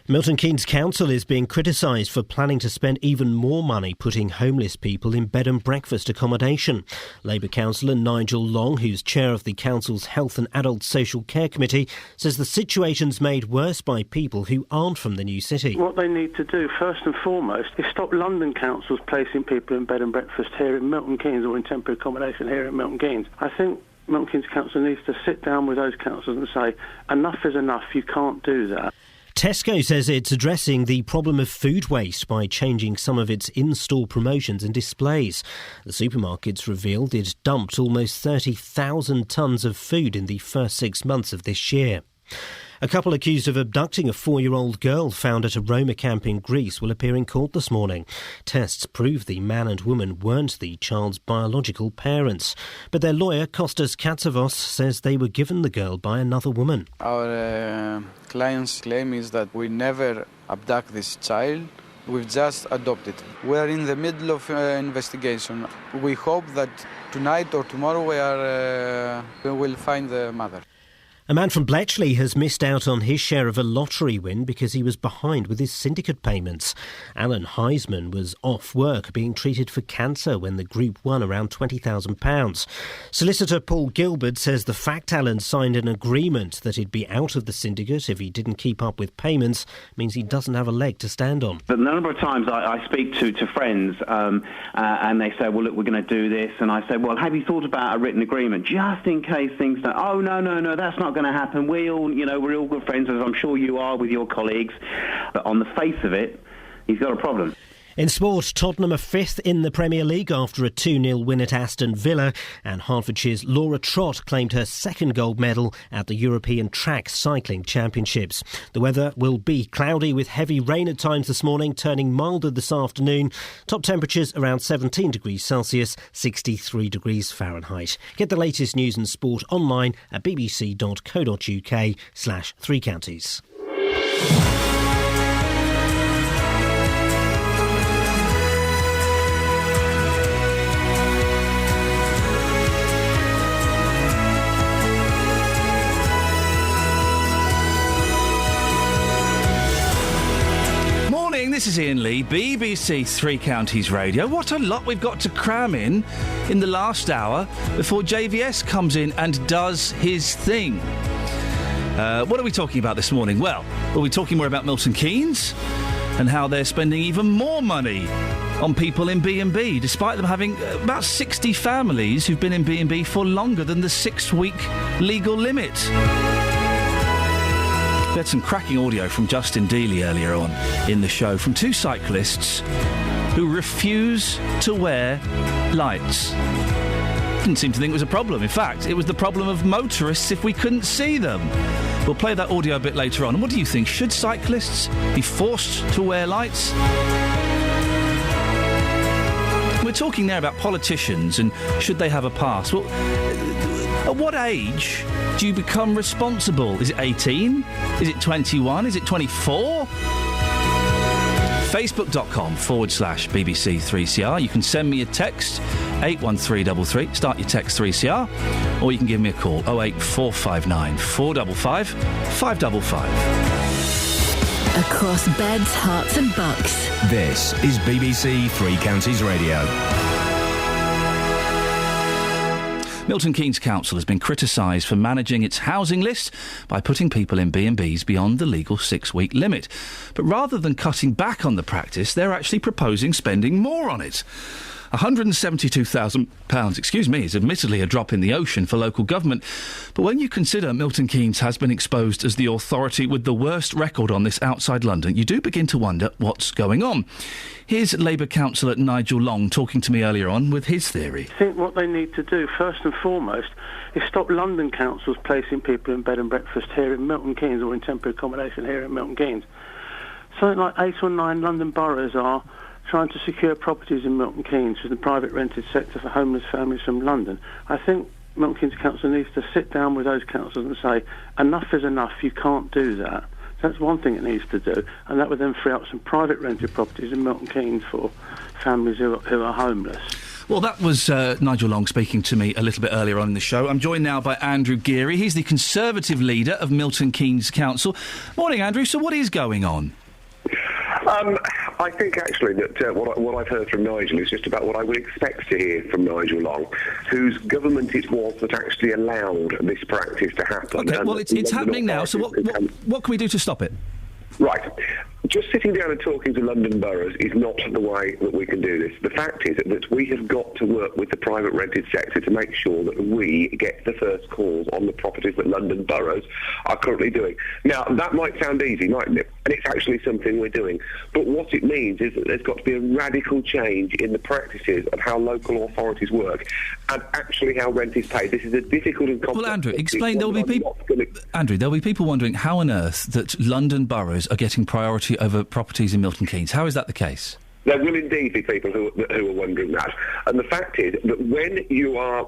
Speaker 1: Milton Keynes Council is being criticised for planning to spend even more money putting homeless people in bed and breakfast accommodation. Labour councillor Nigel Long, who's chair of the council's Health and Adult Social Care Committee, says the situation's made worse by people who aren't from the new city.
Speaker 17: What they need to do, first and foremost, is stop London councils placing people in bed and breakfast here in Milton Keynes or in temporary accommodation here in Milton Keynes. I think Milton Keynes Council needs to sit down with those councils and say, enough is enough, you can't do that.
Speaker 1: Tesco says it's addressing the problem of food waste by changing some of its in-store promotions and displays. The supermarkets revealed it dumped almost 30,000 tonnes of food in the first 6 months of this year. A couple accused of abducting a 4-year-old girl found at a Roma camp in Greece will appear in court this morning. Tests prove the man and woman weren't the child's biological parents. But their lawyer, Kostas Katsavos, says they were given the girl by another woman.
Speaker 18: Our client's claim is that we never abduct this child. We've just adopted. We're in the middle of investigation. We hope that tonight or tomorrow we will find the mother.
Speaker 1: A man from Bletchley has missed out on his share of a lottery win because he was behind with his syndicate payments. Alan Heisman was off work being treated for cancer when the group won around £20,000. Solicitor Paul Gilbert says the fact Alan signed an agreement that he'd be out of the syndicate if he didn't keep up with payments means he doesn't have a leg to stand on.
Speaker 19: The number of times I speak to friends and they say, well, look, we're going to do this. And I say, well, have you thought about a written agreement just in case things don't... Oh, no, that's not going to happen. We're all good friends, as I'm sure you are with your colleagues. But on the face of it, he's got a problem.
Speaker 1: In sport, Tottenham are 5th in the Premier League after a 2-0 win at Aston Villa, and Hertfordshire's Laura Trott claimed her second gold medal at the European Track Cycling Championships. The weather will be cloudy with heavy rain at times this morning, turning milder this afternoon. Top temperatures around 17 degrees Celsius, 63 degrees Fahrenheit. Get the latest news and sport online at bbc.co.uk/3 counties.
Speaker 4: This is Iain Lee, BBC Three Counties Radio. What a lot we've got to cram in the last hour before JVS comes in and does his thing. What are we talking about this morning? Well, we'll be talking more about Milton Keynes and how they're spending even more money on people in B&B, despite them having about 60 families who've been in B&B for longer than the 6-week legal limit. We had some cracking audio from Justin Dealey earlier on in the show from 2 cyclists who refuse to wear lights. Didn't seem to think it was a problem. In fact, it was the problem of motorists if we couldn't see them. We'll play that audio a bit later on. And what do you think? Should cyclists be forced to wear lights? We're talking there about politicians and should they have a pass. Well, at what age do you become responsible? Is it 18? Is it 21? Is it 24? Facebook.com/BBC3CR. You can send me a text, 81333. Start your text 3CR. Or you can give me a call, 08459 455 555.
Speaker 5: Across beds, hearts and bucks.
Speaker 6: This is BBC Three Counties Radio.
Speaker 4: Milton Keynes Council has been criticised for managing its housing list by putting people in B&Bs beyond the legal 6-week limit. But rather than cutting back on the practice, they're actually proposing spending more on it. £172,000, is admittedly a drop in the ocean for local government, but when you consider Milton Keynes has been exposed as the authority with the worst record on this outside London, you do begin to wonder what's going on. Here's Labour councillor Nigel Long talking to me earlier on with his theory.
Speaker 17: I think what they need to do, first and foremost, is stop London councils placing people in bed and breakfast here in Milton Keynes or in temporary accommodation here in Milton Keynes. Something like 8 or 9 London boroughs are trying to secure properties in Milton Keynes for the private rented sector for homeless families from London. I think Milton Keynes Council needs to sit down with those councils and say, enough is enough, you can't do that. That's one thing it needs to do, and that would then free up some private rented properties in Milton Keynes for families who are homeless.
Speaker 4: Well, that was Nigel Long speaking to me a little bit earlier on in the show. I'm joined now by Andrew Geary. He's the Conservative leader of Milton Keynes Council. Morning, Andrew. So what is going on?
Speaker 2: I think actually that what I've heard from Nigel is just about what I would expect to hear from Nigel Long, whose government it was that actually allowed this practice to happen.
Speaker 4: OK, well, it's happening now, so what can we do to stop it?
Speaker 2: Right. Just sitting down and talking to London boroughs is not the way that we can do this. The fact is that we have got to work with the private rented sector to make sure that we get the first calls on the properties that London boroughs are currently doing. Now, that might sound easy, mightn't it? And it's actually something we're doing. But what it means is that there's got to be a radical change in the practices of how local authorities work and actually how rent is paid. This is a difficult and complex...
Speaker 4: Well, Andrew, explain. There'll be people wondering how on earth that London boroughs are getting priority over properties in Milton Keynes. How is that the case?
Speaker 2: There will indeed be people who are wondering that. And the fact is that when you are...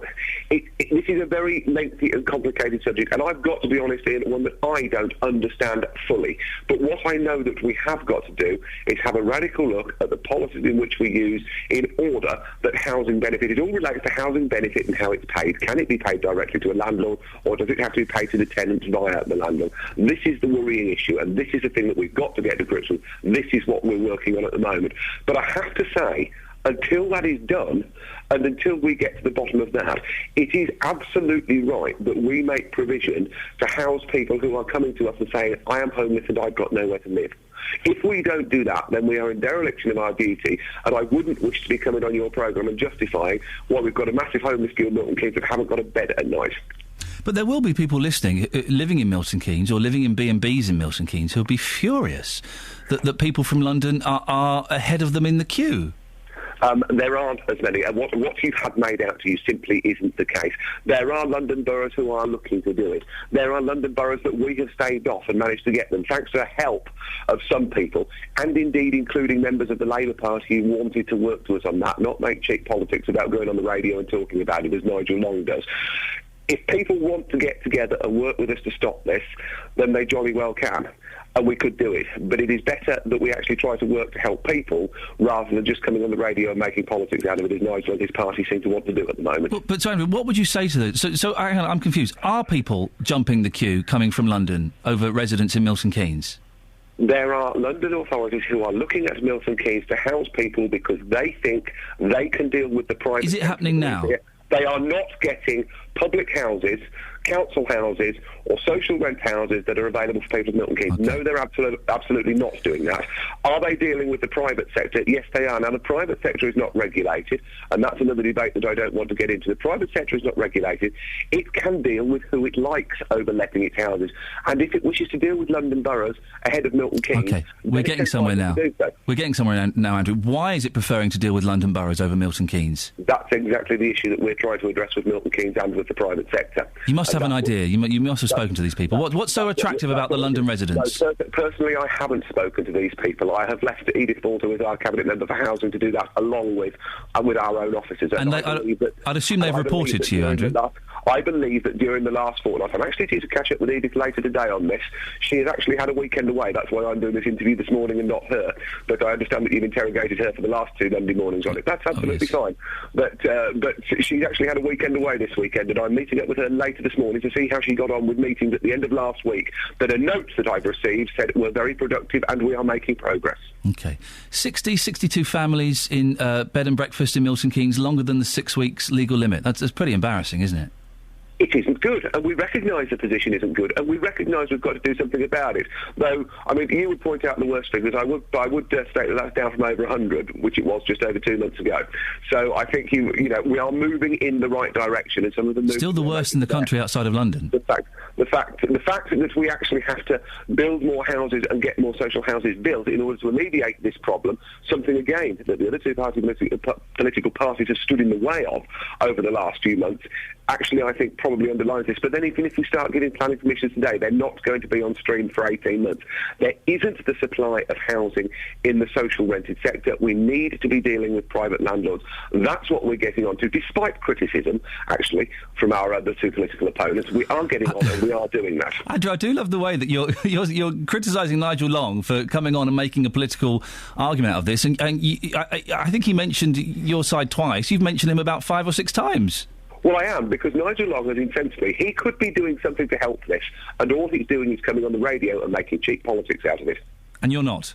Speaker 2: this is a very lengthy and complicated subject, and I've got to be honest, Ian, one that I don't understand fully. But what I know that we have got to do is have a radical look at the policies in which we use in order that housing benefit... It all relates to housing benefit and how it's paid. Can it be paid directly to a landlord, or does it have to be paid to the tenant via the landlord? This is the worrying issue, and this is the thing that we've got to get to grips with. This is what we're working on at the moment. But I have to say, until that is done, and until we get to the bottom of that, it is absolutely right that we make provision to house people who are coming to us and saying, I am homeless and I've got nowhere to live. If we don't do that, then we are in dereliction of our duty, and I wouldn't wish to be coming on your programme and justifying why we've got a massive homeless queue in Milton Keynes that haven't got a bed at night.
Speaker 4: But there will be people listening, living in Milton Keynes or living in B&Bs in Milton Keynes who will be furious that people from London are ahead of them in the queue.
Speaker 2: There aren't as many. And what you've had made out to you simply isn't the case. There are London boroughs who are looking to do it. There are London boroughs that we have staved off and managed to get them, thanks to the help of some people, and indeed including members of the Labour Party who wanted to work to us on that, not make cheap politics about going on the radio and talking about it as Nigel Long does. If people want to get together and work with us to stop this, then they jolly well can. And we could do it. But it is better that we actually try to work to help people rather than just coming on the radio and making politics out of it, as Nigel and his party seem to want to do at the moment.
Speaker 4: But Andrew, what would you say to them? So hang on, I'm confused. Are people jumping the queue coming from London over residents in Milton Keynes?
Speaker 2: There are London authorities who are looking at Milton Keynes to house people because they think they can deal with the private...
Speaker 4: Is it happening now?
Speaker 2: They are not getting public houses, council houses or social rent houses that are available for people in Milton Keynes. Okay. No, they're absolutely not doing that. Are they dealing with the private sector? Yes, they are. Now, the private sector is not regulated, and that's another debate that I don't want to get into. The private sector is not regulated. It can deal with who it likes overletting its houses. And if it wishes to deal with London boroughs ahead of Milton Keynes...
Speaker 4: OK, we're getting somewhere now. We're getting somewhere now, Andrew. Why is it preferring to deal with London boroughs over Milton Keynes?
Speaker 2: That's exactly the issue that we're trying to address with Milton Keynes and with the private sector.
Speaker 4: You must have an idea. You must have spoken to these people. What's so attractive about the London residents?
Speaker 2: No, personally, I haven't spoken to these people. I have left Edith Walter, who is our Cabinet Member for Housing, to do that along with our own officers.
Speaker 4: And I'd assume they've reported to you, Andrew.
Speaker 2: I believe that during the last fortnight, I'm actually due to catch up with Edith later today on this. She has actually had a weekend away. That's why I'm doing this interview this morning and not her. But I understand that you've interrogated her for the last 2 Monday mornings on it. That's absolutely fine. But she's actually had a weekend away this weekend, and I'm meeting up with her later this morning to see how she got on with meetings at the end of last week. But the notes that I've received said were very productive and we are making progress.
Speaker 4: OK. 62 families in bed and breakfast in Milton Keynes, longer than the 6 weeks legal limit. That's pretty embarrassing, isn't it?
Speaker 2: It isn't good, and we recognise the position isn't good, and we recognise we've got to do something about it. Though, I mean, you would point out the worst figures. I would state that that's down from over 100, which it was just over 2 months ago. So I think we are moving in the right direction, and some of them
Speaker 4: still the worst in the country outside of London.
Speaker 2: The fact that we actually have to build more houses and get more social houses built in order to alleviate this problem, something again that the other two political parties have stood in the way of over the last few months. actually, I think, probably underlines this. But then even if we start getting planning permissions today, they're not going to be on stream for 18 months. There isn't the supply of housing in the social rented sector. We need to be dealing with private landlords. That's what we're getting onto, despite criticism, actually, from our other two political opponents. We are getting on and we are doing that.
Speaker 4: Andrew, I do love the way that you're criticising Nigel Long for coming on and making a political argument out of this. And I think he mentioned your side twice. You've mentioned him about 5 or 6 times.
Speaker 2: Well, I am, because Nigel Long has incensed me. He could be doing something to help this, and all he's doing is coming on the radio and making cheap politics out of it.
Speaker 4: And you're not?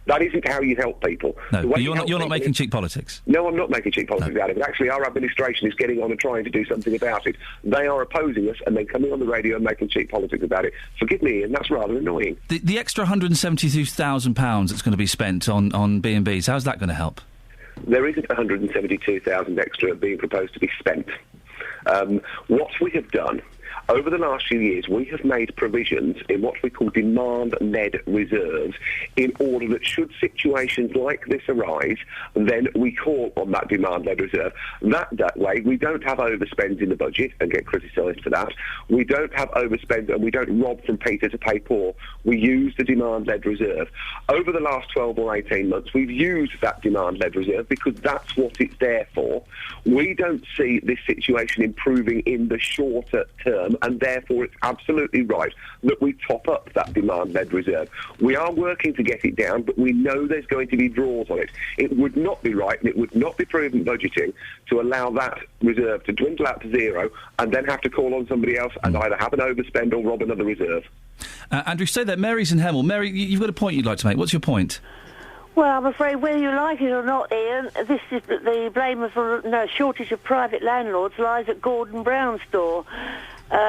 Speaker 2: That isn't how you help people.
Speaker 4: No, but you're not making cheap politics.
Speaker 2: No, I'm not making cheap politics out of it. Actually, our administration is getting on and trying to do something about it. They are opposing us and then coming on the radio and making cheap politics about it. Forgive me, Ian, that's rather annoying.
Speaker 4: The extra £172,000 that's going to be spent on B&Bs, how's that going to help?
Speaker 2: There isn't 172,000 extra being proposed to be spent. What we have done over the last few years, we have made provisions in what we call demand-led reserves in order that should situations like this arise, then we call on that demand-led reserve. That way, we don't have overspends in the budget and get criticised for that. We don't have overspend and we don't rob from Peter to pay Paul. We use the demand-led reserve. Over the last 12 or 18 months, we've used that demand-led reserve because that's what it's there for. We don't see this situation improving in the shorter term, and therefore it's absolutely right that we top up that demand-led reserve. We are working to get it down, but we know there's going to be draws on it. It would not be right, and it would not be prudent budgeting to allow that reserve to dwindle out to zero and then have to call on somebody else and either have an overspend or rob another reserve.
Speaker 4: Andrew, say that. Mary's in Hemel. Mary, you've got a point you'd like to make. What's your point?
Speaker 15: Well, I'm afraid whether you like it or not, Ian, this is the blame of the shortage of private landlords lies at Gordon Brown's door.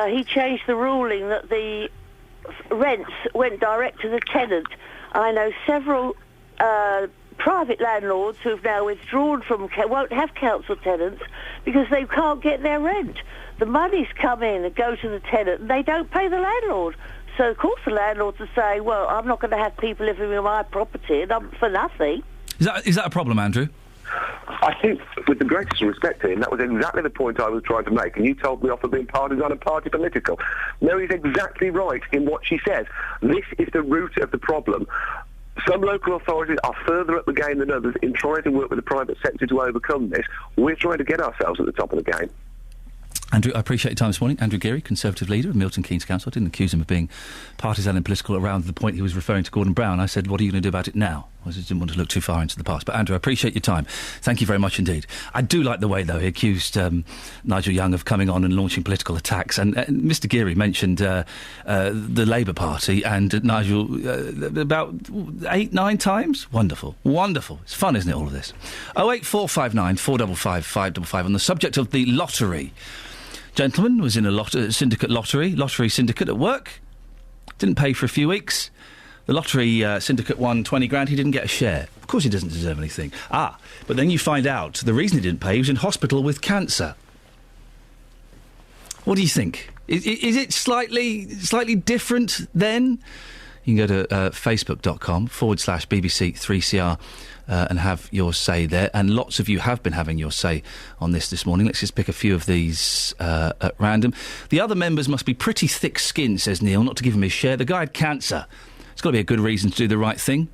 Speaker 15: He changed the ruling that the rents went direct to the tenant. I know several private landlords who've now withdrawn from, won't have council tenants because they can't get their rent. The money's come in and go to the tenant and they don't pay the landlord. So, of course, the landlords are saying, well, I'm not going to have people living in my property and for nothing.
Speaker 4: Is that a problem, Andrew?
Speaker 2: I think, with the greatest respect to him, that was exactly the point I was trying to make, and you told me off for being partisan and party political. Mary's exactly right in what she says. This is the root of the problem. Some local authorities are further up the game than others in trying to work with the private sector to overcome this. We're trying to get ourselves at the top of the game.
Speaker 4: Andrew, I appreciate your time this morning. Andrew Geary, Conservative leader of Milton Keynes Council. I didn't accuse him of being partisan and political around the point he was referring to Gordon Brown. I said, what are you going to do about it now? I just didn't want to look too far into the past. But, Andrew, I appreciate your time. Thank you very much indeed. I do like the way, though, he accused Nigel Young of coming on and launching political attacks. And Mr Geary mentioned the Labour Party and Nigel about 8, 9 times. Wonderful. Wonderful. It's fun, isn't it, all of this? 08459 455 555 on the subject of the lottery. Gentleman was in a syndicate lottery syndicate at work. Didn't pay for a few weeks. The lottery syndicate won 20 grand. He didn't get a share. Of course he doesn't deserve anything. But then you find out the reason he didn't pay, he was in hospital with cancer. What do you think? Is it slightly different then? You can go to facebook.com/BBC3CR and have your say there. And lots of you have been having your say on this morning. Let's just pick a few of these at random. The other members must be pretty thick-skinned, says Neil, not to give him his share. The guy had cancer. It's got to be a good reason to do the right thing.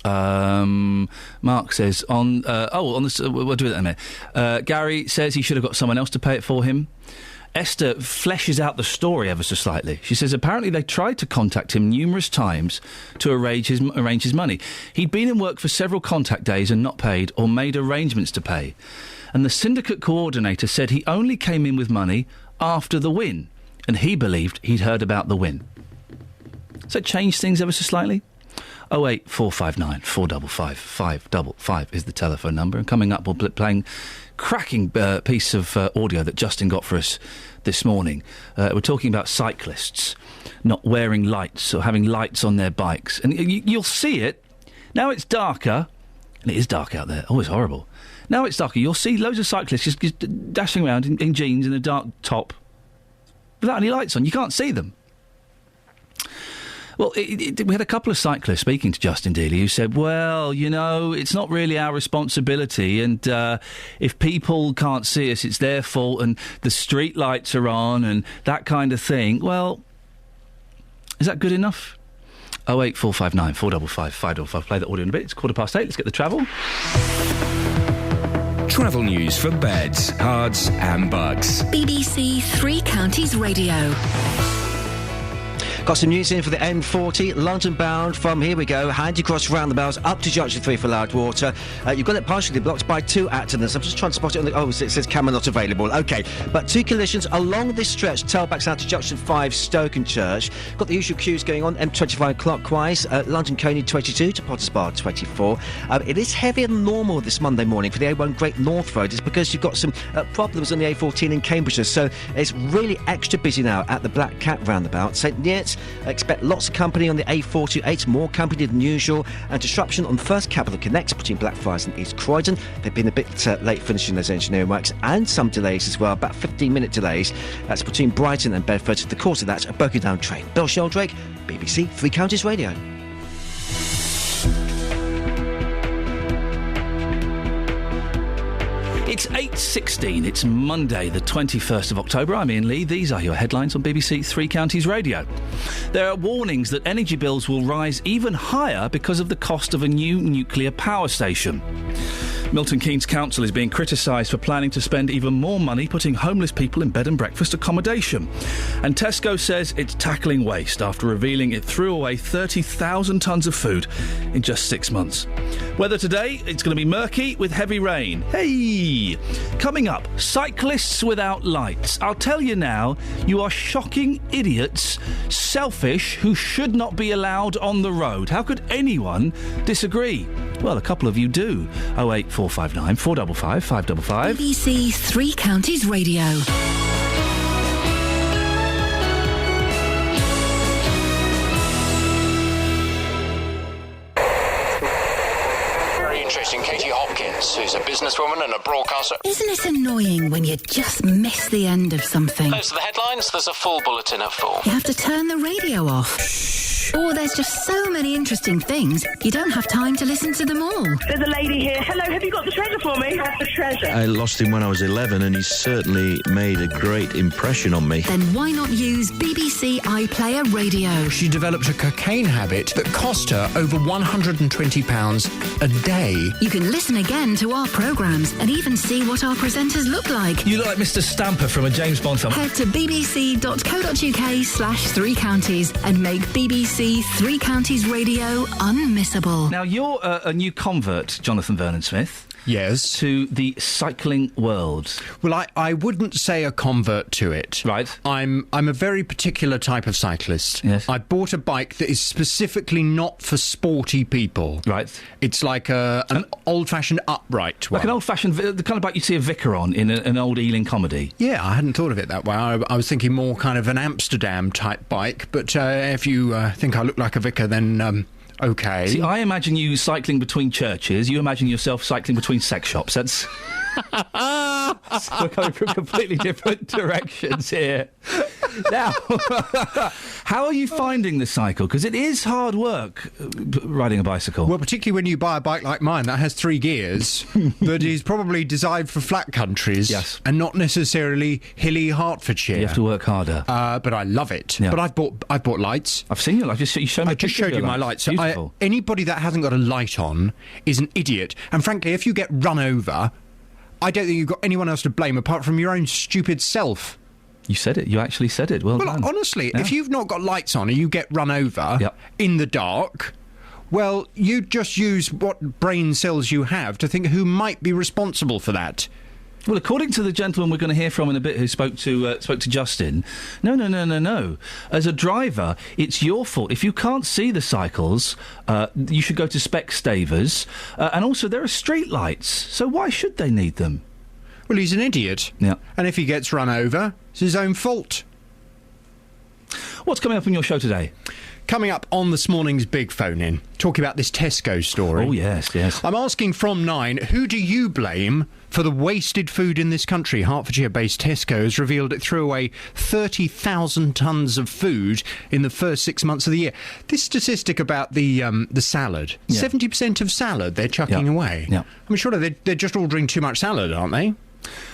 Speaker 4: Mark says, on this, we'll do that in a minute. Gary says he should have got someone else to pay it for him. Esther fleshes out the story ever so slightly. She says apparently they tried to contact him numerous times to arrange his money. He'd been in work for several contact days and not paid or made arrangements to pay. And the syndicate coordinator said he only came in with money after the win, and he believed he'd heard about the win. Does that change things ever so slightly? 08459 455 555 is the telephone number. And coming up, we'll be playing cracking piece of audio that Justin got for us this morning. We're talking about cyclists not wearing lights or having lights on their bikes. And you'll see it. Now it's darker, and it is dark out there. Oh, it's horrible. Now it's darker. You'll see loads of cyclists just dashing around in jeans and a dark top without any lights on. You can't see them. Well, we had a couple of cyclists speaking to Justin Dealey who said, well, you know, it's not really our responsibility, and if people can't see us, it's their fault, and the street lights are on and that kind of thing. Well, is that good enough? 08459 455 555. Play the audio in a bit. It's 8:15. Let's get the travel.
Speaker 6: Travel news for beds, cards and bugs.
Speaker 5: BBC Three Counties Radio.
Speaker 13: Got some news in for the N40, London bound from, here we go, Handy Cross roundabouts up to Junction 3 for Loudwater. You've got it partially blocked by two accidents. I'm just trying to spot it on the... Oh, it says camera not available. OK, but two collisions along this stretch, tailbacks out to Junction 5, Stokenchurch. Got the usual queues going on, M25 clockwise, London Coney 22 to Potters Bar 24. It is heavier than normal this Monday morning for the A1 Great North Road. It's because you've got some problems on the A14 in Cambridgeshire, so it's really extra busy now at the Black Cat roundabout. St Neots, expect lots of company on the A428, more company than usual, and disruption on First Capital Connect between Blackfriars and East Croydon. They've been a bit late finishing those engineering works, and some delays as well, about 15-minute delays. That's between Brighton and Bedford. The cause of that, a broken down train. Bill Sheldrake, BBC Three Counties Radio.
Speaker 4: It's 8:16. It's Monday, the 21st of October. I'm Iain Lee. These are your headlines on BBC Three Counties Radio. There are warnings that energy bills will rise even higher because of the cost of a new nuclear power station. Milton Keynes Council is being criticised for planning to spend even more money putting homeless people in bed and breakfast accommodation. And Tesco says it's tackling waste after revealing it threw away 30,000 tonnes of food in just 6 months. Weather today, it's going to be murky with heavy rain. Hey! Coming up, cyclists without lights. I'll tell you now, you are shocking idiots, selfish, who should not be allowed on the road. How could anyone disagree? Well, a couple of you do. 08459 455 555.
Speaker 5: BBC Three Counties Radio.
Speaker 12: Very interesting. Katie Hopkins, who's a businesswoman and a broadcaster.
Speaker 5: Isn't it annoying when you just miss the end of something?
Speaker 12: Close to the headlines, there's a full bulletin at 4.
Speaker 5: You have to turn the radio off. Or there's just so many interesting things, you don't have time to listen to them all.
Speaker 16: There's a lady here. Hello, have you got the treasure for me? Have the treasure.
Speaker 20: I lost him when I was 11 and he's certainly made a great impression on me.
Speaker 5: Then why not use BBC iPlayer Radio?
Speaker 21: She developed a cocaine habit that cost her over £120 a day.
Speaker 5: You can listen again to our programmes and even see what our presenters look like.
Speaker 4: You look like Mr. Stamper from a James Bond film.
Speaker 5: Head to bbc.co.uk/Three Counties and make BBC Three Counties Radio unmissable.
Speaker 4: Now, you're a new convert, Jonathan Vernon-Smith.
Speaker 21: Yes.
Speaker 4: To the cycling world.
Speaker 21: Well, I wouldn't say a convert to it.
Speaker 4: Right.
Speaker 21: I'm a very particular type of cyclist.
Speaker 4: Yes.
Speaker 21: I bought a bike that is specifically not for sporty people.
Speaker 4: Right.
Speaker 21: It's like an old-fashioned upright one.
Speaker 4: Like an old-fashioned, the kind of bike you see a vicar on in an old Ealing comedy.
Speaker 21: Yeah, I hadn't thought of it that way. I was thinking more kind of an Amsterdam-type bike, but if you think I look like a vicar, then... OK.
Speaker 4: See, I imagine you cycling between churches. You imagine yourself cycling between sex shops. That's... So we're coming from completely different directions here. Now, how are you finding the cycle? Because it is hard work riding a bicycle.
Speaker 21: Well, particularly when you buy a bike like mine that has 3 gears, that is probably designed for flat countries,
Speaker 4: yes,
Speaker 21: and not necessarily hilly Hertfordshire.
Speaker 4: You have to work harder.
Speaker 21: But I love it.
Speaker 4: Yeah.
Speaker 21: But I've bought lights.
Speaker 4: I've seen your lights. You showed me.
Speaker 21: I just showed you my lights.
Speaker 4: Beautiful.
Speaker 21: Anybody that hasn't got a light on is an idiot. And frankly, if you get run over, I don't think you've got anyone else to blame apart from your own stupid self.
Speaker 4: You said it. You actually said it. Well done.
Speaker 21: Honestly,
Speaker 4: yeah.
Speaker 21: If you've not got lights on and you get run over in the dark, well, you just use what brain cells you have to think who might be responsible for that.
Speaker 4: Well, according to the gentleman we're going to hear from in a bit who spoke to Justin, no. As a driver, it's your fault. If you can't see the cycles, you should go to Specsavers. And also, there are street lights, so why should they need them?
Speaker 21: Well, he's an idiot.
Speaker 4: Yeah.
Speaker 21: And if he gets run over, it's his own fault.
Speaker 4: What's coming up on your show today?
Speaker 21: Coming up on this morning's Big Phone In, talking about this Tesco story.
Speaker 4: Oh, yes.
Speaker 21: I'm asking from 9, who do you blame for the wasted food in this country? Hertfordshire-based Tesco has revealed it threw away 30,000 tonnes of food in the first 6 months of the year. This statistic about the salad, 70% of salad they're chucking away.
Speaker 4: Yeah.
Speaker 21: I mean, surely they're just ordering too much salad, aren't they?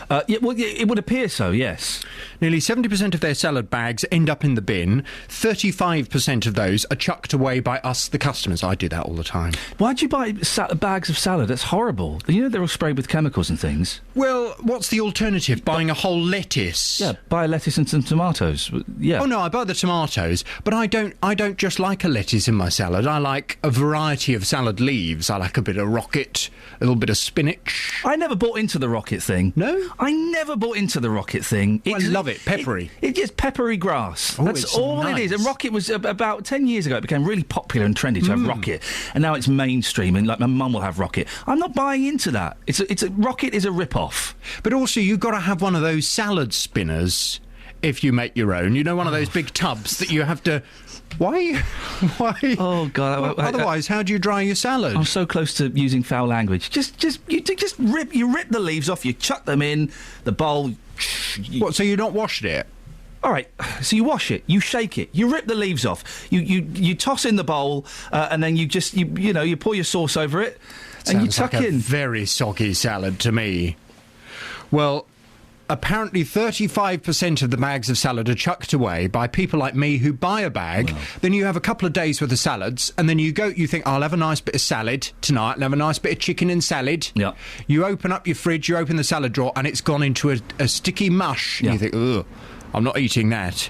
Speaker 4: It would appear so, yes.
Speaker 21: Nearly 70% of their salad bags end up in the bin. 35% of those are chucked away by us, the customers. I do that all the time.
Speaker 4: Why'd you buy bags of salad? That's horrible. You know they're all sprayed with chemicals and things.
Speaker 21: Well, what's the alternative? Buying a whole lettuce?
Speaker 4: Yeah, buy a lettuce and some tomatoes. Yeah.
Speaker 21: Oh no, I buy the tomatoes, but I don't just like a lettuce in my salad. I like a variety of salad leaves. I like a bit of rocket, a little bit of spinach.
Speaker 4: I never bought into the rocket thing.
Speaker 21: No?
Speaker 4: I never bought into the rocket thing.
Speaker 21: I love it. Peppery.
Speaker 4: It's just peppery grass.
Speaker 21: Oh,
Speaker 4: That's all
Speaker 21: nice.
Speaker 4: it is. And rocket was about 10 years ago. It became really popular and trendy to have rocket, and now it's mainstream. And like my mum will have rocket. I'm not buying into that. Rocket is a rip-off.
Speaker 21: But also, you've got to have one of those salad spinners if you make your own. You know, one of those big tubs that you have to. Why?
Speaker 4: Oh God!
Speaker 21: Otherwise, how do you dry your salad?
Speaker 4: I'm so close to using foul language. You rip the leaves off. You chuck them in the bowl.
Speaker 21: What? So you're not washing it?
Speaker 4: All right. So you wash it. You shake it. You rip the leaves off. You toss in the bowl, and then you pour your sauce over it, and you tuck
Speaker 21: like
Speaker 4: in.
Speaker 21: A very soggy salad to me. Well. Apparently 35% of the bags of salad are chucked away by people like me who buy a bag, then you have a couple of days worth of salads, and then you think, I'll have a nice bit of salad tonight, I'll have a nice bit of chicken and salad.
Speaker 4: Yeah.
Speaker 21: You open up your fridge, you open the salad drawer, and it's gone into a sticky mush.
Speaker 4: Yeah.
Speaker 21: And you think, ugh, I'm not eating that.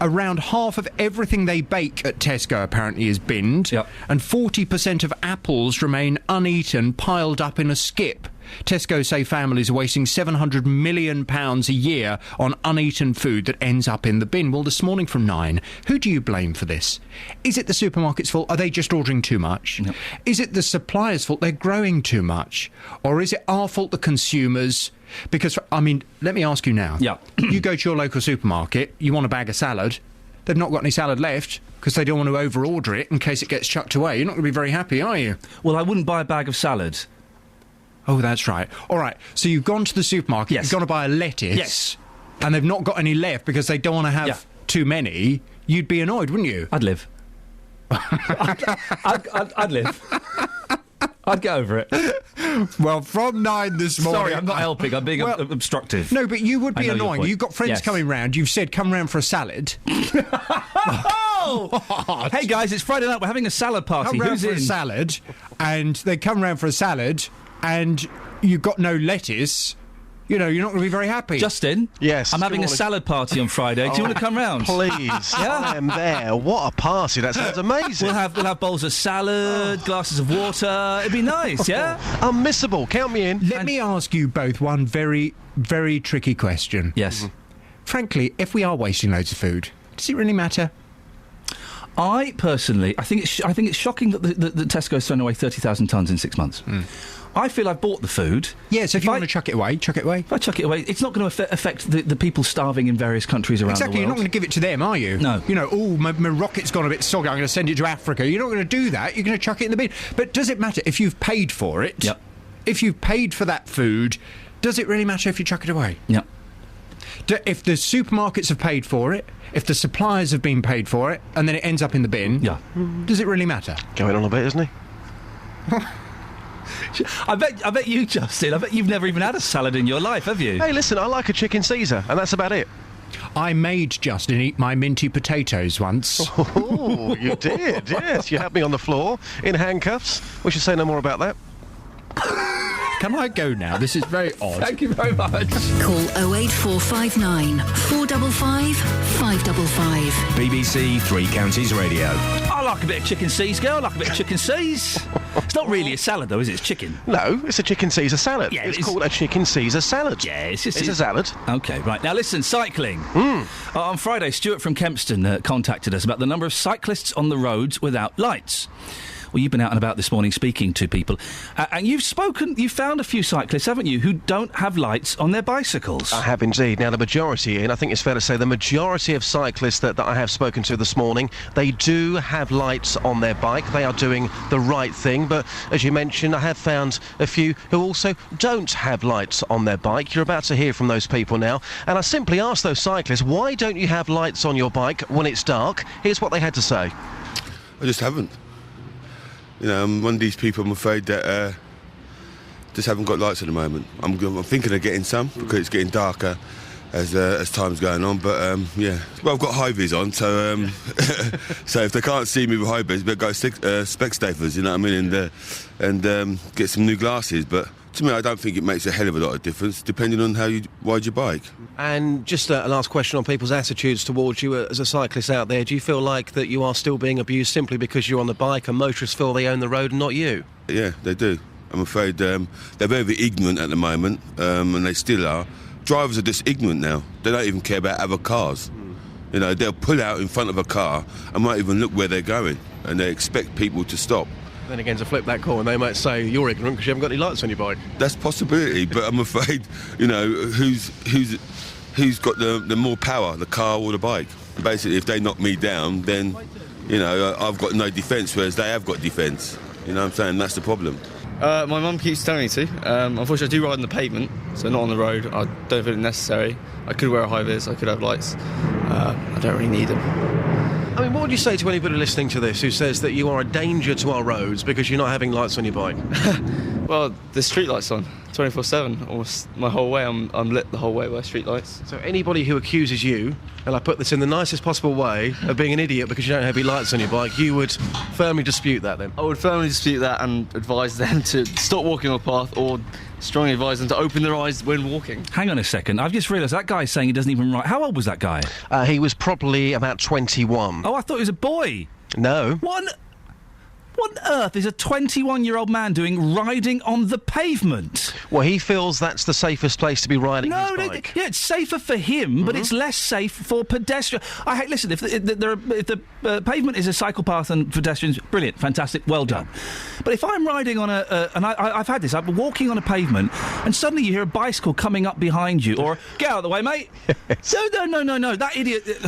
Speaker 21: Around half of everything they bake at Tesco apparently is binned, and 40% of apples remain uneaten, piled up in a skip. Tesco say families are wasting £700 million a year on uneaten food that ends up in the bin. Well, this morning from 9, who do you blame for this? Is it the supermarket's fault? Are they just ordering too much?
Speaker 4: Yep.
Speaker 21: Is it the supplier's fault? They're growing too much? Or is it our fault, the consumers? Because, I mean, let me ask you now.
Speaker 4: Yeah.
Speaker 21: You go to your local supermarket, you want a bag of salad, they've not got any salad left because they don't want to over-order it in case it gets chucked away. You're not going to be very happy, are you?
Speaker 4: Well, I wouldn't buy a bag of salad.
Speaker 21: Oh, that's right. All right, so you've gone to the supermarket,
Speaker 4: Yes.
Speaker 21: you've gone to buy a lettuce,
Speaker 4: Yes.
Speaker 21: and they've not got any left because they don't want to have too many. You'd be annoyed, wouldn't you?
Speaker 4: I'd live. I'd live. I'd get over it.
Speaker 21: Well, from 9 this morning...
Speaker 4: Sorry, I'm not helping. I'm being obstructive.
Speaker 21: No, but you would be annoying. You've got friends
Speaker 4: Yes.
Speaker 21: coming round. You've said, come round for a salad.
Speaker 4: Oh! Hey, guys, it's Friday night. We're having a salad party.
Speaker 21: Come round
Speaker 4: Who's
Speaker 21: for
Speaker 4: in?
Speaker 21: a salad, and they come round for a salad, and you've got no lettuce. You know, you're not going to be very happy.
Speaker 4: Justin?
Speaker 23: Yes.
Speaker 4: I'm having a salad party on Friday. Do you want to come round?
Speaker 23: Please.
Speaker 4: Yeah?
Speaker 23: I am there. What a party. That sounds amazing.
Speaker 4: We'll have bowls of salad, glasses of water. It'd be nice, yeah?
Speaker 23: Unmissable. Count me in.
Speaker 21: Let me ask you both one very, very tricky question.
Speaker 4: Yes.
Speaker 21: Frankly, if we are wasting loads of food, does it really matter?
Speaker 4: I personally, I think it's shocking that the Tesco's thrown away 30,000 tonnes in 6 months. I feel I've bought the food.
Speaker 21: Yes, if you want to chuck it away, chuck it away.
Speaker 4: If I chuck it away, it's not going to affect the people starving in various countries around the world.
Speaker 21: Exactly, you're not going to give it to them, are you?
Speaker 4: No.
Speaker 21: You know, my rocket's gone a bit soggy, I'm going to send it to Africa. You're not going to do that, you're going to chuck it in the bin. But does it matter if you've paid for it?
Speaker 4: Yep.
Speaker 21: If you've paid for that food, does it really matter if you chuck it away?
Speaker 4: Yep.
Speaker 21: If the supermarkets have paid for it, if the suppliers have been paid for it, and then it ends up in the bin, does it really matter?
Speaker 23: Going on a bit, isn't he?
Speaker 4: I bet you, Justin, I bet you've never even had a salad in your life, have you?
Speaker 23: Hey, listen, I like a chicken Caesar, and that's about it.
Speaker 21: I made Justin eat my minty potatoes once.
Speaker 23: Oh, you did, yes. You had me on the floor in handcuffs. We should say no more about that.
Speaker 21: Can I go now? This is very odd.
Speaker 4: Thank you very much.
Speaker 5: Call 08459 455 555.
Speaker 6: BBC Three Counties Radio.
Speaker 4: I like a bit of chicken Caesar, girl. I like a bit of chicken Caesar. It's not really a salad, though, is it? It's chicken.
Speaker 23: No, it's a chicken Caesar salad.
Speaker 4: Yeah,
Speaker 23: it's called a chicken Caesar salad.
Speaker 4: Yeah, it's
Speaker 23: a salad.
Speaker 4: OK, right. Now, listen, cycling. On Friday, Stuart from Kempston contacted us about the number of cyclists on the roads without lights. Well, you've been out and about this morning speaking to people, and you've found a few cyclists, haven't you, who don't have lights on their bicycles?
Speaker 3: I have indeed. Now, the majority, and I think it's fair to say the majority of cyclists that I have spoken to this morning, they do have lights on their bike. They are doing the right thing, but as you mentioned, I have found a few who also don't have lights on their bike. You're about to hear from those people now, and I simply asked those cyclists, why don't you have lights on your bike when it's dark? Here's what they had to say.
Speaker 8: I just haven't. You know, I'm one of these people, I'm afraid, that just haven't got lights at the moment. I'm thinking of getting some because it's getting darker as time's going on. But yeah, well, I've got high vis on, so so if they can't see me with high vis, better go Specsavers, you know what I mean, and get some new glasses. But to me, I don't think it makes a hell of a lot of difference, depending on how you ride your bike.
Speaker 3: And just a last question on people's attitudes towards you as a cyclist out there. Do you feel like that you are still being abused simply because you're on the bike and motorists feel they own the road and not you?
Speaker 8: Yeah, they do. I'm afraid they're very ignorant at the moment, and they still are. Drivers are just ignorant now. They don't even care about other cars. You know, they'll pull out in front of a car and won't even look where they're going, and they expect people to stop.
Speaker 3: Then again, to flip that coin, they might say you're ignorant because you haven't got any lights on your bike.
Speaker 8: That's a possibility, but I'm afraid, you know, who's got the more power, the car or the bike? Basically, if they knock me down, then, you know, I've got no defence, whereas they have got defence. You know what I'm saying? That's the problem.
Speaker 9: My mum keeps telling me to. Unfortunately, I do ride on the pavement, so not on the road. I don't feel it necessary. I could wear a high vis, I could have lights. I don't really need them.
Speaker 3: I mean, what would you say to anybody listening to this who says that you are a danger to our roads because you're not having lights on your bike?
Speaker 9: Well, there's street lights on 24/7. Almost my whole way, I'm lit the whole way by street lights.
Speaker 3: So anybody who accuses you, and I put this in the nicest possible way, of being an idiot because you don't have any lights on your bike, you would firmly dispute that then?
Speaker 9: I would firmly dispute that and advise them to stop walking on the path, or strongly advise them to open their eyes when walking.
Speaker 4: Hang on a second, I've just realised that guy's saying he doesn't even ride. How old was that guy?
Speaker 3: He was probably about 21.
Speaker 4: Oh, I thought he was a boy.
Speaker 3: No.
Speaker 4: What on earth is a 21-year-old man doing riding on the pavement?
Speaker 3: Well, he feels that's the safest place to be riding his bike.
Speaker 4: Yeah, it's safer for him, but it's less safe for pedestrians. Listen, if the pavement is a cycle path and pedestrians, brilliant, fantastic, well done. But if I'm riding on I've had this, I'm walking on a pavement, and suddenly you hear a bicycle coming up behind you, or, get out of the way, mate. No, that idiot...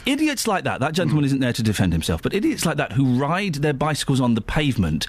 Speaker 4: Idiots like that gentleman isn't there to defend himself, but idiots like that who ride their bicycles on the pavement,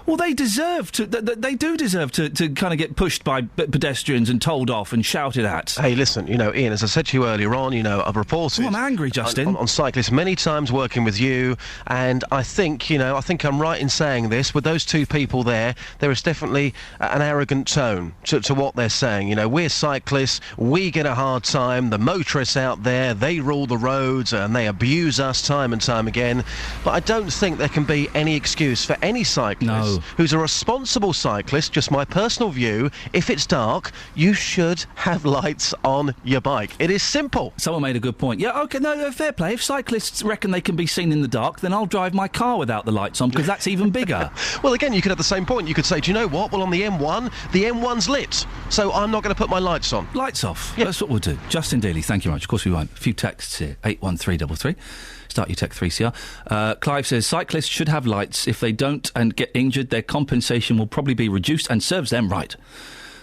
Speaker 4: well, they deserve to. They do deserve to kind of get pushed by pedestrians and told off and shouted at.
Speaker 3: Hey, listen, you know, Ian, as I said to you earlier on, you know, I've reported.
Speaker 4: Oh, I'm angry, Justin.
Speaker 3: On cyclists many times working with you, and I think I'm right in saying this. With those two people there is definitely an arrogant tone to what they're saying. You know, we're cyclists, we get a hard time. The motorists out there, they rule the roads and they abuse us time and time again. But I don't think there can be any excuse for any cyclist who's a responsible cyclist, just my personal view, if it's dark, you should have lights on your bike. It is simple.
Speaker 4: Someone made a good point. Yeah, OK, no, fair play. If cyclists reckon they can be seen in the dark, then I'll drive my car without the lights on, because that's even bigger.
Speaker 3: Well, again, you could have the same point. You could say, do you know what? Well, on the M1, the M1's lit, so I'm not going to put my lights on.
Speaker 4: Lights off. Yeah. That's what we'll do. Justin Daly, thank you very much. Of course we won't. A few texts here. 81333. Start your tech 3CR. Clive says cyclists should have lights. If they don't and get injured, their compensation will probably be reduced, and serves them right.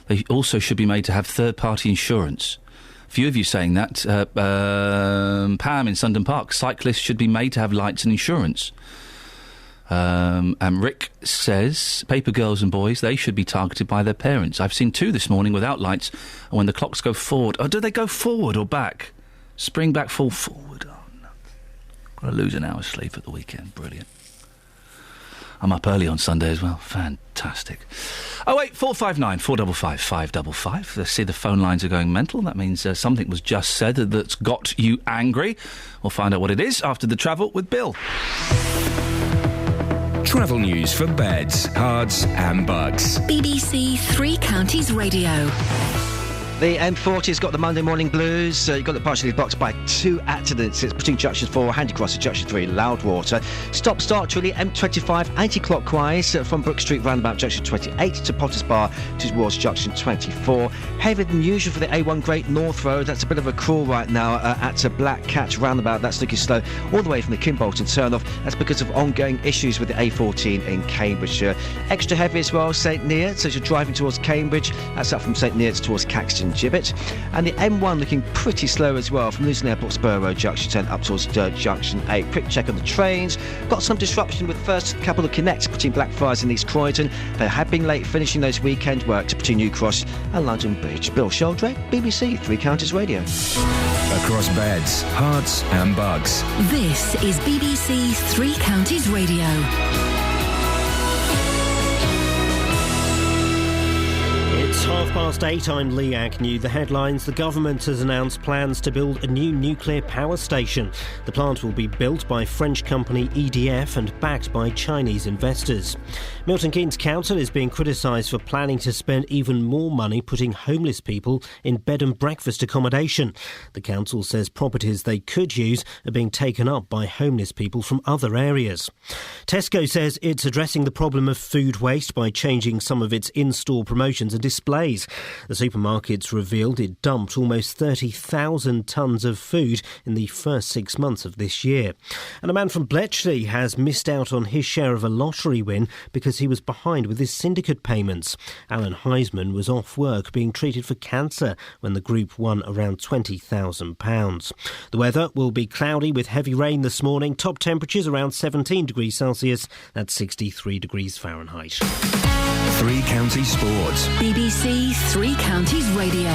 Speaker 4: They also should be made to have third-party insurance. A few of you saying that. Pam in Sundon Park. Cyclists should be made to have lights and insurance. And Rick says paper girls and boys, they should be targeted by their parents. I've seen two this morning without lights, and when the clocks go forward... Oh, do they go forward or back? Spring back, fall forward. Got to lose an hour's sleep at the weekend. Brilliant. I'm up early on Sunday as well. Fantastic. 08459 455 555. Let's see, the phone lines are going mental. That means something was just said that's got you angry. We'll find out what it is after the travel with Bill.
Speaker 6: Travel news for beds, cards and bugs.
Speaker 5: BBC Three Counties Radio.
Speaker 13: The M40's got the Monday morning blues. You've got it partially blocked by 2 accidents. It's between Junction 4, Handycross, and Junction 3, Loudwater. Stop-start, really, M25 anti-clockwise from Brook Street roundabout Junction 28 to Potters Bar towards Junction 24. Heavier than usual for the A1 Great North Road. That's a bit of a crawl right now at Black Cat roundabout. That's looking slow all the way from the Kimbolton turn-off. That's because of ongoing issues with the A14 in Cambridgeshire. Extra heavy as well, St Neots, so as you're driving towards Cambridge. That's up from St Neots towards Caxton Gibbet. And the M1 looking pretty slow as well from Luton Airport Spur Road Junction 10 up towards Junction 8. Quick check on the trains. Got some disruption with the first couple of connects between Blackfriars and East Croydon. They have been late finishing those weekend works between New Cross and London Bridge. Bill Sheldrake, BBC Three Counties Radio.
Speaker 6: Across beds, hearts and bugs.
Speaker 5: This is BBC Three Counties Radio.
Speaker 1: It's 8:30. I'm Lee Agnew. The headlines: the government has announced plans to build a new nuclear power station. The plant will be built by French company EDF and backed by Chinese investors. Milton Keynes Council is being criticised for planning to spend even more money putting homeless people in bed and breakfast accommodation. The council says properties they could use are being taken up by homeless people from other areas. Tesco says it's addressing the problem of food waste by changing some of its in-store promotions and displays. The supermarket's revealed it dumped almost 30,000 tonnes of food in the first 6 months of this year. And a man from Bletchley has missed out on his share of a lottery win because he was behind with his syndicate payments. Alan Heisman was off work being treated for cancer when the group won around £20,000. The weather will be cloudy with heavy rain this morning. Top temperatures around 17 degrees Celsius. That's 63 degrees Fahrenheit.
Speaker 6: Three Counties Sports.
Speaker 5: BBC Three Counties Radio.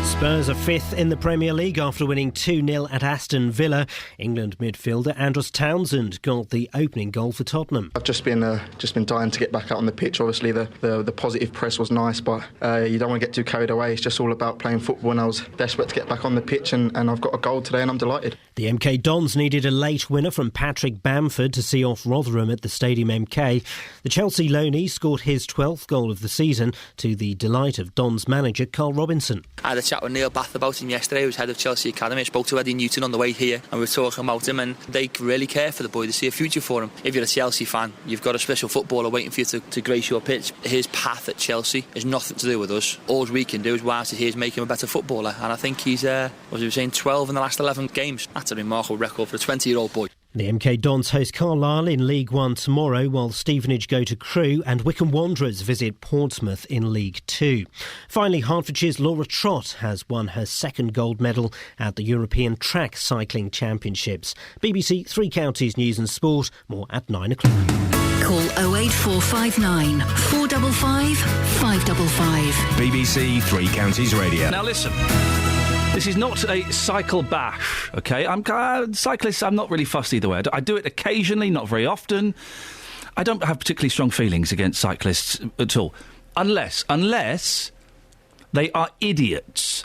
Speaker 1: Spurs are fifth in the Premier League after winning 2-0 at Aston Villa. England midfielder Andros Townsend got the opening goal for Tottenham.
Speaker 7: I've just been dying to get back out on the pitch. Obviously, the positive press was nice, but you don't want to get too carried away. It's just all about playing football, and I was desperate to get back on the pitch, and I've got a goal today, and I'm delighted.
Speaker 1: The MK Dons needed a late winner from Patrick Bamford to see off Rotherham at the Stadium MK. The Chelsea loanee scored his 12th goal of the season to the delight of Dons manager Carl Robinson.
Speaker 10: I had a chat with Neil Bath about him yesterday, who's head of Chelsea Academy. I spoke to Eddie Newton on the way here and we were talking about him, and they really care for the boy. They see a future for him. If you're a Chelsea fan, you've got a special footballer waiting for you to grace your pitch. His path at Chelsea is nothing to do with us. All we can do is whilst he's here is make him a better footballer, and I think he's, what was he saying, 12 in the last 11 games. That's a remarkable record for a 20-year-old boy.
Speaker 1: The MK Dons host Carlisle in League One tomorrow, while Stevenage go to Crewe and Wycombe Wanderers visit Portsmouth in League Two. Finally, Hertfordshire's Laura Trott has won her second gold medal at the European Track Cycling Championships. BBC Three Counties News and Sport, more at 9 o'clock.
Speaker 5: Call 08459 455 555.
Speaker 6: BBC Three Counties Radio.
Speaker 4: Now listen. This is not a cycle bash, OK? Cyclists, I'm not really fussed either way. I do it occasionally, not very often. I don't have particularly strong feelings against cyclists at all. Unless they are idiots.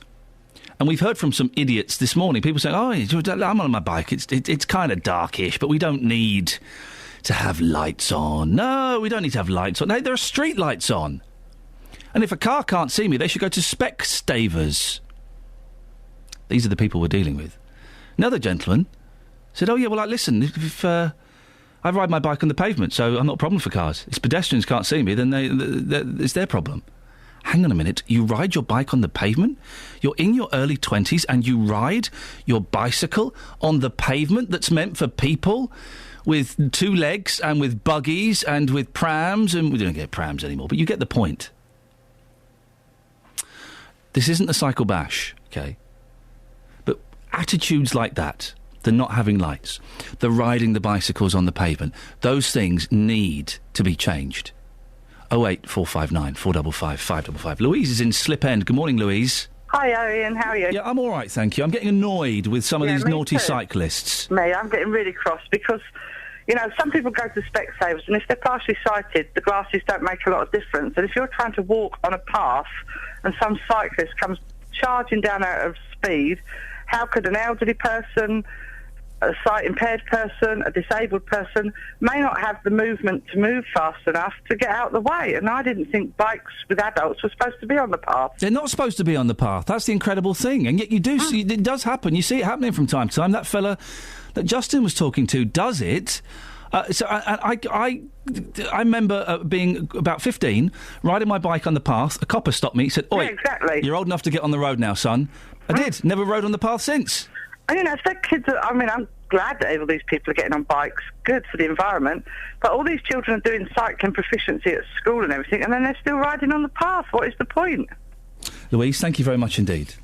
Speaker 4: And we've heard from some idiots this morning. People saying, I'm on my bike. It's kind of darkish, but we don't need to have lights on. No, we don't need to have lights on. No, there are street lights on. And if a car can't see me, they should go to Specsavers. These are the people we're dealing with. Another gentleman said, listen, if I ride my bike on the pavement, so I'm not a problem for cars. If pedestrians can't see me, then it's their problem. Hang on a minute, you ride your bike on the pavement? You're in your early 20s and you ride your bicycle on the pavement that's meant for people with two legs and with buggies and with prams, and we don't get prams anymore, but you get the point. This isn't a cycle bash, OK? Attitudes like that, the not having lights, the riding the bicycles on the pavement, those things need to be changed. 08459 455 555. Louise is in Slip End. Good morning, Louise.
Speaker 16: Hi, Iain. How are you?
Speaker 4: Yeah, I'm all right, thank you. I'm getting annoyed with some of these naughty cyclists.
Speaker 16: Me, I'm getting really cross because, some people go to Specsavers, and if they're partially sighted, the glasses don't make a lot of difference. And if you're trying to walk on a path and some cyclist comes charging down out of speed, how could an elderly person a sight-impaired person, a disabled person, may not have the movement to move fast enough to get out of the way. And I didn't think bikes with adults were supposed to be on the path.
Speaker 4: They're not supposed to be on the path. That's the incredible thing. And yet you do see, it does happen. You see it happening from time to time. That fella that Justin was talking to does it. I remember being about 15, riding my bike on the path. A copper stopped me. He said, "Oi,
Speaker 16: yeah, exactly.
Speaker 4: You're old enough to get on the road now, son." I did. Never rode on the path since.
Speaker 16: And, if their kids I'm glad that all these people are getting on bikes. Good for the environment. But all these children are doing cycling proficiency at school and everything, and then they're still riding on the path. What is the point?
Speaker 4: Louise, thank you very much indeed.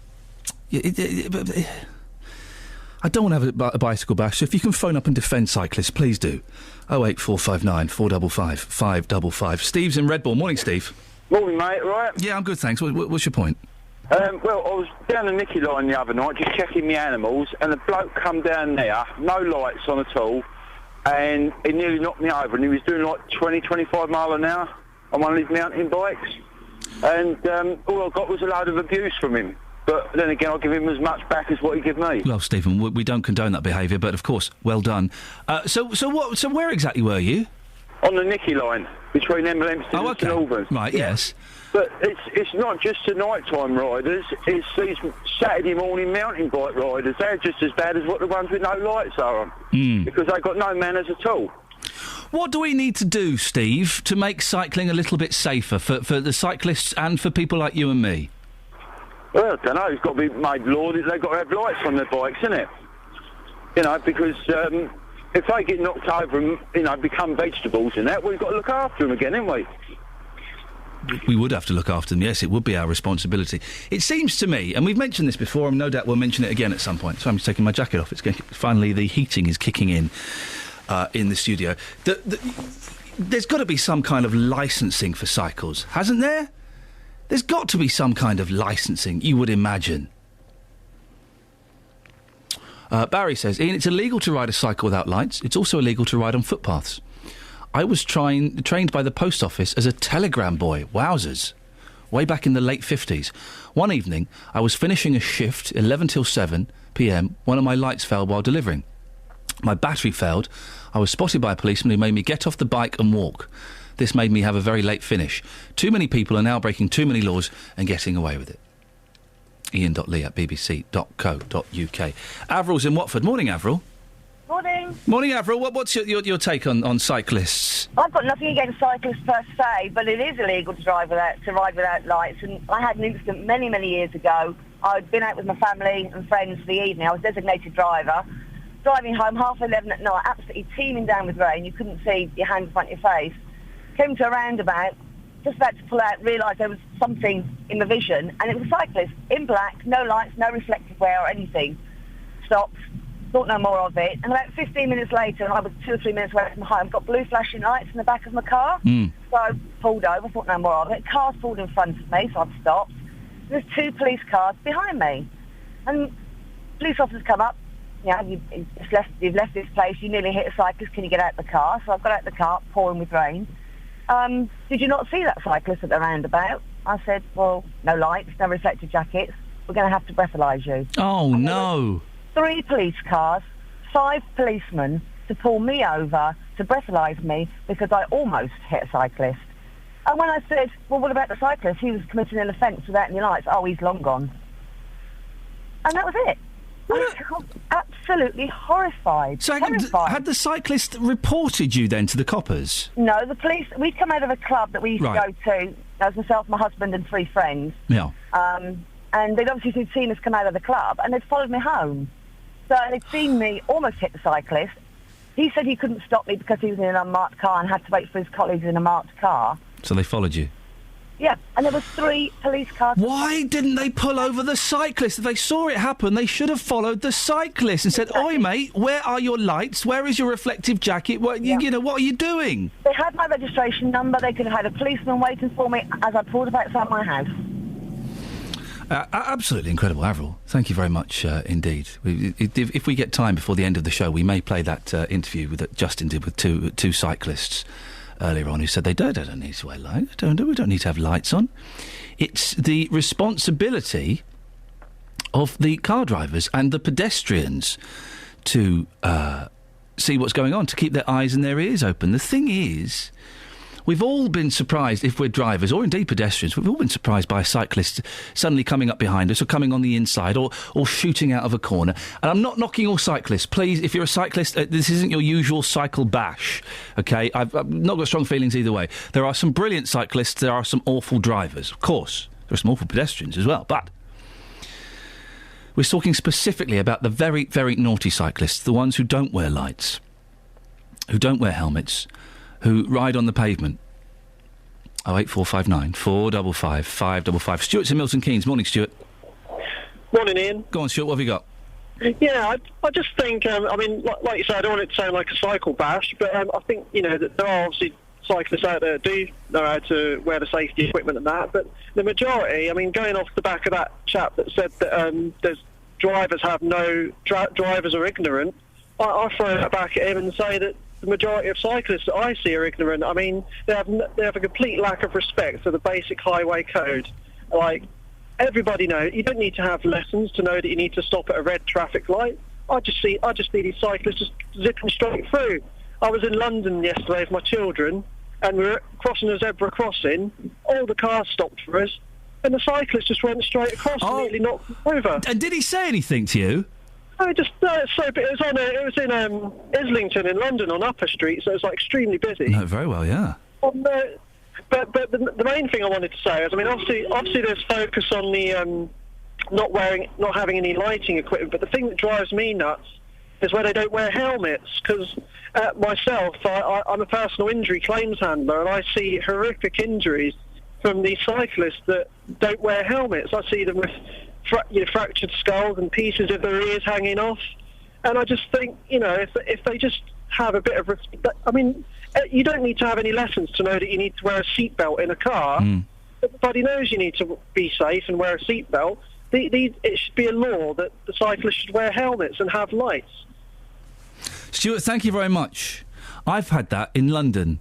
Speaker 4: I don't want to have a bicycle bash, so if you can phone up and defend cyclists, please do. 08459 455 555. Steve's in Redbourne. Morning, Steve.
Speaker 11: Morning, mate, all right?
Speaker 4: Yeah, I'm good, thanks. What's your point?
Speaker 11: Well, I was down the Nicky line the other night, just checking my animals, and a bloke come down there, no lights on at all, and he nearly knocked me over, and he was doing like 20, 25 mile an hour on one of his mountain bikes, and all I got was a load of abuse from him. But then again, I'll give him as much back as what he gave me.
Speaker 4: Well, Stephen, we don't condone that behaviour, but of course, well done. So where exactly were you?
Speaker 11: On the Nicky line, between Hempstead and St Albans.
Speaker 4: Right, yes.
Speaker 11: But it's not just the nighttime riders, it's these Saturday morning mountain bike riders. They're just as bad as what the ones with no lights are on. Because they've got no manners at all.
Speaker 4: What do we need to do, Steve, to make cycling a little bit safer for the cyclists and for people like you and me?
Speaker 11: Well, I don't know. It's got to be made law that they've got to have lights on their bikes, isn't it? Because if they get knocked over and, become vegetables and that, we've got to look after them again, haven't we?
Speaker 4: We would have to look after them, yes. It would be our responsibility. It seems to me, and we've mentioned this before, and no doubt we'll mention it again at some point. So I'm just taking my jacket off. Finally, the heating is kicking in the studio. There's got to be some kind of licensing for cycles, hasn't there? There's got to be some kind of licensing, you would imagine. Barry says, Ian, it's illegal to ride a cycle without lights. It's also illegal to ride on footpaths. I was trained by the post office as a telegram boy. Wowzers. Way back in the late 50s. One evening, I was finishing a shift, 11 till 7 p.m. One of my lights fell while delivering. My battery failed. I was spotted by a policeman who made me get off the bike and walk. This made me have a very late finish. Too many people are now breaking too many laws and getting away with it. Ian.lee@bbc.co.uk. Avril's in Watford. Morning, Avril.
Speaker 14: Morning.
Speaker 4: Morning, Avril. What's your take on cyclists?
Speaker 14: I've got nothing against cyclists per se, but it is illegal to ride without lights. And I had an incident many, many years ago. I'd been out with my family and friends for the evening. I was designated driver. Driving home, 11:30 at night, absolutely teeming down with rain. You couldn't see your hand in front of your face. Came to a roundabout, just about to pull out, realised there was something in the vision, and it was a cyclist, in black, no lights, no reflective wear or anything. Stopped, thought no more of it, and about 15 minutes later, and I was 2 or 3 minutes away from home, got blue flashing lights in the back of my car. So I pulled over, thought no more of it. Cars pulled in front of me, so I stopped. There's 2 police cars behind me, and police officers come up. You've left this place, you nearly hit a cyclist, can you get out the car? So I've got out the car, pouring with rain. Did you not see that cyclist at the roundabout? I said, well, no lights, no reflective jackets. We're going to have to breathalyse you.
Speaker 4: Oh, no.
Speaker 14: 3 police cars, 5 policemen to pull me over to breathalyse me because I almost hit a cyclist. And when I said, well, what about the cyclist? He was committing an offence without any lights. Oh, he's long gone. And that was it. I was absolutely horrified.
Speaker 4: So had the cyclist reported you then to the coppers?
Speaker 14: No, the police... We'd come out of a club that we used to go to. That was myself, my husband and 3 friends.
Speaker 4: Yeah.
Speaker 14: And they'd obviously seen us come out of the club and they'd followed me home. So they'd seen me almost hit the cyclist. He said he couldn't stop me because he was in an unmarked car and had to wait for his colleagues in a marked car.
Speaker 4: So they followed you?
Speaker 14: Yeah, and there was 3 police cars.
Speaker 4: Why didn't they pull over the cyclist? If they saw it happen, they should have followed the cyclist and said, "Oi, mate, where are your lights? Where is your reflective jacket? What are you doing?"
Speaker 14: They had my registration number. They could have had a policeman waiting for me as I pulled up outside my house.
Speaker 4: Absolutely incredible, Avril. Thank you very much indeed. If we get time before the end of the show, we may play that interview that Justin did with two cyclists earlier on who said they don't need to wear lights. We don't need to have lights on. It's the responsibility of the car drivers and the pedestrians to see what's going on, to keep their eyes and their ears open. The thing is, we've all been surprised, if we're drivers or indeed pedestrians, we've all been surprised by a cyclist suddenly coming up behind us or coming on the inside or shooting out of a corner. And I'm not knocking all cyclists. Please, if you're a cyclist, this isn't your usual cycle bash, OK? I've not got strong feelings either way. There are some brilliant cyclists, there are some awful drivers. Of course, there are some awful pedestrians as well, but we're talking specifically about the very, very naughty cyclists, the ones who don't wear lights, who don't wear helmets, who ride on the pavement. 08459 455 555. Stuart's in Milton Keynes. Morning, Stuart.
Speaker 18: Morning, Ian.
Speaker 4: Go on, Stuart, what have you got?
Speaker 18: Yeah, I just think, I mean, like you say, I don't want it to sound like a cycle bash, but I think, you know, that there are obviously cyclists out there do know how to wear the safety equipment and that, but the majority, I mean, going off the back of that chap that said that there's drivers have no... drivers are ignorant, I throw that back at him and say that the majority of cyclists that I see are ignorant. I mean, they have a complete lack of respect for the basic highway code. Like, everybody knows, you don't need to have lessons to know that you need to stop at a red traffic light. I just see these cyclists just zipping straight through. I was in London yesterday with my children, and we were crossing a zebra crossing. All the cars stopped for us, and the cyclist just went straight across and nearly knocked me over.
Speaker 4: And did he say anything to you?
Speaker 18: It was in Islington in London on Upper Street, so it was like extremely busy.
Speaker 4: No, very well, yeah.
Speaker 18: But the main thing I wanted to say is, I mean, obviously there's focus on the not having any lighting equipment, but the thing that drives me nuts is where they don't wear helmets, because myself, I'm a personal injury claims handler, and I see horrific injuries from these cyclists that don't wear helmets. I see them with fractured skulls and pieces of their ears hanging off, and I just think, you know, if they just have a bit of respect, I mean, you don't need to have any lessons to know that you need to wear a seatbelt in a car. Everybody knows you need to be safe and wear a seatbelt. It should be a law that the cyclists should wear helmets and have lights.
Speaker 4: Stuart, thank you very much. I've had that in London,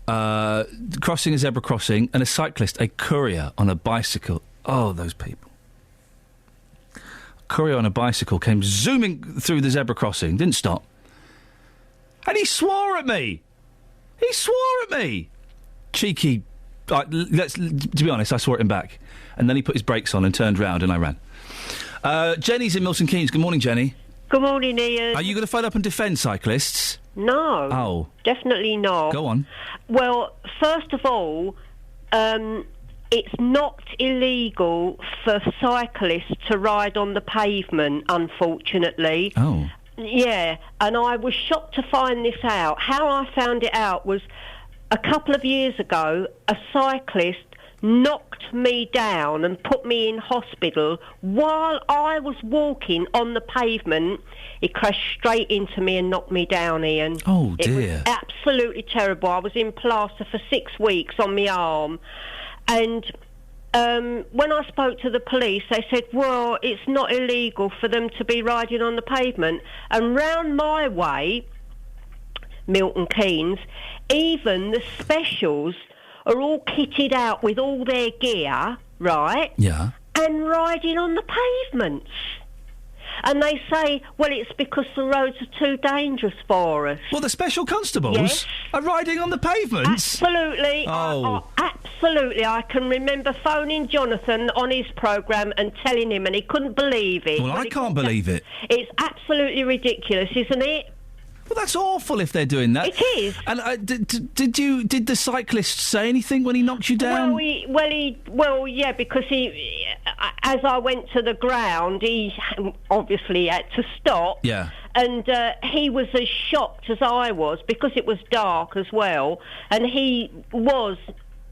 Speaker 4: crossing a zebra crossing, and a cyclist, a courier on a bicycle. Oh, those people. A courier on a bicycle came zooming through the zebra crossing, didn't stop. And he swore at me. He swore at me. Cheeky. To be honest, I swore at him back. And then he put his brakes on and turned round and I ran. Jenny's in Milton Keynes. Good morning, Jenny.
Speaker 19: Good morning, Ian.
Speaker 4: Are you going to phone up and defend cyclists?
Speaker 19: No.
Speaker 4: Oh.
Speaker 19: Definitely not.
Speaker 4: Go on.
Speaker 19: Well, first of all, it's not illegal for cyclists to ride on the pavement, unfortunately.
Speaker 4: Oh.
Speaker 19: Yeah, and I was shocked to find this out. How I found it out was a couple of years ago, a cyclist knocked me down and put me in hospital while I was walking on the pavement. He crashed straight into me and knocked me down, Ian.
Speaker 4: Oh, dear.
Speaker 19: It was absolutely terrible. I was in plaster for 6 weeks on my arm. And when I spoke to the police, they said, well, it's not illegal for them to be riding on the pavement. And round my way, Milton Keynes, even the specials are all kitted out with all their gear, right?
Speaker 4: Yeah.
Speaker 19: And riding on the pavements. And they say, well, it's because the roads are too dangerous for us.
Speaker 4: Well, the special constables are riding on the pavements?
Speaker 19: Absolutely.
Speaker 4: Oh.
Speaker 19: Absolutely. I can remember phoning Jonathan on his programme and telling him, and he couldn't believe it.
Speaker 4: Well, I can't believe it.
Speaker 19: It's absolutely ridiculous, isn't it?
Speaker 4: Well, that's awful if they're doing that.
Speaker 19: It is.
Speaker 4: And did the cyclist say anything when he knocked you down?
Speaker 19: Well, yeah, because he, as I went to the ground, he obviously had to stop.
Speaker 4: Yeah.
Speaker 19: And he was as shocked as I was, because it was dark as well, and he was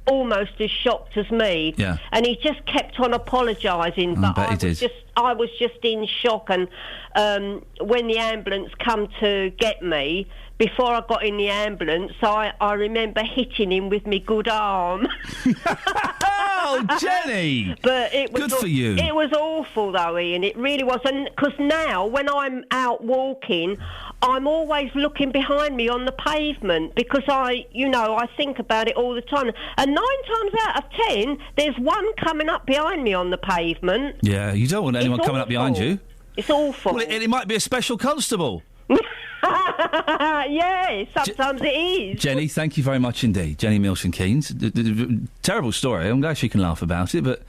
Speaker 19: almost as shocked as me.
Speaker 4: Yeah.
Speaker 19: And he just kept on apologising, but I was just in shock. And when the ambulance come to get me, before I got in the ambulance, I remember hitting him with my good arm.
Speaker 4: Oh, Jenny!
Speaker 19: But it was
Speaker 4: good for you.
Speaker 19: It was awful, though, Ian. It really was. And because now, when I'm out walking, I'm always looking behind me on the pavement, because I think about it all the time. And 9 times out of 10, there's one coming up behind me on the pavement.
Speaker 4: Yeah, you don't want anyone coming up behind you.
Speaker 19: It's awful.
Speaker 4: Well, it might be a special constable.
Speaker 19: Yeah, sometimes it is.
Speaker 4: Jenny, thank you very much indeed. Jenny Milton Keynes. Terrible story. I'm glad she can laugh about it, but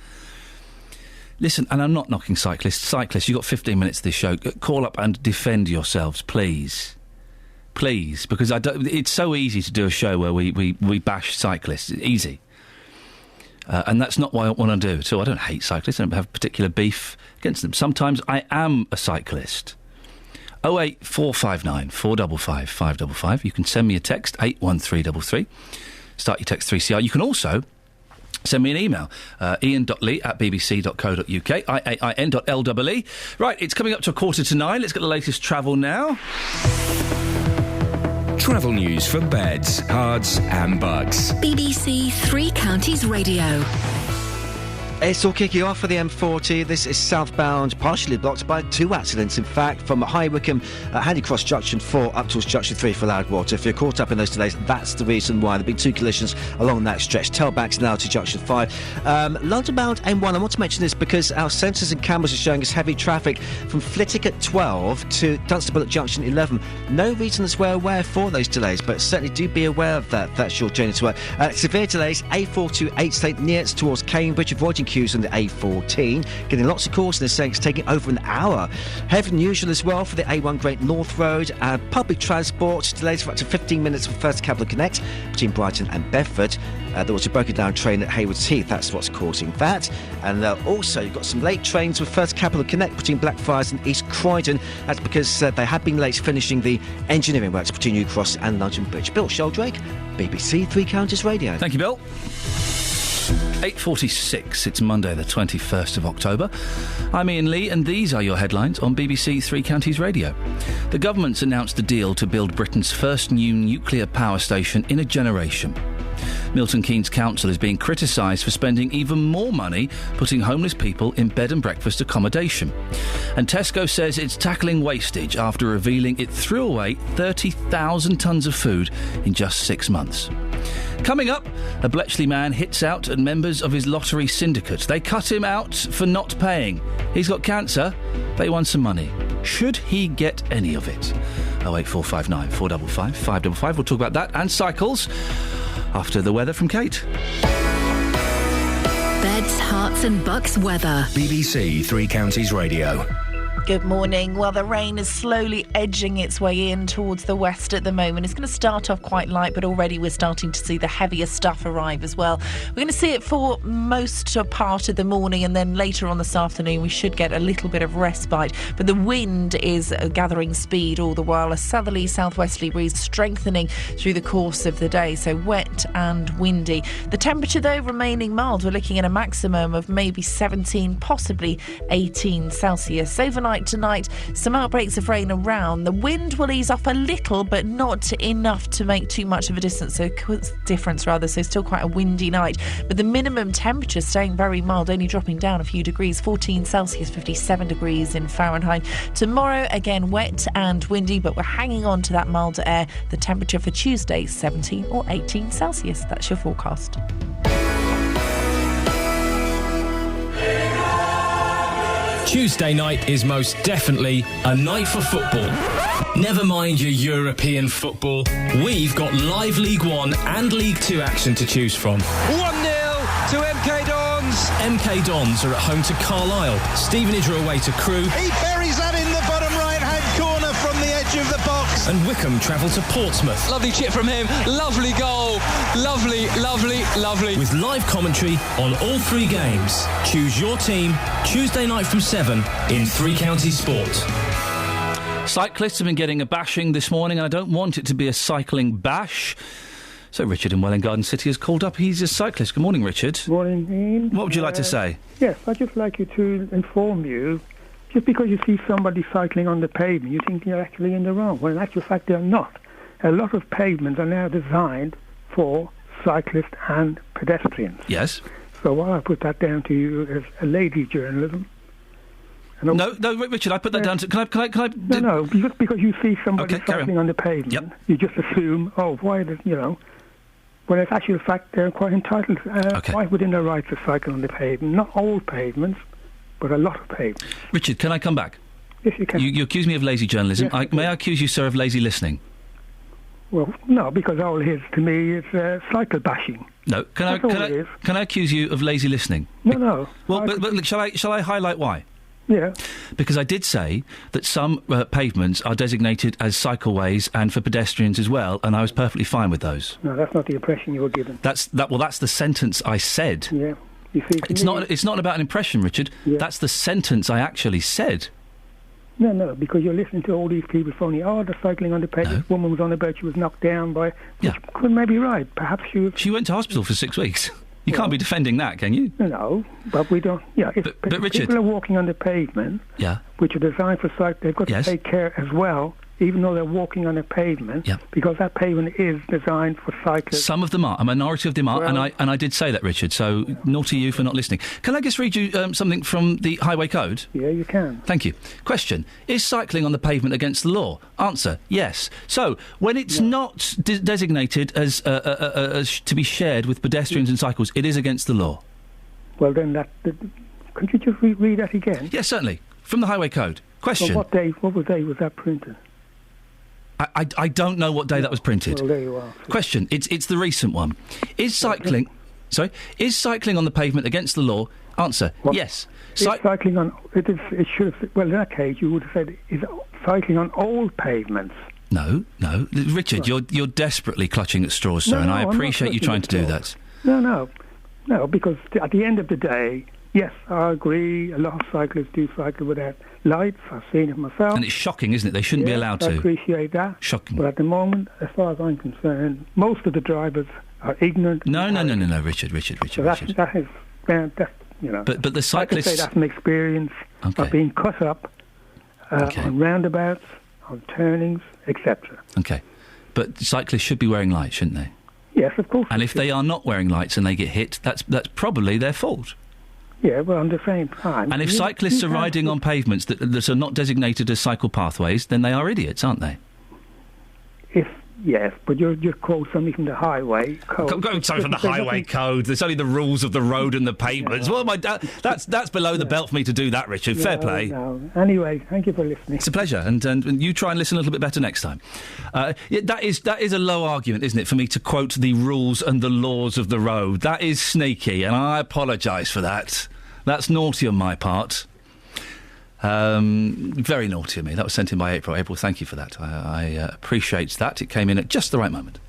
Speaker 4: listen, and I'm not knocking cyclists. Cyclists, you've got 15 minutes of this show. Call up and defend yourselves, please. Please, because it's so easy to do a show where we bash cyclists. It's easy. And that's not what I want to do at all. I don't hate cyclists. I don't have particular beef against them. Sometimes I am a cyclist. 08459 455 555. You can send me a text, 81333. Start your text 3CR. You can also send me an email, ian.lee@bbc.co.uk, IAIN.LEE. Right, it's coming up to 8:45. Let's get the latest travel now.
Speaker 6: Travel news for beds, cards and bugs.
Speaker 5: BBC Three Counties Radio.
Speaker 13: It's all kicking off for the M40. This is southbound, partially blocked by 2 accidents. In fact, from High Wycombe, Handy Cross Junction 4 up towards Junction 3 for Loudwater. If you're caught up in those delays, that's the reason why. There have been 2 collisions along that stretch. Tailbacks now to Junction 5. London-bound M1, I want to mention this because our sensors and cameras are showing us heavy traffic from Flitwick at 12 to Dunstable at Junction 11. No reason as we're aware for those delays, but certainly do be aware of that. That's your journey to work. Severe delays, A428 St Neots towards Cambridge, avoiding queues on the A14. Getting lots of calls, and they're saying it's taking over an hour. Heavier than usual as well for the A1 Great North Road. Public transport delays for up to 15 minutes for First Capital Connect between Brighton and Bedford. There was a broken down train at Haywards Heath. That's what's causing that. And also, you've got some late trains with First Capital Connect between Blackfriars and East Croydon. That's because they had been late finishing the engineering works between New Cross and London Bridge. Bill Sheldrake, BBC Three Counties Radio.
Speaker 4: Thank you, Bill. 8:46, it's Monday the 21st of October. I'm Iain Lee and these are your headlines on BBC Three Counties Radio. The government's announced a deal to build Britain's first new nuclear power station in a generation. Milton Keynes Council is being criticised for spending even more money putting homeless people in bed and breakfast accommodation. And Tesco says it's tackling wastage after revealing it threw away 30,000 tonnes of food in just 6 months. Coming up, a Bletchley man hits out at members of his lottery syndicate. They cut him out for not paying. He's got cancer. They won some money. Should he get any of it? 08459 455 555. We'll talk about that and cycles after the weather from Kate.
Speaker 5: Beds, Herts and Bucks weather.
Speaker 6: BBC Three Counties Radio.
Speaker 15: Good morning. Well, the rain is slowly edging its way in towards the west at the moment. It's going to start off quite light, but already we're starting to see the heavier stuff arrive as well. We're going to see it for most part of the morning, and then later on this afternoon we should get a little bit of respite. But the wind is gathering speed all the while, a southerly southwesterly breeze strengthening through the course of the day, so wet and windy. The temperature, though, remaining mild. We're looking at a maximum of maybe 17, possibly 18 Celsius. Overnight tonight, some outbreaks of rain around. The wind will ease off a little, but not enough to make too much of a difference. So still quite a windy night. But the minimum temperature staying very mild, only dropping down a few degrees, 14 Celsius, 57 degrees in Fahrenheit. Tomorrow, again, wet and windy, but we're hanging on to that milder air. The temperature for Tuesday, 17 or 18 Celsius. That's your forecast.
Speaker 17: Tuesday night is most definitely a night for football. Never mind your European football. We've got live League One and League Two action to choose from.
Speaker 22: 1-0 to MK Dons.
Speaker 17: MK Dons are at home to Carlisle. Stevenage are away to Crewe.
Speaker 22: He buries that in the bottom right-hand corner from the edge of the box.
Speaker 17: And Wycombe travel to Portsmouth.
Speaker 22: Lovely chip from him. Lovely goal. Lovely, lovely, lovely.
Speaker 17: With live commentary on all 3 games. Choose your team Tuesday night from 7 in Three Counties Sport.
Speaker 4: Cyclists have been getting a bashing this morning, and I don't want it to be a cycling bash. So Richard in Welwyn Garden City has called up. He's a cyclist. Good morning, Richard.
Speaker 24: Morning, Iain.
Speaker 4: What would you like to say?
Speaker 24: Yes, I'd just like you to inform you, just because you see somebody cycling on the pavement, you think you're actually in the wrong. Well, in actual fact, they're not. A lot of pavements are now designed for cyclists and pedestrians.
Speaker 4: Yes.
Speaker 24: So while I put that down to you as a lady journalism...
Speaker 4: No, Richard, I put that down to... Can I...
Speaker 24: No, just because you see somebody cycling on the pavement, you just assume, why does, when it's actually a fact they're quite entitled, quite within their rights to cycle on the pavement. Not all pavements, but a lot of pavements.
Speaker 4: Richard, can I come back?
Speaker 24: Yes, you can.
Speaker 4: You accuse me of lazy journalism.
Speaker 24: Yes,
Speaker 4: May I accuse you, sir, of lazy listening?
Speaker 24: Well, no, because all it is to me is cycle bashing.
Speaker 4: No. Can I accuse you of lazy listening?
Speaker 24: No.
Speaker 4: Well, but look, shall I highlight why?
Speaker 24: Yeah.
Speaker 4: Because I did say that some pavements are designated as cycleways and for pedestrians as well, and I was perfectly fine with those.
Speaker 24: No, that's not the impression you were given.
Speaker 4: That's the sentence I said.
Speaker 24: Yeah. You see,
Speaker 4: it's not about an impression, Richard.
Speaker 24: Yeah.
Speaker 4: That's the sentence I actually said.
Speaker 24: No, because you're listening to all these people phoning, the cycling on the pavement. This woman was on about she was knocked down by...
Speaker 4: Yeah.
Speaker 24: Could maybe right. Perhaps she
Speaker 4: went to hospital for 6 weeks. You can't be defending that, can you?
Speaker 24: No, but we don't... Yeah, if
Speaker 4: but Richard...
Speaker 24: people are walking on the pavement, which are designed for cycling, they've got to take care as well, even though they're walking on a pavement, because that pavement is designed for cyclists.
Speaker 4: Some of them are. A minority of them are, and I did say that, Richard, so naughty you for not listening. Can I just read you something from the Highway Code?
Speaker 24: Yeah, you can.
Speaker 4: Thank you. Question. Is cycling on the pavement against the law? Answer. Yes. So, when it's not designated as to be shared with pedestrians and cycles, it is against the law.
Speaker 24: Well, then could you just read that again?
Speaker 4: Yes, certainly. From the Highway Code. Question.
Speaker 24: Well, what day was that printed?
Speaker 4: I don't know what day that was printed.
Speaker 24: Well, there you are.
Speaker 4: Question. It's the recent one. Is cycling on the pavement against the law? Answer. Yes.
Speaker 24: Cycling on... It should have... Well, in that case, you would have said, is cycling on all pavements?
Speaker 4: No. Richard, you're desperately clutching at straws, sir, and I appreciate you trying to do that.
Speaker 24: No, because at the end of the day... Yes, I agree. A lot of cyclists do cycle without lights. I've seen it myself.
Speaker 4: And it's shocking, isn't it? They shouldn't be allowed to.
Speaker 24: I appreciate that.
Speaker 4: Shocking.
Speaker 24: But at the moment, as far as I'm concerned, most of the drivers are ignorant.
Speaker 4: No, Richard.
Speaker 24: So that is, you know.
Speaker 4: But the cyclists...
Speaker 24: I can say that's an experience of being cut up on roundabouts, on turnings, etc.
Speaker 4: Okay. But cyclists should be wearing lights, shouldn't they?
Speaker 24: Yes, of course.
Speaker 4: And if they are not wearing lights and they get hit, that's probably their fault.
Speaker 24: Yeah, well, on the same time...
Speaker 4: And if cyclists are riding on pavements that are not designated as cycle pathways, then they are idiots, aren't they?
Speaker 24: Yes, but you're quote something from the Highway Code.
Speaker 4: Go something from the Highway Code. There's only the rules of the road and the pavements. Well, that's below the belt for me to do that, Richard. Fair play.
Speaker 24: No. Anyway, thank you for listening.
Speaker 4: It's a pleasure, and you try and listen a little bit better next time. That is a low argument, isn't it, for me to quote the rules and the laws of the road? That is sneaky, and I apologise for that. That's naughty on my part. Very naughty of me. That was sent in by April. April, thank you for that. I appreciate that. It came in at just the right moment.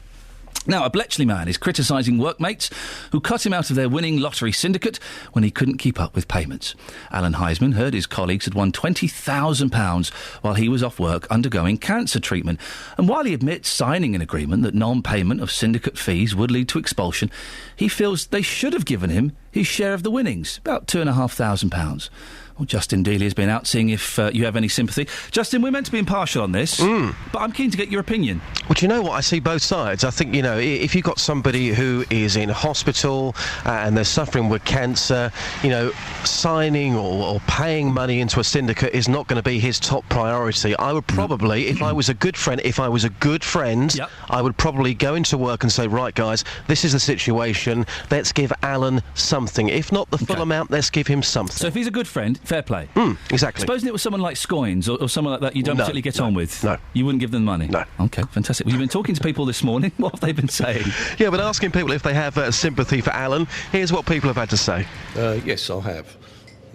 Speaker 4: Now, a Bletchley man is criticising workmates who cut him out of their winning lottery syndicate when he couldn't keep up with payments. Alan Heisman heard his colleagues had won £20,000 while he was off work undergoing cancer treatment. And while he admits signing an agreement that non-payment of syndicate fees would lead to expulsion, he feels they should have given him his share of the winnings, about £2,500. Well, Justin Dealey has been out seeing if you have any sympathy. Justin, we're meant to be impartial on this, but I'm keen to get your opinion.
Speaker 3: Well, do you know what? I see both sides. I think, if you've got somebody who is in hospital and they're suffering with cancer, signing or paying money into a syndicate is not going to be his top priority. I would probably, if I was a good friend, I would probably go into work and say, right, guys, this is the situation. Let's give Alan something. If not the full amount, let's give him something.
Speaker 4: So if he's a good friend, fair play.
Speaker 3: Exactly.
Speaker 4: Supposing it was someone like Scoynes or someone like that you don't particularly get on with.
Speaker 3: No.
Speaker 4: You wouldn't give them money?
Speaker 3: No.
Speaker 4: OK, fantastic. Well, you've been talking to people this morning. What have they been saying?
Speaker 3: Yeah, but asking people if they have sympathy for Alan, here's what people have had to say.
Speaker 2: Yes, I have.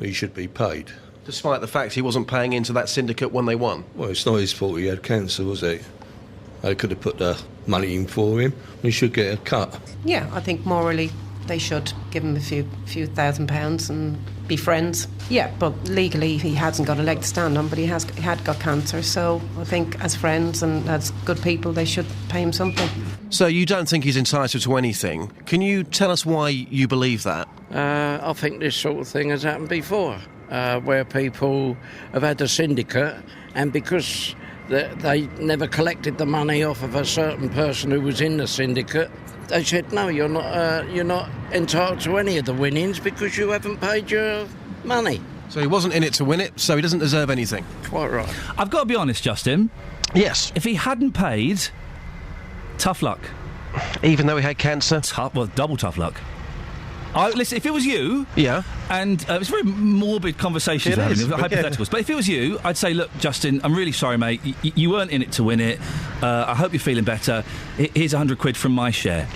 Speaker 2: He should be paid.
Speaker 3: Despite the fact he wasn't paying into that syndicate when they won?
Speaker 2: Well, it's not his fault he had cancer, was it? They could have put the money in for him. He should get a cut.
Speaker 12: Yeah, I think morally they should give him a few £1,000s and be friends. Yeah, but legally he hasn't got a leg to stand on, but he had got cancer, so I think as friends and as good people they should pay him something.
Speaker 3: So you don't think he's entitled to anything? Can you tell us why you believe that?
Speaker 20: I think this sort of thing has happened before, where people have had a syndicate and because they never collected the money off of a certain person who was in the syndicate, they said, no, you're not entitled to any of the winnings because you haven't paid your money.
Speaker 3: So he wasn't in it to win it, so he doesn't deserve anything.
Speaker 20: Quite right.
Speaker 4: I've got to be honest, Justin.
Speaker 3: Yes.
Speaker 4: If he hadn't paid, tough luck.
Speaker 3: Even though he had cancer?
Speaker 4: Double tough luck. Listen, if it was you...
Speaker 3: Yeah.
Speaker 4: And it's a very morbid conversation
Speaker 3: It
Speaker 4: we're having,
Speaker 3: is, but
Speaker 4: hypotheticals. But if it was you, I'd say, look, Justin, I'm really sorry, mate. You weren't in it to win it. I hope you're feeling better. Here's 100 quid from my share.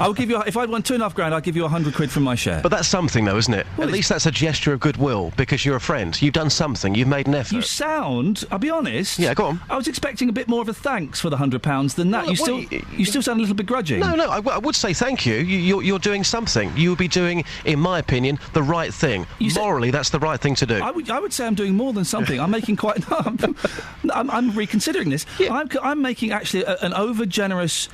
Speaker 4: I would give you, if I'd won £2.5 grand, I'd give you 100 quid from my share.
Speaker 3: But that's something, though, isn't it? Well, at least that's a gesture of goodwill, because you're a friend. You've done something. You've made an effort.
Speaker 4: You sound, I'll be honest.
Speaker 3: Yeah, go on.
Speaker 4: I was expecting a bit more of a thanks for the £100 than that.
Speaker 3: Well,
Speaker 4: you still sound a little bit grudging.
Speaker 3: No, I would say thank you. You're doing something. You would be doing, in my opinion, the right thing. Morally, that's the right thing to do.
Speaker 4: I would say I'm doing more than something. I'm making quite... No, I'm reconsidering this. Yeah. I'm making, actually, an over-generous...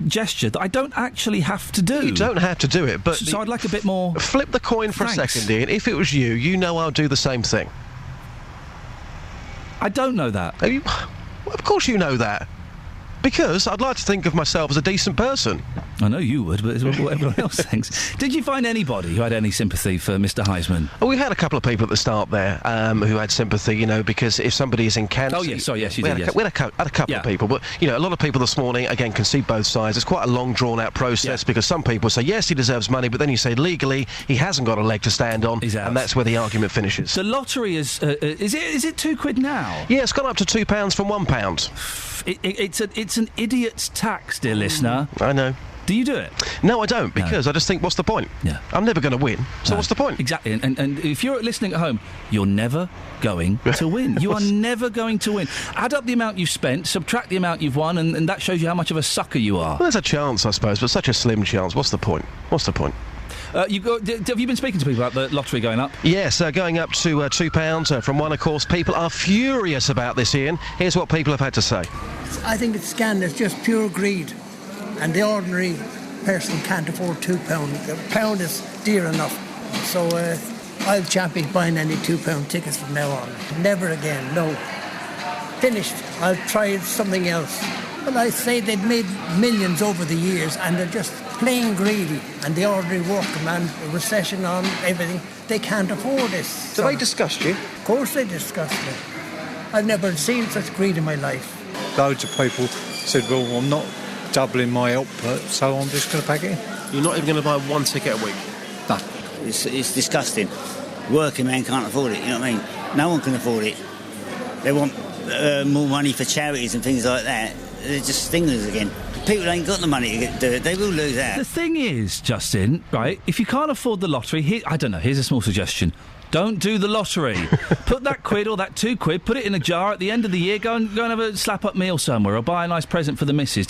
Speaker 4: gesture that I don't actually have to do.
Speaker 3: You don't have to do it, but...
Speaker 4: So I'd like a bit more...
Speaker 3: Flip the coin for a second, Ian. If it was you, you know I'll do the same thing.
Speaker 4: I don't know that.
Speaker 3: Well, of course you know that. Because I'd like to think of myself as a decent person.
Speaker 4: I know you would, but it's what everyone else thinks. Did you find anybody who had any sympathy for Mr. Heisman?
Speaker 3: Well, we had a couple of people at the start there who had sympathy, you know, because if somebody is in cancer...
Speaker 4: Oh, yes, you did, yes.
Speaker 3: We had a couple of people, but, you know, a lot of people this morning, again, can see both sides. It's quite a long, drawn-out process because some people say, yes, he deserves money, but then you say, legally, he hasn't got a leg to stand on, and that's where the argument finishes.
Speaker 4: The lottery is it £2 now?
Speaker 3: Yeah, it's gone up to £2 from £1.
Speaker 4: It's an idiot's tax, dear listener.
Speaker 3: I know.
Speaker 4: Do you do it?
Speaker 3: No, I don't, because I just think, what's the point?
Speaker 4: Yeah.
Speaker 3: I'm never going to win, so what's the point?
Speaker 4: Exactly, and if you're listening at home, you're never going to win. You are never going to win. Add up the amount you've spent, subtract the amount you've won, and that shows you how much of a sucker you are.
Speaker 3: Well, there's a chance, I suppose, but such a slim chance. What's the point? What's the point?
Speaker 4: Have you been speaking to people about the lottery going up?
Speaker 3: Yes, going up to £2 from one, of course. People are furious about this, Ian. Here's what people have had to say.
Speaker 8: I think it's scandalous, just pure greed. And the ordinary person can't afford £2. The pound is dear enough. So I'll champion buying any £2 tickets from now on. Never again, no. Finished. I'll try something else. Well, I say they've made millions over the years and they're just plain greedy. And the ordinary workman, the recession on, everything, they can't afford this.
Speaker 9: Do they disgust you?
Speaker 8: Of course they disgust me. I've never seen such greed in my life.
Speaker 9: Loads of people said, well, I'm not doubling my output, so I'm just going to pack it in.
Speaker 21: You're not even going to buy one ticket a week?
Speaker 9: No.
Speaker 23: It's disgusting. Working man can't afford it, you know what I mean? No one can afford it. They want more money for charities and things like that. They're just stingers again. People ain't got the money to do it. They will lose out.
Speaker 4: The thing is, Justin, right, if you can't afford the lottery, here's a small suggestion. Don't do the lottery. Put that quid or that £2, put it in a jar at the end of the year, go and have a slap-up meal somewhere or buy a nice present for the missus.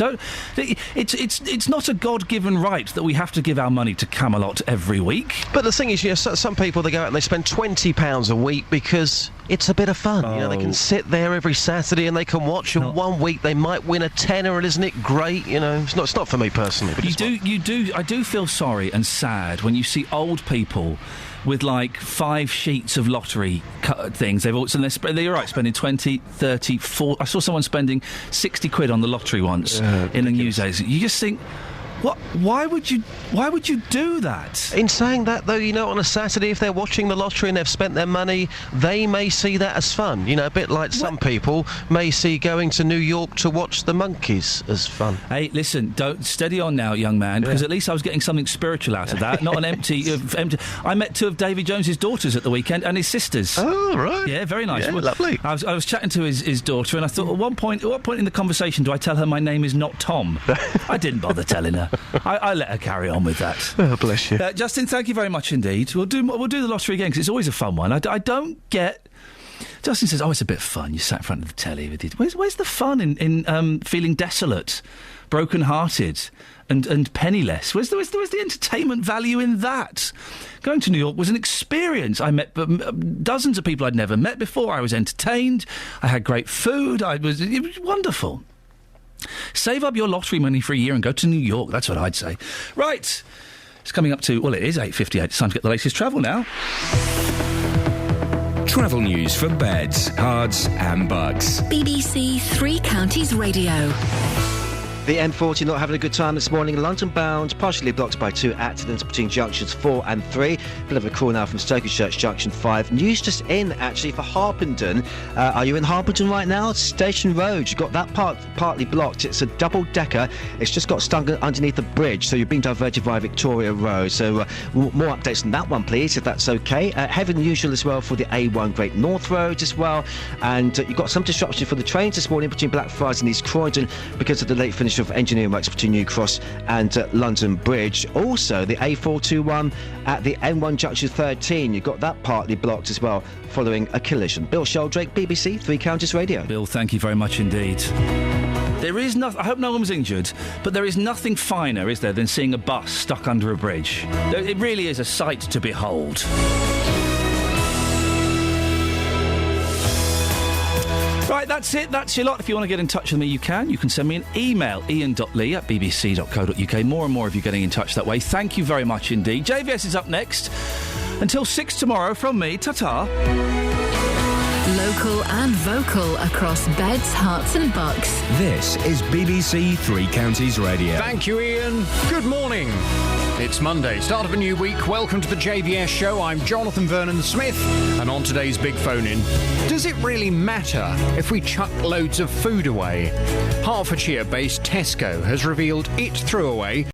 Speaker 4: It's not a God-given right that we have to give our money to Camelot every week.
Speaker 3: But the thing is, you know, some people, they go out and they spend £20 a week because it's a bit of fun. You know, they can sit there every Saturday and they can watch, and one week they might win a tenner, and isn't it great? You know, it's not for me personally. But
Speaker 4: I do feel sorry and sad when you see old people with like 5 sheets of lottery things. They're right, spending 20, 30, 40... I saw someone spending 60 quid on the lottery once in a news agency. You just think, what? Why would you do that?
Speaker 3: In saying that, though, you know, on a Saturday, if they're watching the lottery and they've spent their money, they may see that as fun. You know, a bit like some people may see going to New York to watch the Monkees as fun.
Speaker 4: Hey, listen, don't steady on now, young man, because at least I was getting something spiritual out of that, not an empty. I met 2 of Davy Jones's daughters at the weekend and his sisters.
Speaker 3: Oh, right.
Speaker 4: Yeah, very nice.
Speaker 3: Yeah, lovely.
Speaker 4: I was chatting to his daughter, and I thought, at what point in the conversation do I tell her my name is not Tom? I didn't bother telling her. I let her carry on with that.
Speaker 3: Oh, bless you.
Speaker 4: Justin, thank you very much indeed. We'll do the lottery again, because it's always a fun one. I don't get... Justin says, it's a bit fun. You sat in front of the telly with it. Where's the fun in feeling desolate, broken-hearted and penniless? Where's the entertainment value in that? Going to New York was an experience. I met dozens of people I'd never met before. I was entertained. I had great food. It was wonderful. Save up your lottery money for a year and go to New York. That's what I'd say. Right. It's coming up to... Well, it is 8:58. It's time to get the latest travel now.
Speaker 6: Travel news for beds, cards and bugs.
Speaker 5: BBC Three Counties Radio.
Speaker 13: The M40 not having a good time this morning. London bound, partially blocked by 2 accidents between junctions 4 and 3. Bit of a call now from Stokenchurch Junction 5. News just in, actually, for Harpenden. Are you in Harpenden right now? Station Road, you've got that part partly blocked. It's a double-decker. It's just got stung underneath the bridge, so you're being diverted via Victoria Road. So more updates on that one, please, if that's okay. Heavier than usual as well for the A1 Great North Road as well. And you've got some disruption for the trains this morning between Blackfriars and East Croydon because of the late finish of engineering works between New Cross and London Bridge. Also, the A421 at the N1 Junction 13, you've got that partly blocked as well following a collision. Bill Sheldrake, BBC Three Counties Radio.
Speaker 4: Bill, thank you very much indeed. There is nothing. I hope no one was injured, but there is nothing finer, is there, than seeing a bus stuck under a bridge. It really is a sight to behold. Right, that's it. That's your lot. If you want to get in touch with me, you can. You can send me an email, ian.lee@bbc.co.uk. More and more of you getting in touch that way. Thank you very much indeed. JVS is up next. Until 6 tomorrow from me. Ta-ta.
Speaker 5: Local and vocal across beds, hearts and bucks.
Speaker 6: This is BBC Three Counties Radio.
Speaker 1: Thank you, Ian. Good morning. It's Monday, start of a new week. Welcome to the JVS show. I'm Jonathan Vernon Smith, and on today's Big Phone In, does it really matter if we chuck loads of food away? Hertfordshire-based Tesco has revealed it threw away